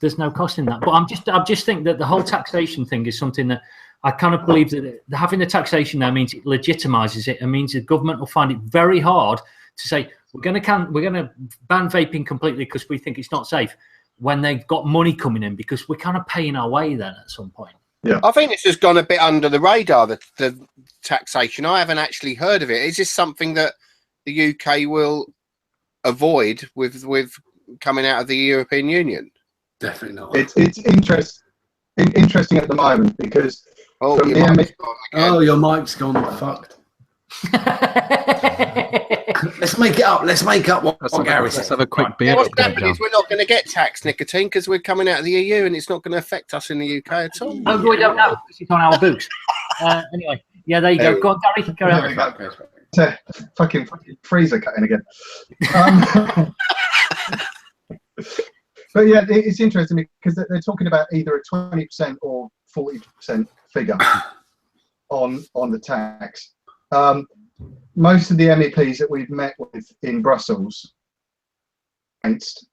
there's no cost in that. But I just think that the whole taxation thing is something that I kind of believe that having the taxation now means it legitimizes it and means the government will find it very hard to say we're going to ban vaping completely because we think it's not safe when they've got money coming in, because we're kind of paying our way then at some point. Yeah, I think this has gone a bit under the radar, the taxation. I haven't actually heard of it. Is this something that the UK will avoid with coming out of the European Union? Definitely not. It's interesting at the moment because your mic's gone fucked. Let's make it up. Let's make up what Gary said. Let's have a quick beer. What's happening is we're not going to get taxed nicotine because we're coming out of the EU and it's not going to affect us in the UK at all. Oh, we don't know. It's on our books. Anyway, yeah, there you go. Go on, Gary. Carry on. It's a fucking freezer cutting again. But yeah, it's interesting because they're talking about either a 20% or 40% figure on the tax. Most of the MEPs that we've met with in Brussels against,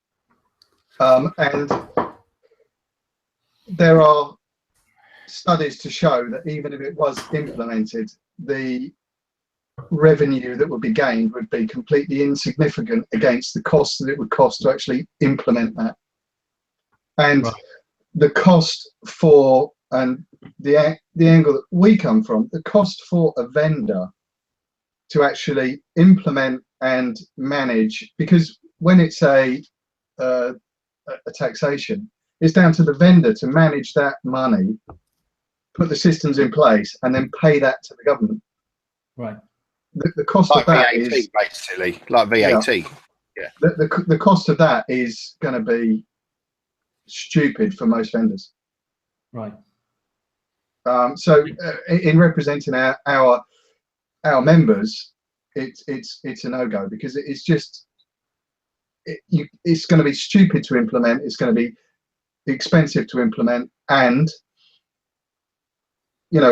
and there are studies to show that even if it was implemented, the revenue that would be gained would be completely insignificant against the cost that it would cost to actually implement that. And the cost for, and the angle that we come from, the cost for a vendor to actually implement and manage, because when it's a taxation, it's down to the vendor to manage that money, put the systems in place, and then pay that to the government. Right. The cost like of that VAT, is basically like VAT. Yeah. The cost of that is going to be stupid for most vendors. Right. So in representing our members, it's a no-go because it's just it's going to be stupid to implement. It's going to be expensive to implement, and it's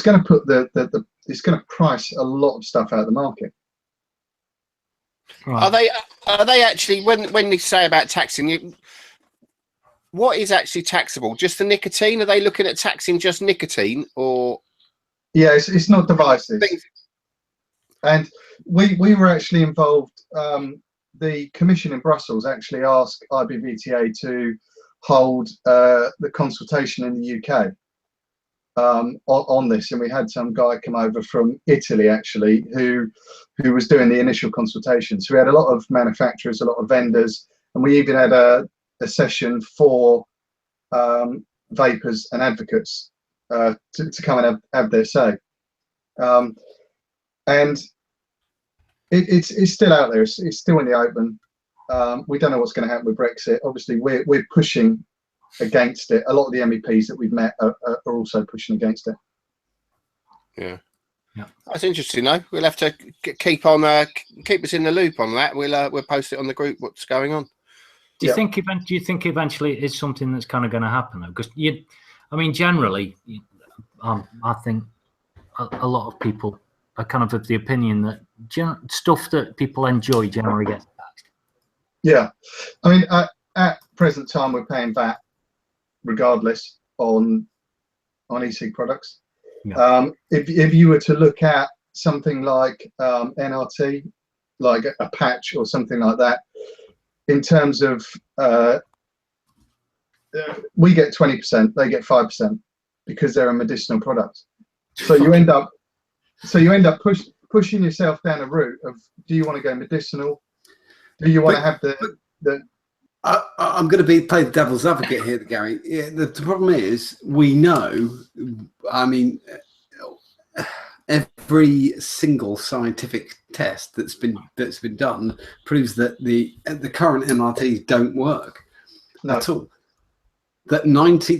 going to put it's going to price a lot of stuff out of the market. Right. Are they actually, when they say about taxing, what is actually taxable? Just the nicotine? Are they looking at taxing just nicotine, or? Yeah, it's not devices. And we were actually involved. The commission in Brussels actually asked IBVTA to hold the consultation in the UK on this, and we had some guy come over from Italy actually who was doing the initial consultation. So we had a lot of manufacturers, a lot of vendors, and we even had a session for vapers and advocates to come and have their say. And it's still out there. It's still in the open. We don't know what's going to happen with Brexit. Obviously, we're pushing against it. A lot of the MEPs that we've met are also pushing against it. Yeah, that's interesting. Though we'll have to keep us in the loop on that. We'll post it on the group. What's going on? Do you think eventually it's something that's kind of going to happen though? Because generally, I think a lot of people are kind of the opinion that stuff that people enjoy generally gets taxed. Yeah, I mean, at present time, we're paying VAT regardless on e-cig products. Yeah. If you were to look at something like NRT, like a patch or something like that, in terms of we get 20%, they get 5% because they're a medicinal product. So you end up pushing yourself down a route of, do you want to go medicinal? Do you want to have the I'm going to play the devil's advocate here, Gary. Yeah, the problem is, we know, I mean, every single scientific test that's been done proves that the current NRTs don't work at all. That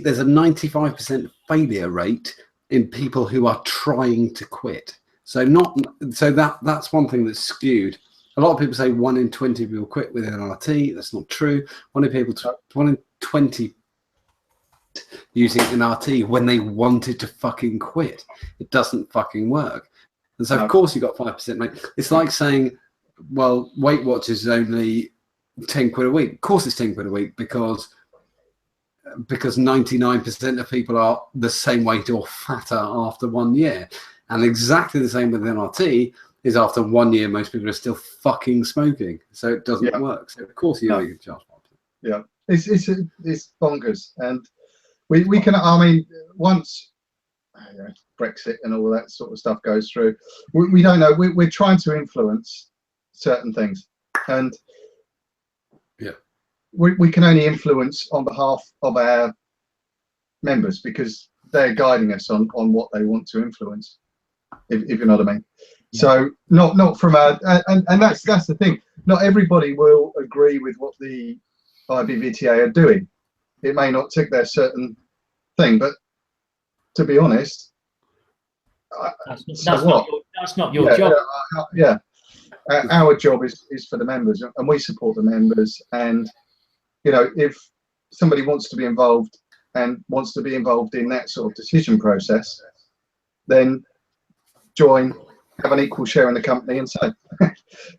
there's a 95% failure rate in people who are trying to quit. So that's one thing that's skewed. A lot of people say 1 in 20 people quit with NRT. That's not true. 1 in 20 using NRT when they wanted to fucking quit. It doesn't fucking work. And so of course you got 5%, mate. It's like saying, well, Weight Watchers is only 10 quid a week. Of course it's 10 quid a week because 99% of people are the same weight or fatter after 1 year. And exactly the same with NRT is after 1 year, most people are still fucking smoking. So it doesn't work. So of course you can charge 5%. Yeah, it's bonkers. And we can, I mean, once Brexit and all that sort of stuff goes through, we don't know. We're trying to influence certain things. And we can only influence on behalf of our members because they're guiding us on what they want to influence, if you know what I mean. Yeah. So not from and that's the thing. Not everybody will agree with what the IBVTA are doing. It may not tick their certain thing, but to be honest, that's not your job. Our job is for the members, and we support the members. And you know, if somebody wants to be involved and wants to be involved in that sort of decision process, then join, have an equal share in the company, and so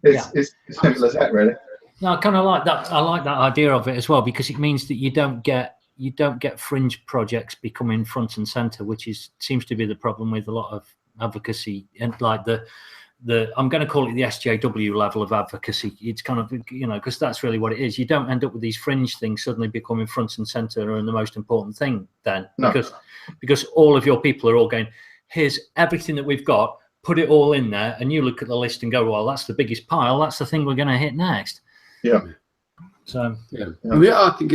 it's as simple as that, really. No, I kind of like that. I like that idea of it as well, because it means that you don't get fringe projects becoming front and center, which seems to be the problem with a lot of advocacy, and like the I'm going to call it the SJW level of advocacy. It's kind of, you know, because that's really what it is. You don't end up with these fringe things suddenly becoming front and center and the most important thing then, because all of your people are all going, here's everything that we've got, put it all in there, and you look at the list and go, well, that's the biggest pile, that's the thing we're going to hit next. Yeah. So I think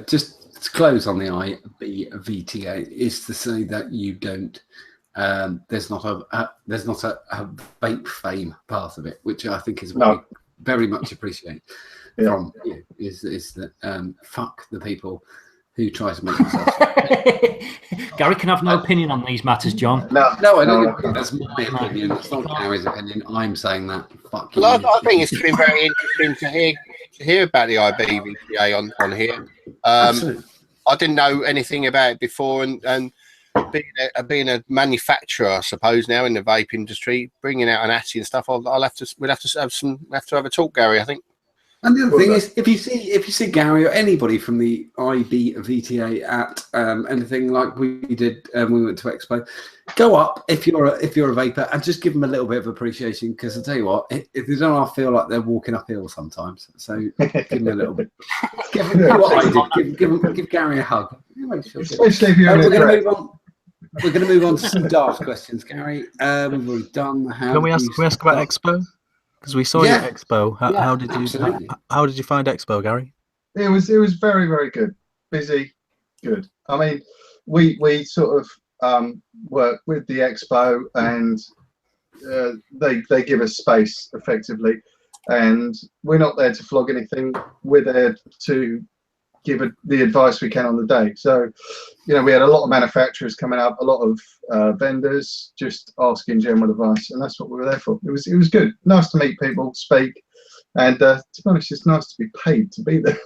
just to close on the IBVTA is to say that you don't. There's not a vape fame part of it, which I think is what we very much appreciate from you. Is that fuck the people who try to make themselves. Gary can have no opinion on these matters, John. No, that's my opinion. It's not Gary's opinion. I'm saying that. Fuck you. Well, I think it's been very interesting to hear about the IBVTA on here. I didn't know anything about it before, and being a manufacturer, I suppose, now in the vape industry, bringing out an ATI and stuff, we'll have to have a talk, Gary, I think. And the other thing is, if you see Gary or anybody from the IBVTA at anything like we did when we went to Expo, go up if you're a vapor and just give them a little bit of appreciation, because I tell you what, if they don't feel like they're walking uphill sometimes, so give them a little bit. Give Gary a hug. Especially if you're we're going to move on to some daft questions, Gary. We've already done. Can we ask about Expo? Because we saw you at Expo. How did you find Expo, Gary? It was very, very good. Busy, good. I mean, we sort of work with the Expo, and they give us space effectively, and we're not there to flog anything. We're there to give the advice we can on the day. So, you know, we had a lot of manufacturers coming up, a lot of vendors just asking general advice, and that's what we were there for. It was good, nice to meet people, speak, and to be honest, it's nice to be paid to be there.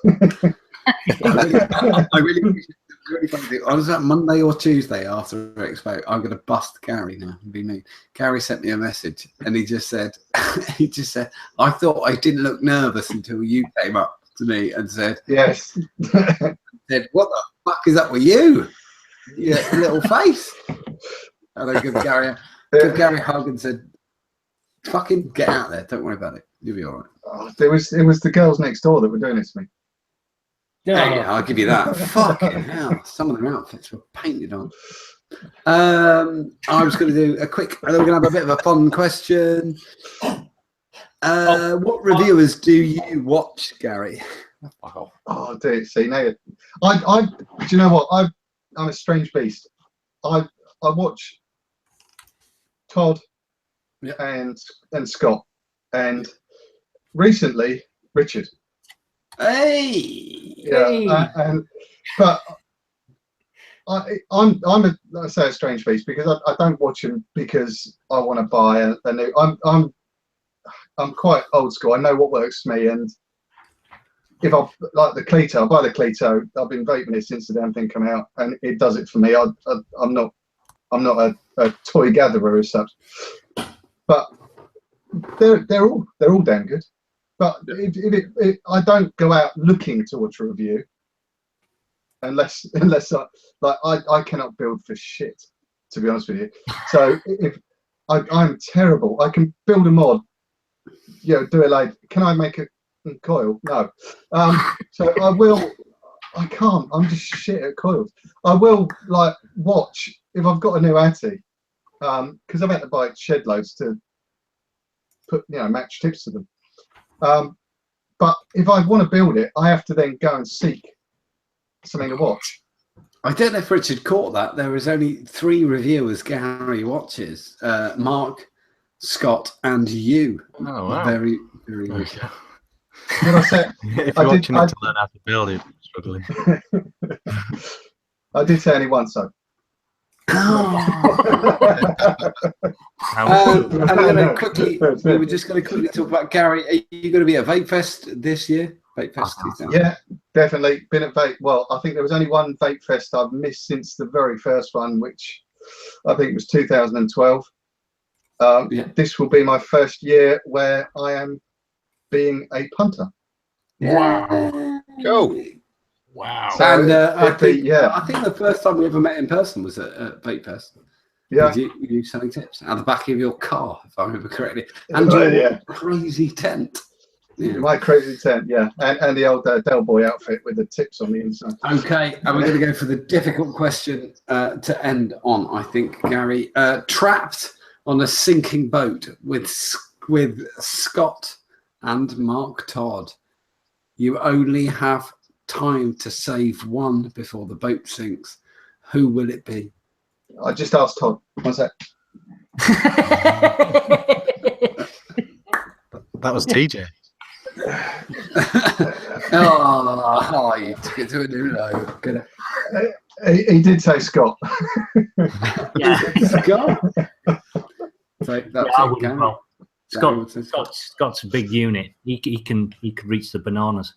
I really appreciate really funny thing. I was at Monday or Tuesday after Expo. I'm going to bust Gary now and be mean. Gary sent me a message and he just said, I thought I didn't look nervous until you came up to me and said, yes. said, what the fuck is up with you? Your little face. And I give Gary a hug and said, fucking get out there. Don't worry about it. You'll be all right. Oh, it was the girls next door that were doing this to me. Yeah, I'll give you that. Fucking hell. Some of their outfits were painted on. I was going to do a quick, and then we're going to have a bit of a fun question. What reviewers do you watch, Gary? Oh, dear. See, now do you know what? I'm a strange beast. I watch Todd and Scott, and recently Richard. Hey, but I'm like I say, a strange beast because I don't watch them because I want to buy a new. I'm quite old school. I know what works for me, and if I like the Cleto, I buy the Cleto. I've been vaping it since the damn thing came out, and it does it for me. I'm not a toy gatherer as such, but they're all damn good. But I don't go out looking to watch a review unless I cannot build for shit, to be honest with you. So if I'm terrible, I can build a mod, do it like, can I make a coil? No. So I can't. I'm just shit at coils. I will like watch if I've got a new Atty, because I've had to buy shed loads to put match tips to them. But if I want to build it, I have to then go and seek something to watch. I don't know if Richard caught that. There was only 3 reviewers Gary watches: Mark, Scott, and you. Oh, wow. Very, very good. When I said, If you're watching it to learn how to build, you're struggling. I did say only once, though. We were just going to quickly talk about Gary. Are you going to be at Vape Fest this year? Vape Fest 2000. Yeah, definitely. Been at Vape. Well, I think there was only one Vape Fest I've missed since the very first one, which I think was 2012. This will be my first year where I am being a punter. Wow. Cool. Wow. So And I think the first time we ever met in person was at Vape Fest. Yeah. You selling tips at the back of your car, if I remember correctly, and your crazy tent. Yeah. My crazy tent, yeah, and the old Del Boy outfit with the tips on the inside. Okay, and we're going to go for the difficult question to end on. I think, Gary, trapped on a sinking boat with Scott and Mark Todd. You only have time to save one before the boat sinks. Who will it be? I just asked Todd. What's that? That was TJ. Oh, you took it to a new low. He did say Scott. Yeah. Scott. So that's Scott's a big unit. He could reach the bananas.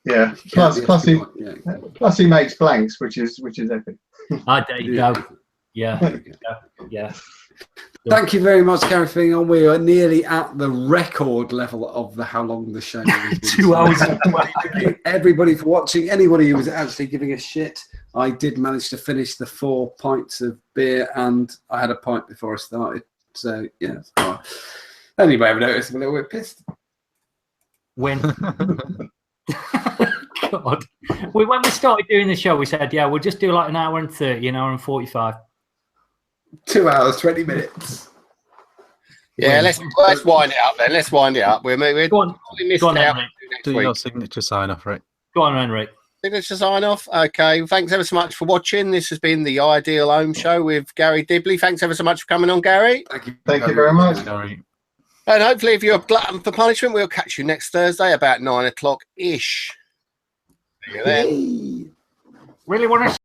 Yeah. Plus he makes blanks, which is epic. There you go. Yeah. Yeah. Thank you very much, Gary, for being on. We are nearly at the record level of how long the show is. 2 hours and 20 minutes. Everybody for watching. Anybody who was actually giving a shit. I did manage to finish the 4 pints of beer, and I had a pint before I started. So yeah, it's all right. Anyway, I've noticed I'm a little bit pissed. When? God. When we started doing the show, we said, yeah, we'll just do like an hour and 30, an hour and 45. 2 hours, 20 minutes. Yeah, let's wind it up then. Let's wind it up. We're go on, do your signature sign off, Rick. Go on, then, Rick. Signature sign off. Okay. Thanks ever so much for watching. This has been the Ideal Home Show with Gary Dibley. Thanks ever so much for coming on, Gary. Thank you very much, Gary. And hopefully, if you're a glutton for punishment, we'll catch you next Thursday about 9 o'clock ish. See you then. Really want to